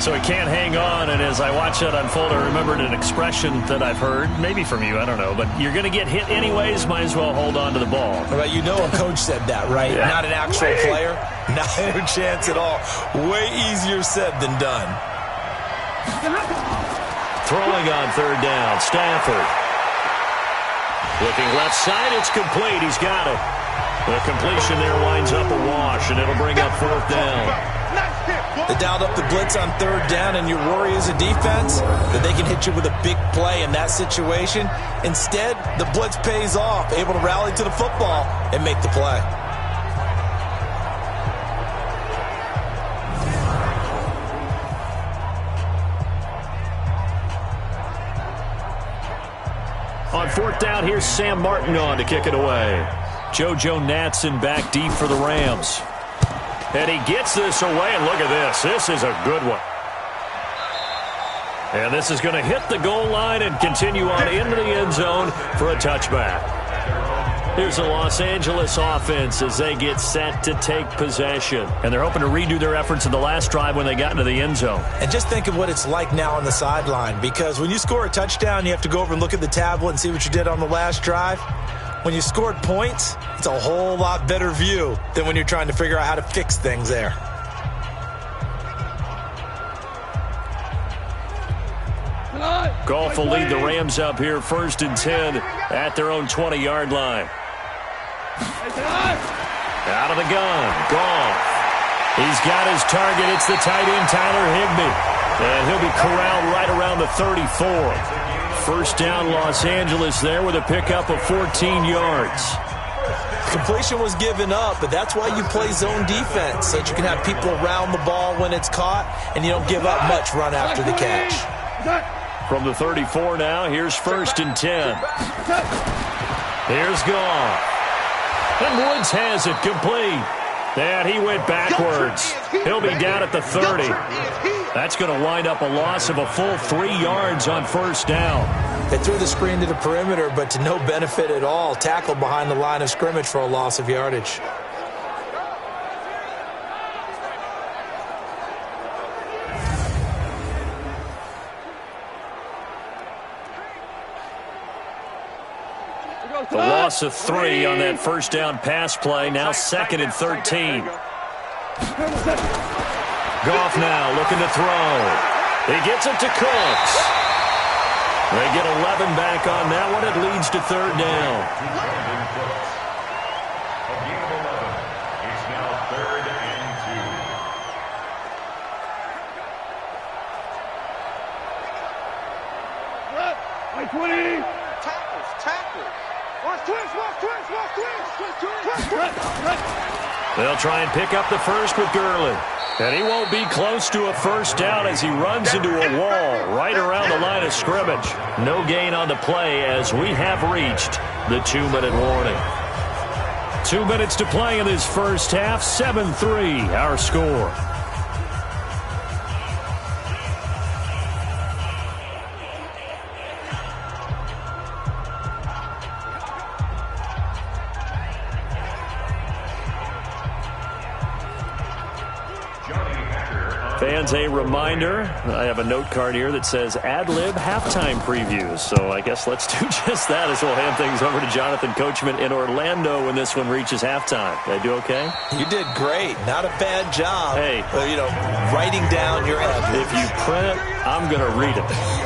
So he can't hang on, and as I watch that unfold, I remembered an expression that I've heard, maybe from you, I don't know, but you're going to get hit anyways, might as well hold on to the ball. Right, you know a coach said that, right? Yeah. Not an actual player. Not a chance at all. Way easier said than done. Throwing on 3rd down, Stafford. Looking left side, it's complete. He's got it. The completion there winds up a wash, and it'll bring up 4th down. They dialed up the blitz on 3rd down, and your worry as a defense that they can hit you with a big play in that situation. Instead, the blitz pays off, able to rally to the football and make the play. On 4th down, here's Sam Martin on to kick it away. JoJo Natson back deep for the Rams. And he gets this away, and look at this. This is a good one. And this is going to hit the goal line and continue on into the end zone for a touchback. Here's the Los Angeles offense as they get set to take possession. And they're hoping to redo their efforts in the last drive when they got into the end zone. And just think of what it's like now on the sideline, because when you score a touchdown, you have to go over and look at the tablet and see what you did on the last drive. When you scored points, it's a whole lot better view than when you're trying to figure out how to fix things there. Goff will lead the Rams up here 1st and 10 at their own 20-yard line. Out of the gun, Goff. He's got his target. It's the tight end, Tyler Higbee. And he'll be corralled right around the 34. First down, Los Angeles there with a pickup of 14 yards. Completion was given up, but that's why you play zone defense, so that you can have people around the ball when it's caught, and you don't give up much run after the catch. From the 34 now, here's 1st and 10. Here's Goff. And Woods has it complete. And he went backwards. He'll be down at the 30. That's going to wind up a loss of a full 3 yards on 1st down. They threw the screen to the perimeter, but to no benefit at all. Tackled behind the line of scrimmage for a loss of yardage. The loss of 3 on that first down pass play. Now 2nd and 13. Goff now looking to throw. He gets it to Cooks. They get 11 back on that one. It leads to 3rd down. It's now 3rd and 2. 20. Tackles. Watch twist. They'll try and pick up the first with Gurley. And he won't be close to a first down as he runs into a wall right around the line of scrimmage. No gain on the play as we have reached the 2-minute warning. 2 minutes to play in this first half. 7-3 our score. Fans, a reminder, I have a note card here that says ad-lib halftime previews. So I guess let's do just that as we'll hand things over to Jonathan Coachman in Orlando when this one reaches halftime. Did I do okay? You did great. Not a bad job. Hey. Writing down your ad. If you print it, I'm going to read it.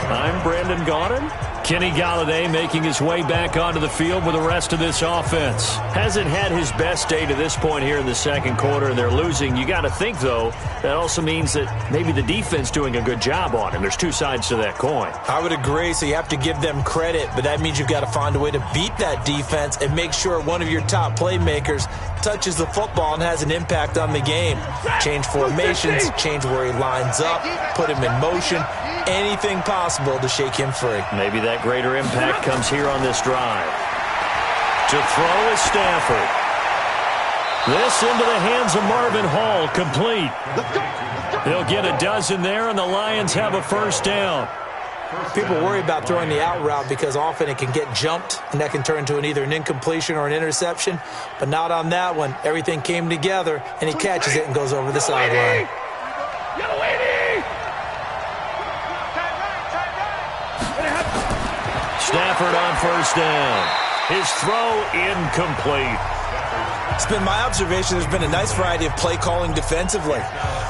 I'm Brandon Gaudin. Kenny Golladay making his way back onto the field with the rest of this offense. Hasn't had his best day to this point here in the second quarter, and they're losing. You got to think, though, that also means that maybe the defense doing a good job on him. There's two sides to that coin. I would agree, so you have to give them credit, but that means you've got to find a way to beat that defense and make sure one of your top playmakers touches the football and has an impact on the game. Change formations, change where he lines up, put him in motion, anything possible to shake him free. Maybe that greater impact comes here on this drive. To throw is Stafford. This into the hands of Marvin Hall, complete. He'll get a dozen there, and the Lions have a first down. People worry about throwing the out route because often it can get jumped, and that can turn into either an incompletion or an interception. But not on that one. Everything came together, and he catches it and goes over the sideline. Stafford on first down. His throw incomplete. It's been my observation there's been a nice variety of play calling defensively.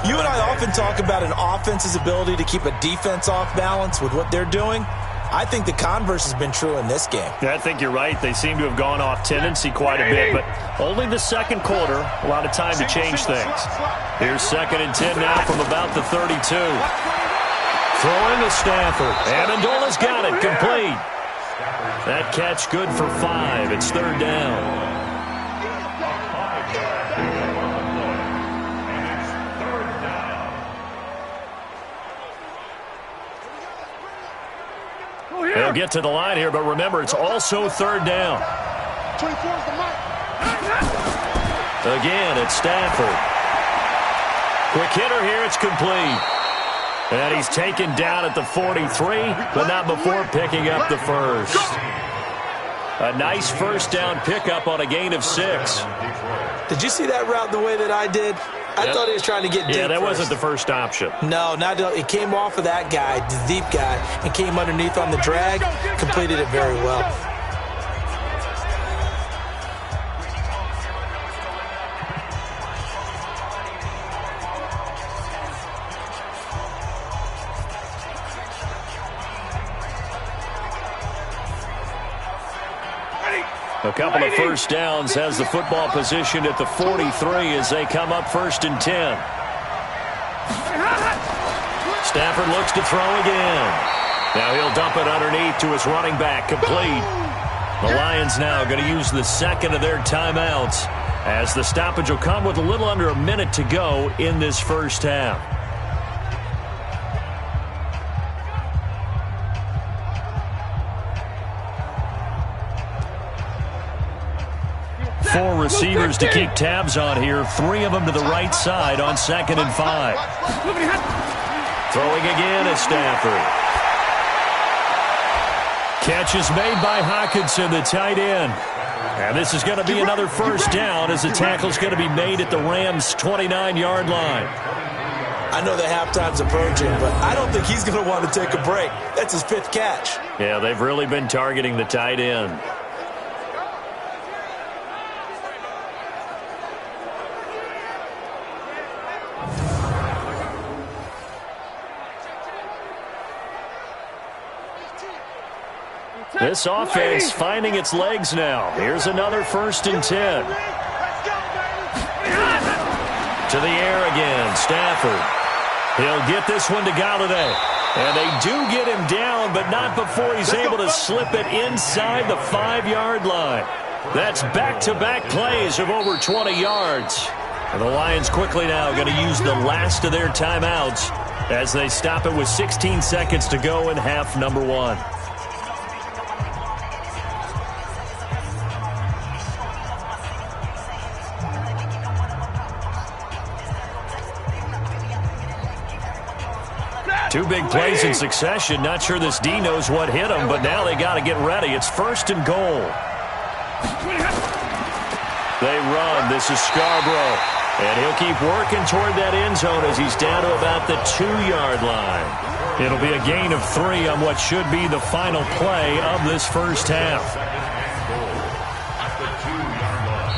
You and I often talk about an offense's ability to keep a defense off balance with what they're doing. I think the converse has been true in this game. Yeah, I think you're right. They seem to have gone off tendency quite a bit, but only the second quarter, a lot of time to change things. Here's 2nd and 10 now from about the 32. Throwing to Stafford. Amendola's got it, complete. That catch good for 5. It's 3rd down. They'll get to the line here, but remember, it's also 3rd down. 24 is the mark. Again, it's Stafford. Quick hitter here, it's complete. And he's taken down at the 43, but not before picking up the first. A nice first down pickup on a gain of 6. Did you see that route the way that I did? I thought he was trying to get deep. Yeah, that first. wasn't the first option. No, it came off of that guy, the deep guy, and came underneath on the drag, completed it very well. A couple of first downs has the football positioned at the 43 as they come up 1st and 10. Stafford looks to throw again. Now he'll dump it underneath to his running back, complete. The Lions now going to use the second of their timeouts as the stoppage will come with a little under a minute to go in this first half. Four receivers to keep tabs on here. 3 of them to the right side on 2nd and 5. Throwing again is Stafford. Catch is made by Hockenson, the tight end. And this is going to be another first down as the tackle is going to be made at the Rams' 29-yard line. I know the halftime's approaching, but I don't think he's going to want to take a break. That's his 5th catch. Yeah, they've really been targeting the tight end. This offense finding its legs now. Here's another 1st and 10. To the air again, Stafford. He'll get this one to Galladay. And they do get him down, but not before he's able to slip it inside the 5-yard line. That's back-to-back plays of over 20 yards. And the Lions quickly now going to use the last of their timeouts as they stop it with 16 seconds to go in half number 1. Two big plays in succession. Not sure this D knows what hit him, but now they got to get ready. It's 1st and goal. They run. This is Scarborough. And he'll keep working toward that end zone as he's down to about the 2-yard line. It'll be a gain of 3 on what should be the final play of this first half.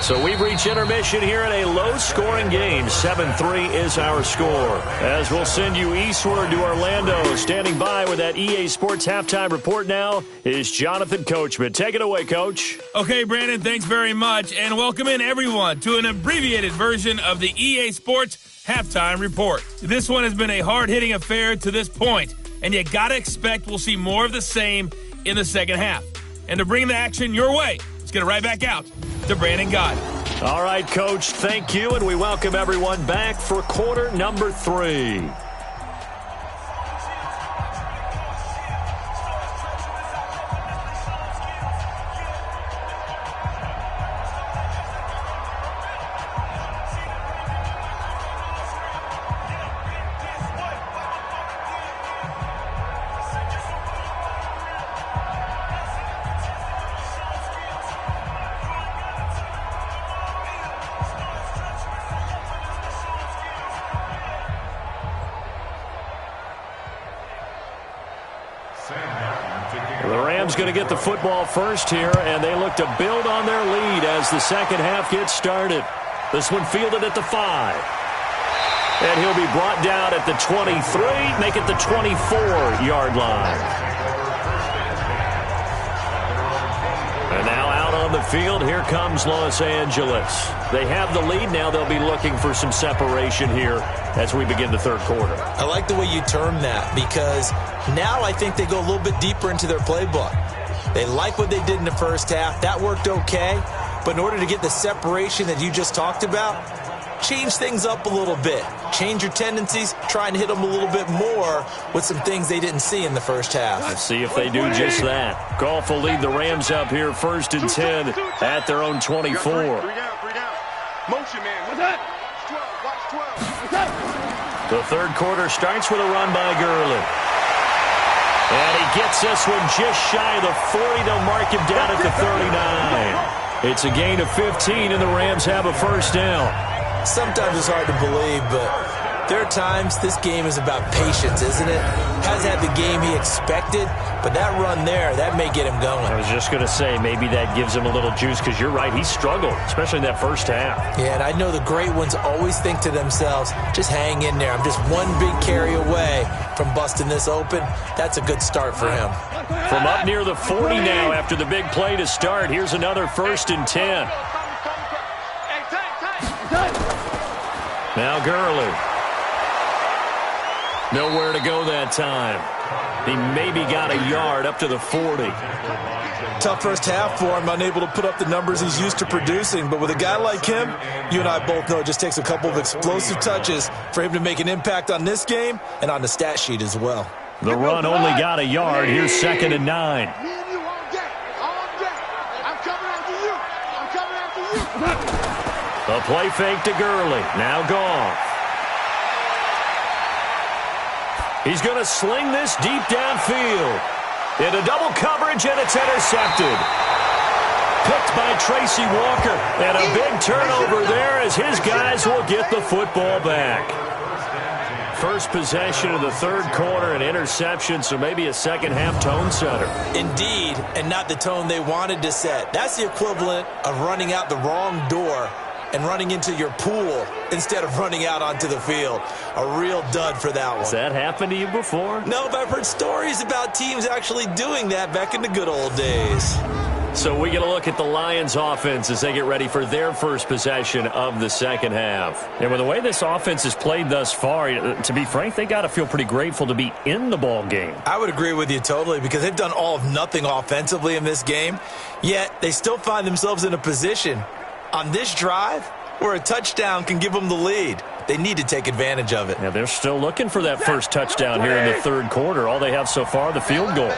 So we've reached intermission here in a low-scoring game. 7-3 is our score. As we'll send you eastward to Orlando. Standing by with that EA Sports halftime report now is Jonathan Coachman. Take it away, Coach. Okay, Brandon, thanks very much. And welcome in, everyone, to an abbreviated version of the EA Sports halftime report. This one has been a hard-hitting affair to this point, and you got to expect we'll see more of the same in the second half. And to bring the action your way, let's get it right back out to Brandon Gott. All right, Coach, thank you, and we welcome everyone back for quarter number 3. The Rams going to get the football first here, and they look to build on their lead as the second half gets started. This one fielded at the 5. And he'll be brought down at the 23, make it the 24-yard line. And now out on the field, here comes Los Angeles. They have the lead now. They'll be looking for some separation here as we begin the third quarter. I like the way you term that because now I think they go a little bit deeper into their playbook. They like what they did in the first half. That worked okay. But in order to get the separation that you just talked about, change things up a little bit. Change your tendencies. Try and hit them a little bit more with some things they didn't see in the first half. Let's see if they do just that. Goff will lead the Rams up here 1st and 10 at their own 24. Three down. Motion, man. What's that? 12. Watch 12. The third quarter starts with a run by Gurley. And he gets this one just shy of the 40. They'll mark him down at the 39. It's a gain of 15, and the Rams have a first down. Sometimes it's hard to believe, but There are times this game is about patience, isn't it? Hasn't had the game he expected, but that run there, that may get him going. I was just going to say, maybe that gives him a little juice, because you're right, he struggled, especially in that first half. Yeah, and I know the great ones always think to themselves, just hang in there. I'm just one big carry away from busting this open. That's a good start for him. From up near the 40 now after the big play to start, here's another 1st and 10. Now Gurley. Nowhere to go that time. He maybe got a yard up to the 40. Tough first half for him, unable to put up the numbers he's used to producing. But with a guy like him, you and I both know it just takes a couple of explosive touches for him to make an impact on this game and on the stat sheet as well. The run only got a yard. Here's 2nd and 9. A play fake to Gurley. Now Goff. He's going to sling this deep downfield. Into double coverage, and it's intercepted. Picked by Tracy Walker. And a big turnover there as his guys will get the football back. First possession of the third quarter, an interception, so maybe a second-half tone setter. Indeed, and not the tone they wanted to set. That's the equivalent of running out the wrong door and running into your pool instead of running out onto the field. A real dud for that one. Has that happened to you before? No, but I've heard stories about teams actually doing that back in the good old days. So we get a look at the Lions offense as they get ready for their first possession of the second half. And with the way this offense has played thus far, to be frank, they got to feel pretty grateful to be in the ball game. I would agree with you totally, because they've done all of nothing offensively in this game, yet they still find themselves in a position on this drive where a touchdown can give them the lead. They need to take advantage of it. Yeah, they're still looking for that first touchdown here in the third quarter. All they have so far, the field goal.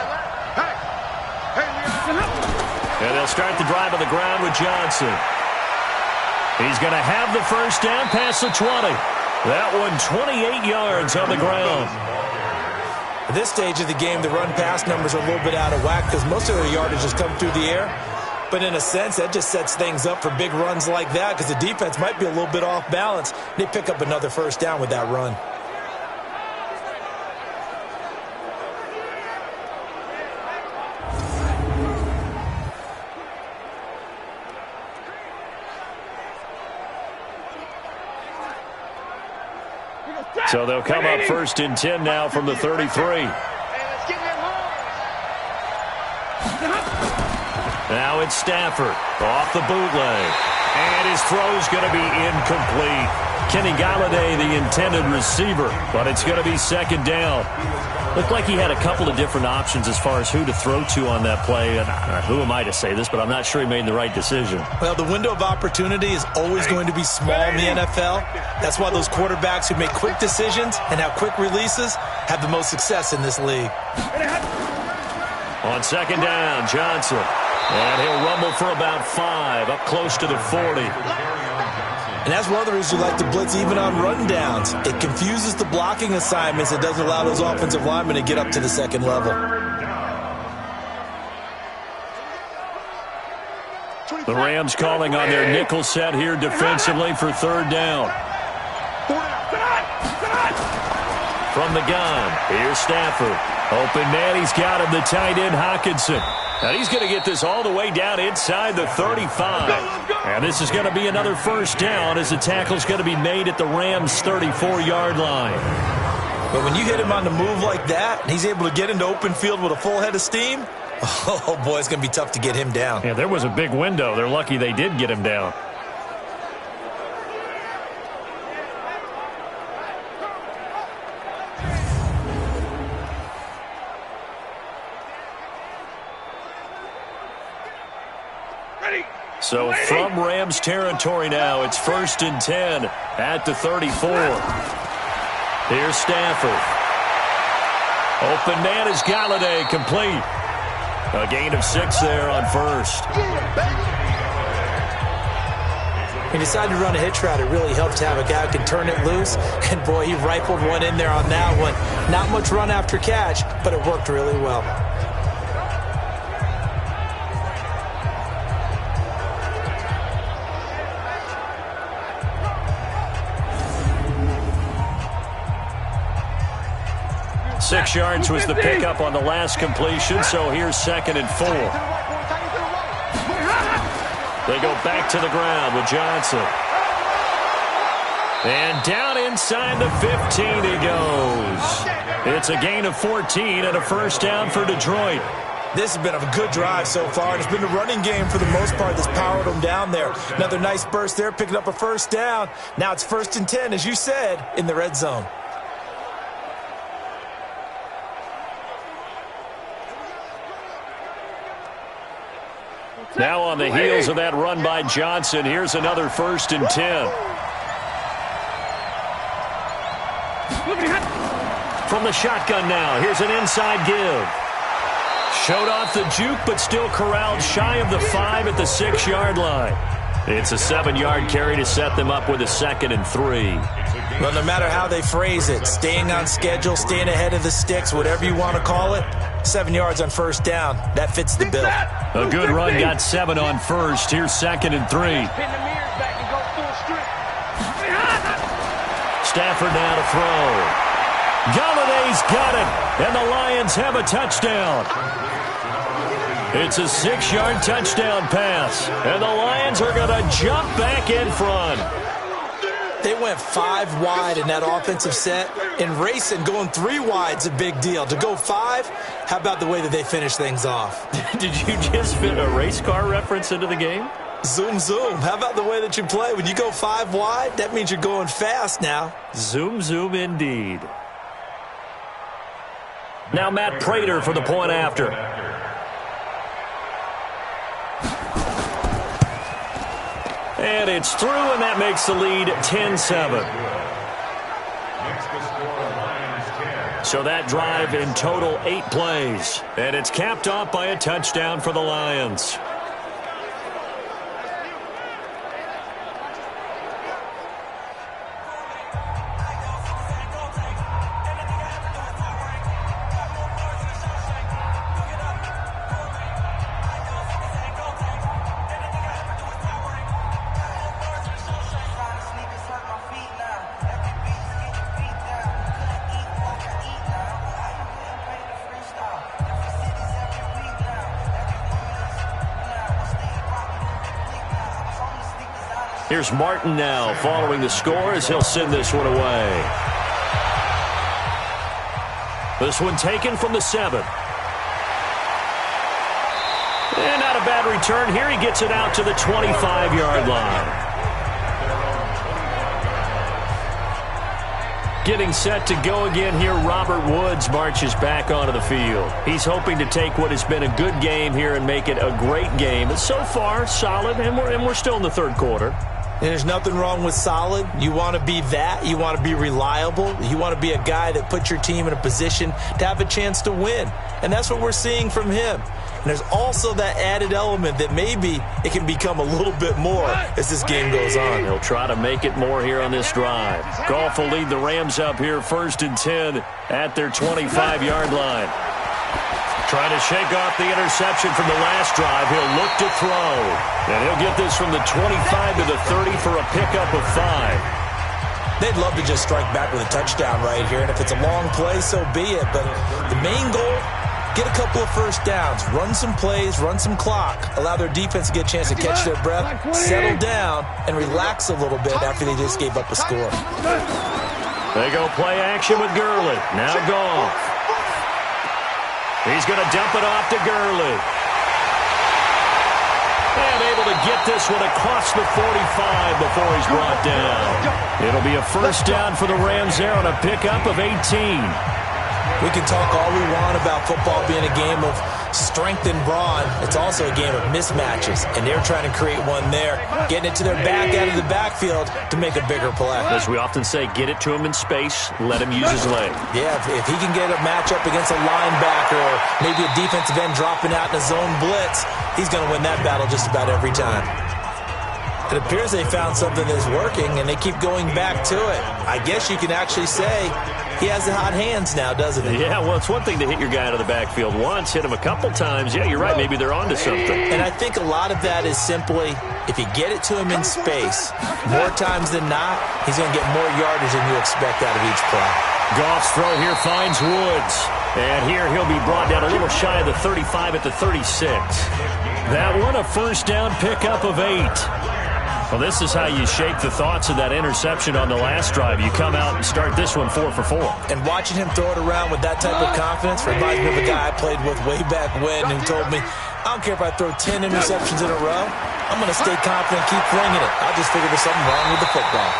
And they'll start the drive on the ground with Johnson. He's going to have the first down past the 20. That one 28 yards on the ground. At this stage of the game, the run-pass numbers are a little bit out of whack because most of their yardage has come through the air. But in a sense, that just sets things up for big runs like that because the defense might be a little bit off balance. They pick up another first down with that run. So they'll come up 1st and 10 now from the 33. Now it's Stafford off the bootleg. And his throw's going to be incomplete. Kenny Galladay, the intended receiver, but it's going to be 2nd down. Looked like he had a couple of different options as far as who to throw to on that play. And who am I to say this, but I'm not sure he made the right decision. Well, the window of opportunity is always going to be small in the NFL. That's why those quarterbacks who make quick decisions and have quick releases have the most success in this league. On 2nd down, Johnson. And he'll rumble for about 5, up close to the 40. And that's one of the reasons you like to blitz even on rundowns. It confuses the blocking assignments. It doesn't allow those offensive linemen to get up to the second level. The Rams calling on their nickel set here defensively for 3rd down. From the gun, here's Stafford. Open man, he's got him, the tight end Hockenson. And he's going to get this all the way down inside the 35. And this is going to be another first down as the tackle's going to be made at the Rams' 34-yard line. But when you hit him on the move like that, and he's able to get into open field with a full head of steam, oh, boy, it's going to be tough to get him down. Yeah, there was a big window. They're lucky they did get him down. So from Rams territory now, it's 1st and 10 at the 34. Here's Stafford. Open man is Galladay, complete. A gain of 6 there on 1st. He decided to run a hitch route. It really helped to have a guy who can turn it loose. And, boy, he rifled one in there on that one. Not much run after catch, but it worked really well. 6 yards was the pickup on the last completion, so here's 2nd and 4. They go back to the ground with Johnson. And down inside the 15 he goes. It's a gain of 14 and a first down for Detroit. This has been a good drive so far. It's been the running game for the most part that's powered them down there. Another nice burst there, picking up a first down. Now it's 1st and 10, as you said, in the red zone. Now on the heels of that run by Johnson, here's another 1st and 10. From the shotgun now, here's an inside give. Showed off the juke, but still corralled shy of the 5 at the 6-yard line. It's a 7-yard carry to set them up with a 2nd and 3. Well, no matter how they phrase it, staying on schedule, staying ahead of the sticks, whatever you want to call it, 7 yards on first down, that fits the bill. A good run, got 7 on first. Here's 2nd and 3. Stafford now to throw. Galladay's got it, and the Lions have a touchdown. It's a 6-yard touchdown pass, and the Lions are going to jump back in front. They went 5 wide in that offensive set, and racing going 3 wide's a big deal. To go 5, how about the way that they finish things off? Did you just fit a race car reference into the game? Zoom, zoom. How about the way that you play? When you go 5 wide, that means you're going fast now. Zoom, zoom indeed. Now Matt Prater for the point after. And it's through, and that makes the lead 10-7. So that drive in total 8 plays. And it's capped off by a touchdown for the Lions. Here's Martin now following the score as he'll send this one away. This one taken from the 7. And not a bad return here. He gets it out to the 25-yard line. Getting set to go again here, Robert Woods marches back onto the field. He's hoping to take what has been a good game here and make it a great game. But so far, solid, and we're still in the 3rd quarter. And there's nothing wrong with solid. You want to be that. You want to be reliable. You want to be a guy that puts your team in a position to have a chance to win. And that's what we're seeing from him. And there's also that added element that maybe it can become a little bit more as this game goes on. He'll try to make it more here on this drive. Goff will lead the Rams up here 1st and 10 at their 25-yard line. Trying to shake off the interception from the last drive. He'll look to throw. And he'll get this from the 25 to the 30 for a pickup of 5. They'd love to just strike back with a touchdown right here. And if it's a long play, so be it. But the main goal, get a couple of first downs. Run some plays, run some clock. Allow their defense to get a chance to catch their breath, settle down, and relax a little bit after they just gave up a score. They go play action with Gurley. Now Goff. He's going to dump it off to Gurley. And able to get this one across the 45 before he's brought down. It'll be a first down for the Rams there on a pickup of 18. We can talk all we want about football being a game of strength and brawn. It's also a game of mismatches, and they're trying to create one there, getting it to their back out of the backfield to make a bigger play. As we often say, get it to him in space, let him use his leg. Yeah, if he can get a matchup against a linebacker or maybe a defensive end dropping out in a zone blitz, he's going to win that battle just about every time. It appears they found something that's working, and they keep going back to it. I guess you can actually say he has the hot hands now, doesn't he? Yeah, well, it's one thing to hit your guy out of the backfield once, hit him a couple times. Yeah, you're right. Maybe they're onto something. And I think a lot of that is simply if you get it to him in space, more times than not, he's going to get more yardage than you expect out of each play. Goff's throw here finds Woods. And here he'll be brought down a little shy of the 35 at the 36. That one a first down pickup of 8. Well, this is how you shake the thoughts of that interception on the last drive. You come out and start this one 4 for 4. And watching him throw it around with that type of confidence reminds me of a guy I played with way back when who told me, I don't care if I throw 10 interceptions in a row, I'm going to stay confident, keep flinging it. I just figured there's something wrong with the football.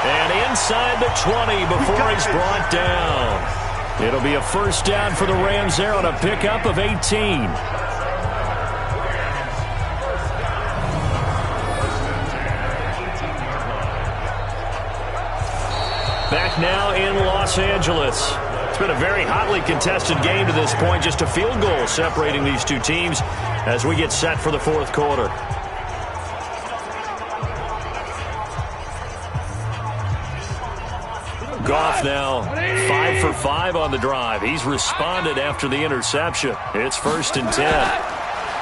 And inside the 20 before he's brought down. It'll be a first down for the Rams there on a pickup of 18. Back now in Los Angeles. It's been a very hotly contested game to this point. Just a field goal separating these two teams as we get set for the fourth quarter. Goff now 5 for 5 on the drive. He's responded after the interception. It's 1st and 10.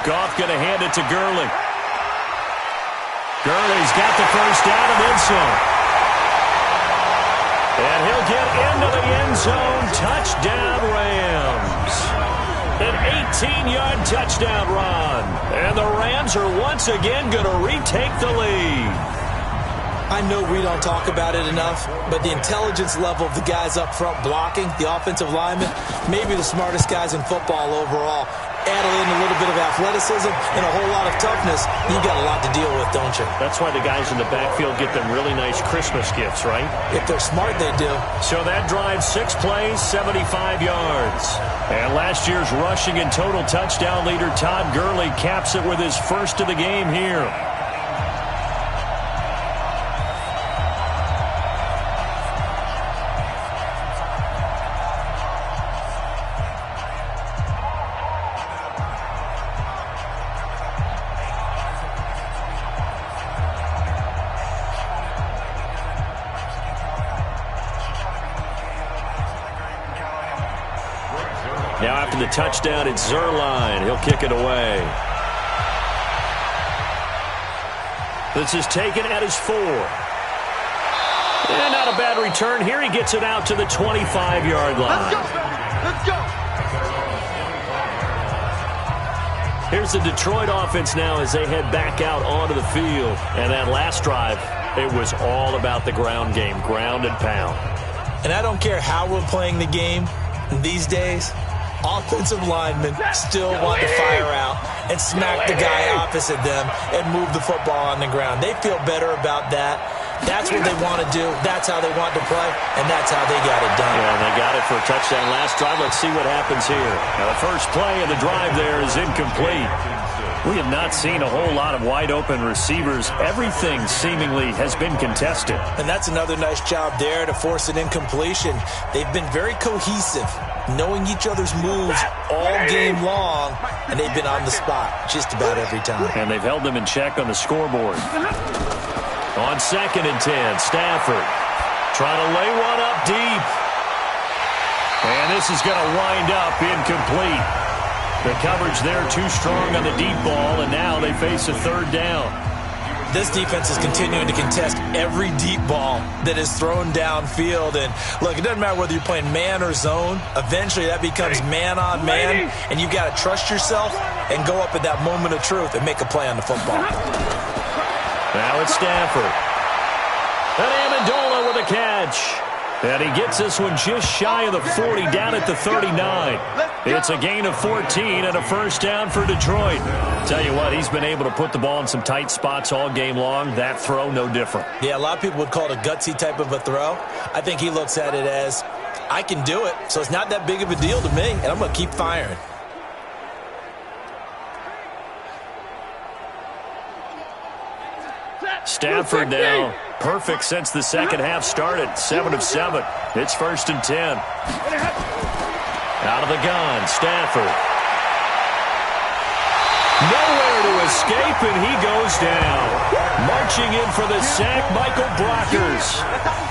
Goff going to hand it to Gurley. Gurley's got the first down and then some. And he'll get into the end zone. Touchdown, Rams. An 18-yard touchdown run. And the Rams are once again going to retake the lead. I know we don't talk about it enough, but the intelligence level of the guys up front blocking, the offensive linemen, maybe the smartest guys in football overall. Add in a little bit of athleticism and a whole lot of toughness, you got a lot to deal with, don't you? That's why the guys in the backfield get them really nice Christmas gifts, right? If they're smart, they do. So that drive, 6 plays, 75 yards. And last year's rushing and total touchdown leader Todd Gurley caps it with his first of the game here. Now after the touchdown, it's Zerline. He'll kick it away. This is taken at his 4. And not a bad return here. He gets it out to the 25-yard line. Let's go. Here's the Detroit offense now as they head back out onto the field. And that last drive, it was all about the ground game, ground and pound. And I don't care how we're playing the game these days, offensive linemen still want to fire out and smack the guy opposite them and move the football on the ground. They feel better about that. That's what they want to do. That's how they want to play, and that's how they got it done. Yeah, they got it for a touchdown last drive. Let's see what happens here. Now, the first play of the drive there is incomplete. We have not seen a whole lot of wide-open receivers. Everything seemingly has been contested. And that's another nice job there to force an incompletion. They've been very cohesive, knowing each other's moves all game long, and they've been on the spot just about every time. And they've held them in check on the scoreboard. On 2nd and 10, Stafford trying to lay one up deep. And this is going to wind up incomplete. The coverage there too strong on the deep ball, and now they face a 3rd down. This defense is continuing to contest every deep ball that is thrown downfield. And look, it doesn't matter whether you're playing man or zone. Eventually that becomes man on man, and you've got to trust yourself and go up at that moment of truth and make a play on the football. Now it's Stafford. And Amendola with a catch. And he gets this one just shy of the 40, down at the 39. It's a gain of 14 and a first down for Detroit. Tell you what, he's been able to put the ball in some tight spots all game long. That throw, no different. Yeah, a lot of people would call it a gutsy type of a throw. I think he looks at it as, I can do it, so it's not that big of a deal to me, and I'm going to keep firing. Stafford now perfect since the second half started. 7 of 7. It's 1st and 10. Out of the gun, Stafford. Nowhere to escape, and he goes down. Marching in for the sack, Michael Brockers.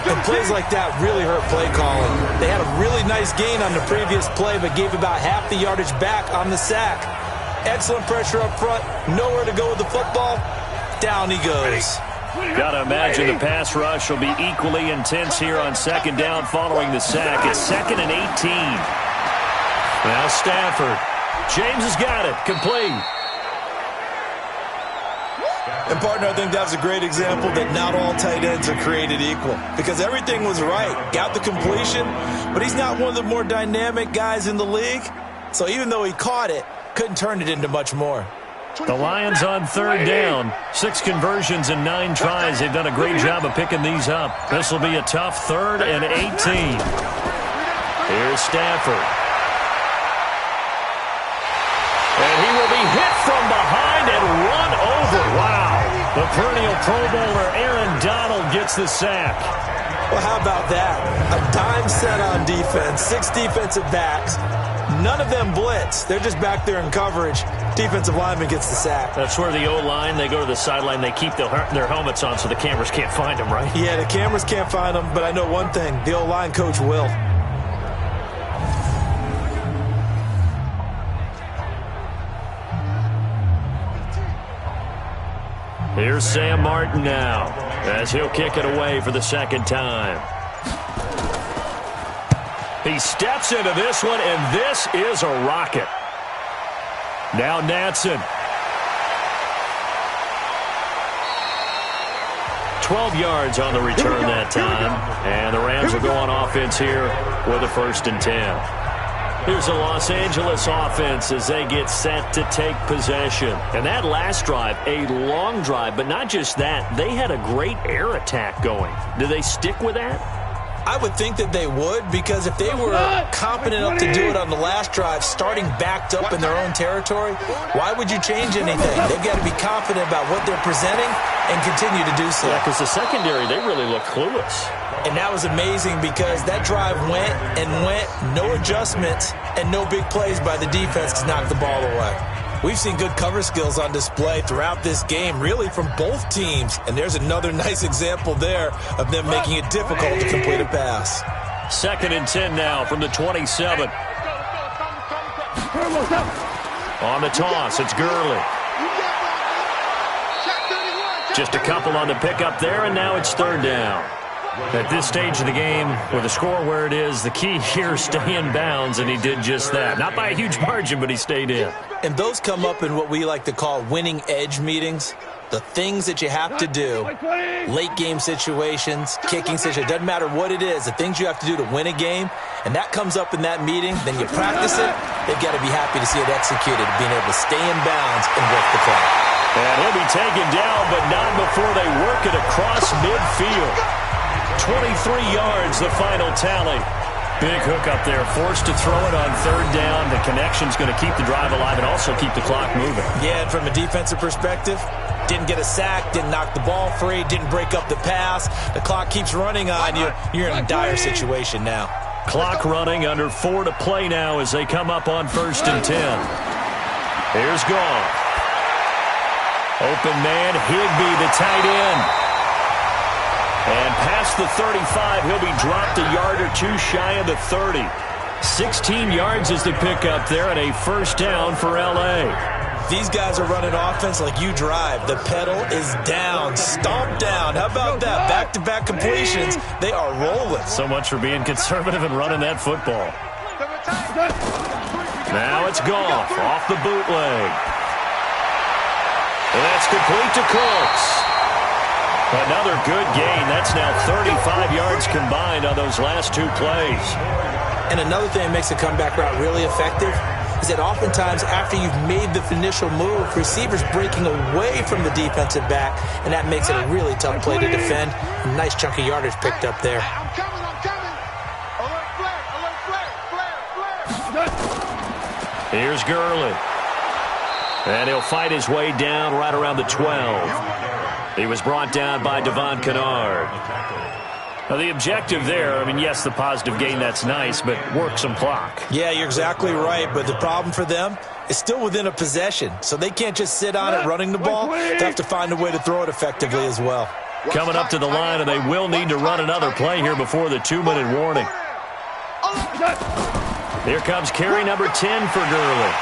And plays like that really hurt play calling. They had a really nice gain on the previous play, but gave about half the yardage back on the sack. Excellent pressure up front. Nowhere to go with the football. Down he goes. Got to imagine the pass rush will be equally intense here on second down following the sack. It's 2nd and 18. Now Stafford. James has got it. Complete. And, partner, I think that was a great example that not all tight ends are created equal because everything was right. Got the completion, but he's not one of the more dynamic guys in the league. So even though he caught it, couldn't turn it into much more. The Lions on 3rd down. 6 conversions and 9 tries. They've done a great job of picking these up. This will be a tough 3rd and 18. Here's Stafford. And he will be hit from behind and run over. Wow. The perennial Pro Bowler Aaron Donald gets the sack. Well, how about that? A dime set on defense, 6 defensive backs. None of them blitz. They're just back there in coverage. Defensive lineman gets the sack. That's where the O-line, they go to the sideline, they keep their helmets on so the cameras can't find them, right? Yeah, the cameras can't find them, but I know one thing. The O-line coach will. Here's Sam Martin now as he'll kick it away for the 2nd time. He steps into this one, and this is a rocket. Now Natson. 12 yards on the return that time. And the Rams will go on offense here with a 1st and 10. Here's the Los Angeles offense as they get set to take possession. And that last drive, a long drive, but not just that. They had a great air attack going. Do they stick with that? I would think that they would, because if they were competent enough to do it on the last drive, starting backed up in their own territory, why would you change anything? They've got to be confident about what they're presenting and continue to do so. Yeah, because the secondary, they really look clueless. And that was amazing because that drive went and went, no adjustments, and no big plays by the defense to knock the ball away. We've seen good cover skills on display throughout this game, really from both teams. And there's another nice example there of them making it difficult to complete a pass. 2nd and 10 now from the 27. On the toss, it's Gurley. Just a couple on the pickup there, and now it's 3rd down. At this stage of the game, with the score where it is, the key here is stay in bounds, and he did just that. Not by a huge margin, but he stayed in. And those come up in what we like to call winning edge meetings. The things that you have to do, late game situations, kicking situations, doesn't matter what it is, the things you have to do to win a game, and that comes up in that meeting, then you practice it, they've got to be happy to see it executed, being able to stay in bounds and work the play. And he'll be taken down, but not before they work it across midfield. 23 yards, the final tally. Big hook up there, forced to throw it on 3rd down. The connection's going to keep the drive alive and also keep the clock moving. Yeah, and from a defensive perspective, didn't get a sack, didn't knock the ball free, didn't break up the pass. The clock keeps running on you. You're in a dire situation now. Clock running, under 4 to play now as they come up on 1st and 10. Here's Goff. Open man, Higbee, the tight end. And past the 35, he'll be dropped a yard or two shy of the 30. 16 yards is the pickup there, and a 1st down for L.A. These guys are running offense like you drive. The pedal is down, stomped down. How about that? Back-to-back completions. They are rolling. So much for being conservative and running that football. Now it's Goff off the bootleg. And that's complete to Cooks. Another good gain. That's now 35 yards combined on those last 2 plays. And another thing that makes a comeback route really effective is that oftentimes after you've made the initial move, receivers breaking away from the defensive back, and that makes it a really tough play to defend. A nice chunk of yardage picked up there. I'm coming. Alert flare. Here's Gurley. And he'll fight his way down right around the 12. He was brought down by Devon Kennard. Now, the objective there, I mean, yes, the positive gain, that's nice, but work some clock. Yeah, you're exactly right, but the problem for them is still within a possession, so they can't just sit on it running the ball. They have to find a way to throw it effectively as well. Coming up to the line, and they will need to run another play here before the 2-minute warning. Here comes carry number 10 for Gurley.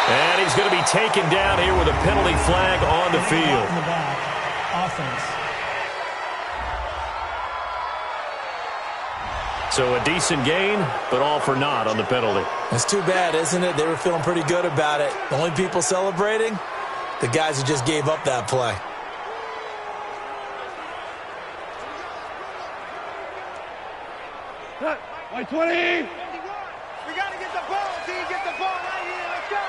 And he's going to be taken down here with a penalty flag on the field. Offense. So a decent gain, but all for naught on the penalty. It's too bad, isn't it? They were feeling pretty good about it. The only people celebrating, the guys who just gave up that play. White 20. We got to get the ball, D. Get the ball right here. Let's go.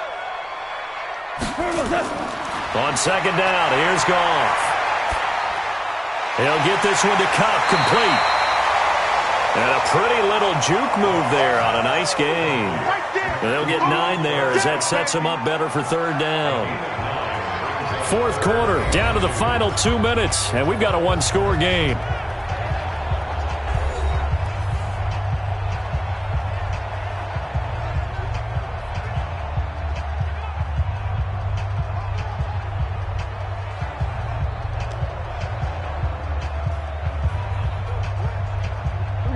On second down, here's Goff. He'll get this one to Cup, complete. And a pretty little juke move there on a nice gain. They'll get 9 there as that sets them up better for third down. Fourth quarter, down to the final 2 minutes, and we've got a one-score game.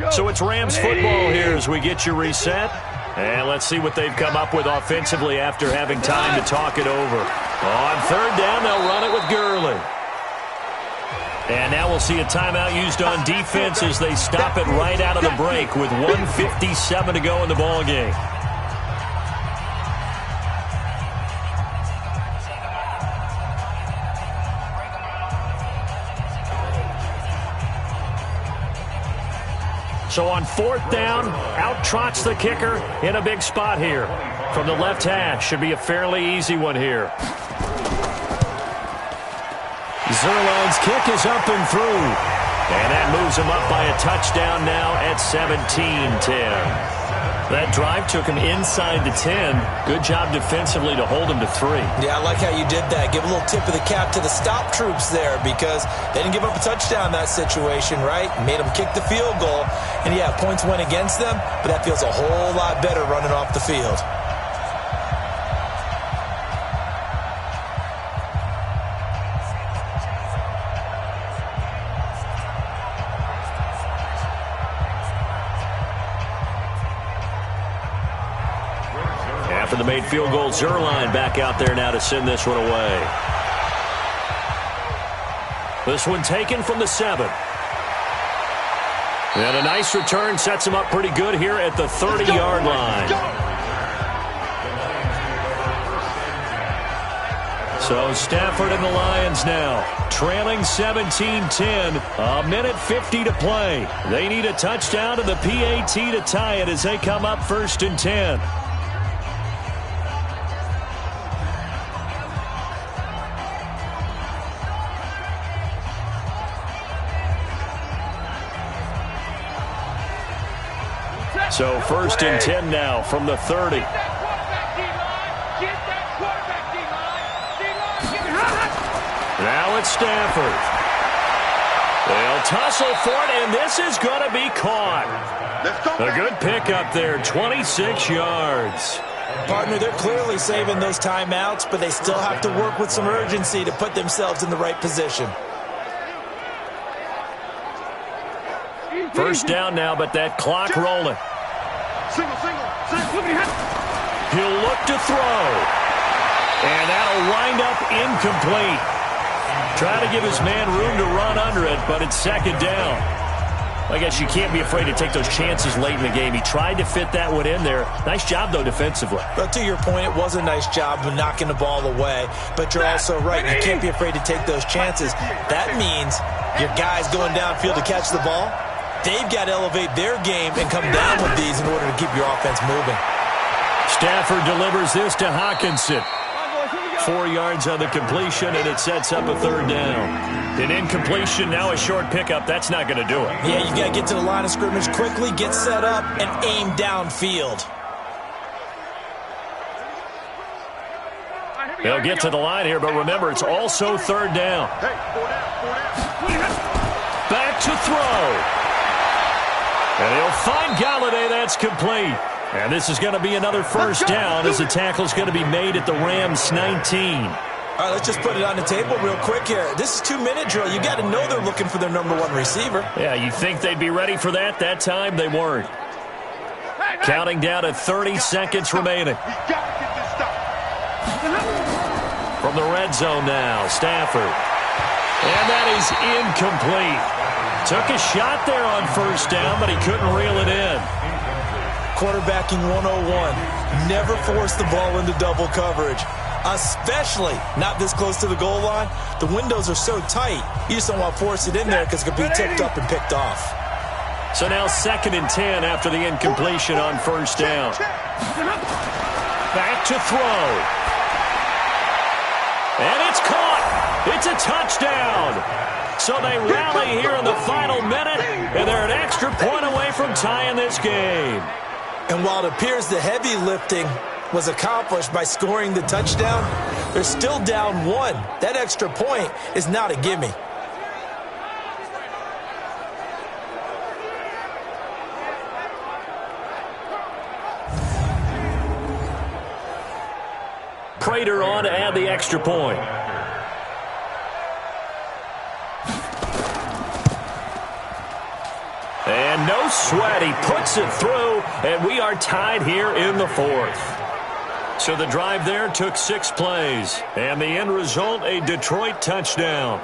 So it's Rams football here as we get you reset. And let's see what they've come up with offensively after having time to talk it over. On third down, they'll run it with Gurley. And now we'll see a timeout used on defense as they stop it right out of the break with 1:57 to go in the ballgame. So on fourth down, out trots the kicker in a big spot here. From the left hash, should be a fairly easy one here. Zerline's kick is up and through. And that moves him up by a touchdown now at 17-10. That drive took him inside the 10. Good job defensively to hold him to 3. Yeah, I like how you did that. Give a little tip of the cap to the stop troops there because they didn't give up a touchdown in that situation, right? Made them kick the field goal. And, yeah, points went against them, but that feels a whole lot better running off the field. After the made field goal, Zerline back out there now to send this one away. This one taken from the 7. And a nice return sets him up pretty good here at the 30-yard line. So Stafford and the Lions now trailing 17-10. A minute 50 to play. They need a touchdown to the PAT to tie it as they come up 1st and 10. So 1st and 10 now from the 30. Now it's Stafford. They'll tussle for it, and this is going to be caught. A good pickup there, 26 yards. Partner, they're clearly saving those timeouts, but they still have to work with some urgency to put themselves in the right position. First down now, but that clock rolling. He'll look to throw. And that'll wind up incomplete. Try to give his man room to run under it, but it's second down. I guess you can't be afraid to take those chances late in the game. He tried to fit that one in there. Nice job, though, defensively. But to your point, it was a nice job of knocking the ball away. But you're also right. You can't be afraid to take those chances. That means your guys going downfield to catch the ball, they've got to elevate their game and come down with these in order to keep your offense moving. Stafford delivers this to Hawkinson. 4 yards on the completion, and it sets up a third down. An incompletion, now a short pickup. That's not going to do it. Yeah, you got to get to the line of scrimmage quickly, get set up, and aim downfield. They'll get to the line here, but remember, it's also third down. Back to throw. And he'll find Galladay. That's complete. And this is going to be another first down as the tackle's going to be made at the Rams' 19. All right, let's just put it on the table real quick here. This is 2-minute drill. You got to know they're looking for their #1 receiver. Yeah, you think they'd be ready for that? That time they weren't. Counting down to 30 seconds remaining. From the red zone now, Stafford. And that is incomplete. Took a shot there on first down, but he couldn't reel it in. Quarterbacking 101. Never force the ball into double coverage, especially not this close to the goal line. The windows are so tight, you just don't want to force it in there because it could be tipped up and picked off. So now 2nd and 10 after the incompletion on first down. Back to throw. And it's caught. It's a touchdown. So they rally here in the final minute, and they're an extra point away from tying this game. And while it appears the heavy lifting was accomplished by scoring the touchdown, they're still down 1. That extra point is not a gimme. Prater on to add the extra point. And no sweat, he puts it through, and we are tied here in the 4th. So the drive there took 6 plays, and the end result, a Detroit touchdown.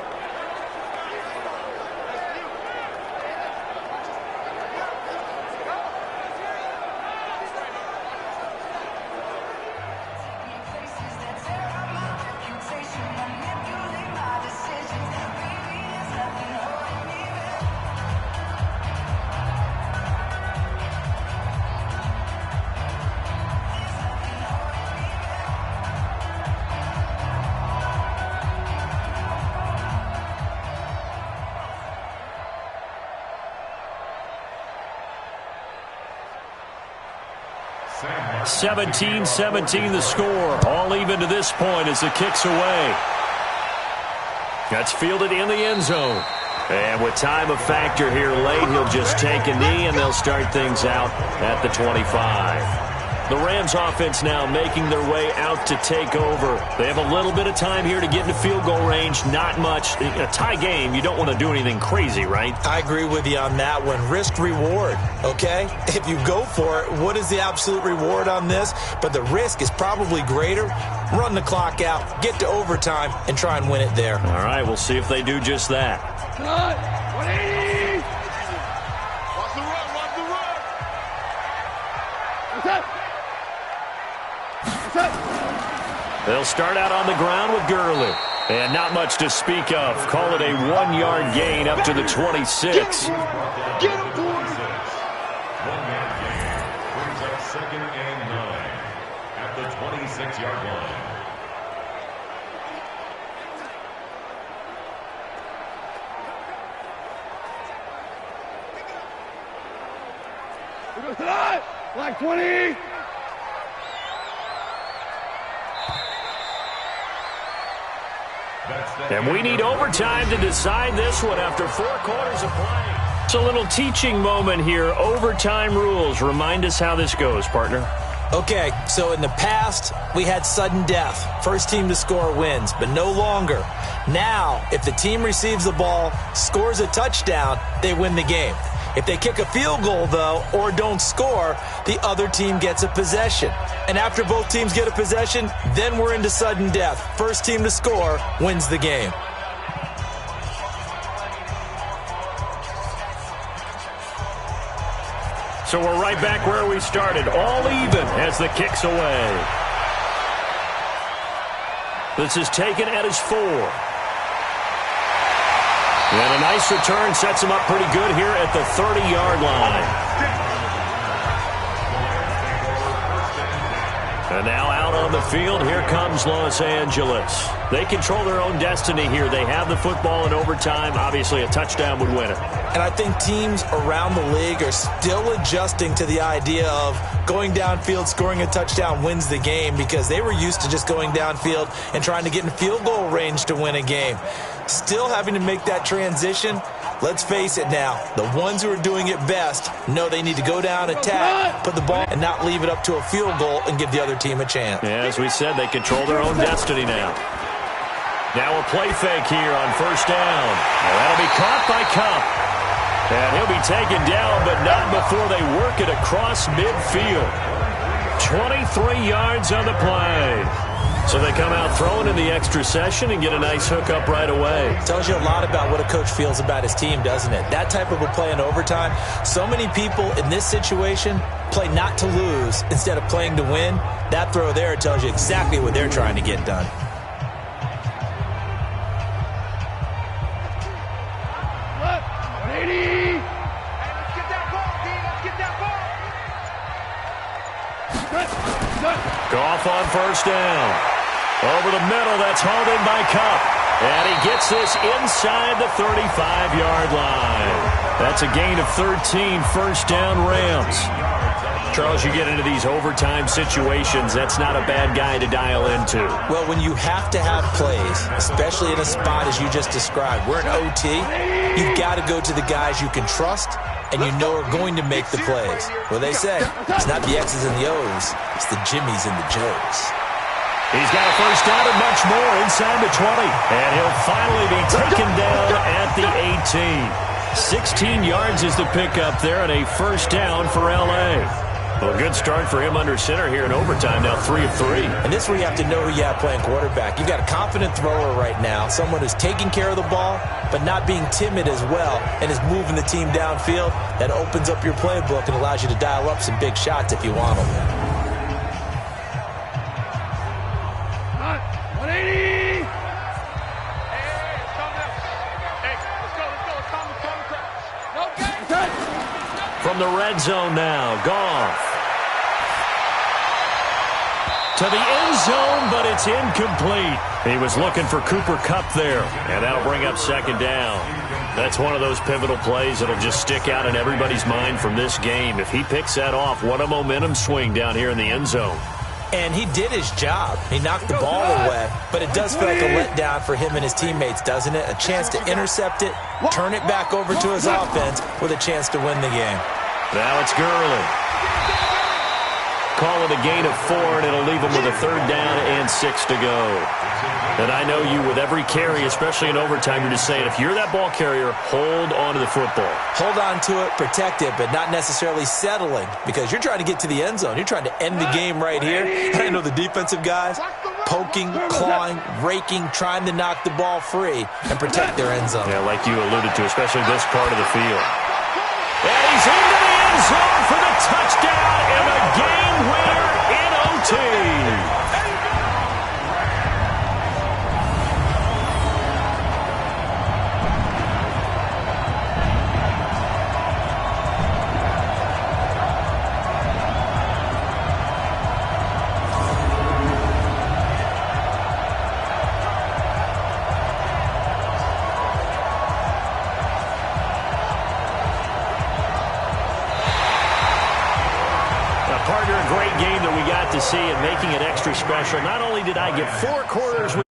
Sam. 17-17 the score. All even to this point as the kick's away. That's fielded in the end zone. And with time a factor here late, he'll just take a knee and they'll start things out at the 25. The Rams offense now making their way out to take over. They have a little bit of time here to get into field goal range. Not much. A tie game, you don't want to do anything crazy, right? I agree with you on that one. Risk reward, okay? If you go for it, what is the absolute reward on this? But the risk is probably greater. Run the clock out, get to overtime, and try and win it there. All right, we'll see if they do just that. Cut! 180! Watch the run, watch the run! What's that? They'll start out on the ground with Gurley. And not much to speak of. Call it a 1-yard gain up to the 26. Get him, boys! 1-yard gain brings up 2nd and 9 at the 26-yard line. We go tonight! Like 20! And we need overtime to decide this one after 4 quarters of play. It's a little teaching moment here. Overtime rules. Remind us how this goes, partner. Okay, so in the past, we had sudden death. First team to score wins, but no longer. Now, if the team receives the ball, scores a touchdown, they win the game. If they kick a field goal, though, or don't score, the other team gets a possession. And after both teams get a possession, then we're into sudden death. First team to score wins the game. So we're right back where we started, all even as the kick's away. This is taken at his 4. And a nice return sets him up pretty good here at the 30-yard line. And now out on the field, here comes Los Angeles. They control their own destiny here. They have the football in overtime. Obviously, a touchdown would win it. And I think teams around the league are still adjusting to the idea of going downfield, scoring a touchdown wins the game, because they were used to just going downfield and trying to get in field goal range to win a game. Still having to make that transition. Let's face it now, the ones who are doing it best know they need to go down, attack, put the ball, and not leave it up to a field goal and give the other team a chance. Yeah, as we said, they control their own destiny now. Now a play fake here on first down. And that'll be caught by Cup. And he'll be taken down, but not before they work it across midfield. 23 yards on the play. So they come out throwing in the extra session and get a nice hookup right away. Tells you a lot about what a coach feels about his team, doesn't it? That type of a play in overtime. So many people in this situation play not to lose instead of playing to win. That throw there tells you exactly what they're trying to get done. Goff on first down. Over the middle, that's hauled in by Kupp. And he gets this inside the 35-yard line. That's a gain of 13, first down Rams. Charles, you get into these overtime situations, that's not a bad guy to dial into. Well, when you have to have plays, especially in a spot as you just described, we're in OT, you've got to go to the guys you can trust and you know are going to make the plays. Well, they say it's not the X's and the O's, it's the Jimmies and the Joes. He's got a first down and much more inside the 20. And he'll finally be taken down at the 18. 16 yards is the pickup there and a first down for L.A. Well, a good start for him under center here in overtime, now 3 of 3. And this is where you have to know who you have playing quarterback. You've got a confident thrower right now, someone who's taking care of the ball, but not being timid as well, and is moving the team downfield. That opens up your playbook and allows you to dial up some big shots if you want them. 180! From the red zone now, Goff. To the end zone, but it's incomplete. He was looking for Cooper Kupp there, and that'll bring up second down. That's one of those pivotal plays that'll just stick out in everybody's mind from this game. If he picks that off, what a momentum swing down here in the end zone. And he did his job. He knocked the ball away, but it does feel like a letdown for him and his teammates, doesn't it? A chance to intercept it, turn it back over to his offense with a chance to win the game. Now it's Gurley. Call it a gain of 4, and it'll leave him with a third down and 6 to go. And I know you, with every carry, especially in overtime, you're just saying, if you're that ball carrier, hold on to the football. Hold on to it, protect it, but not necessarily settling, because you're trying to get to the end zone. You're trying to end the game right here. I know the defensive guys poking, clawing, raking, trying to knock the ball free and protect their end zone. Yeah, like you alluded to, especially this part of the field. And he's into the end zone for the touchdown and the game winner in OT. To see it, making it extra special. Not only did I get 4 quarters with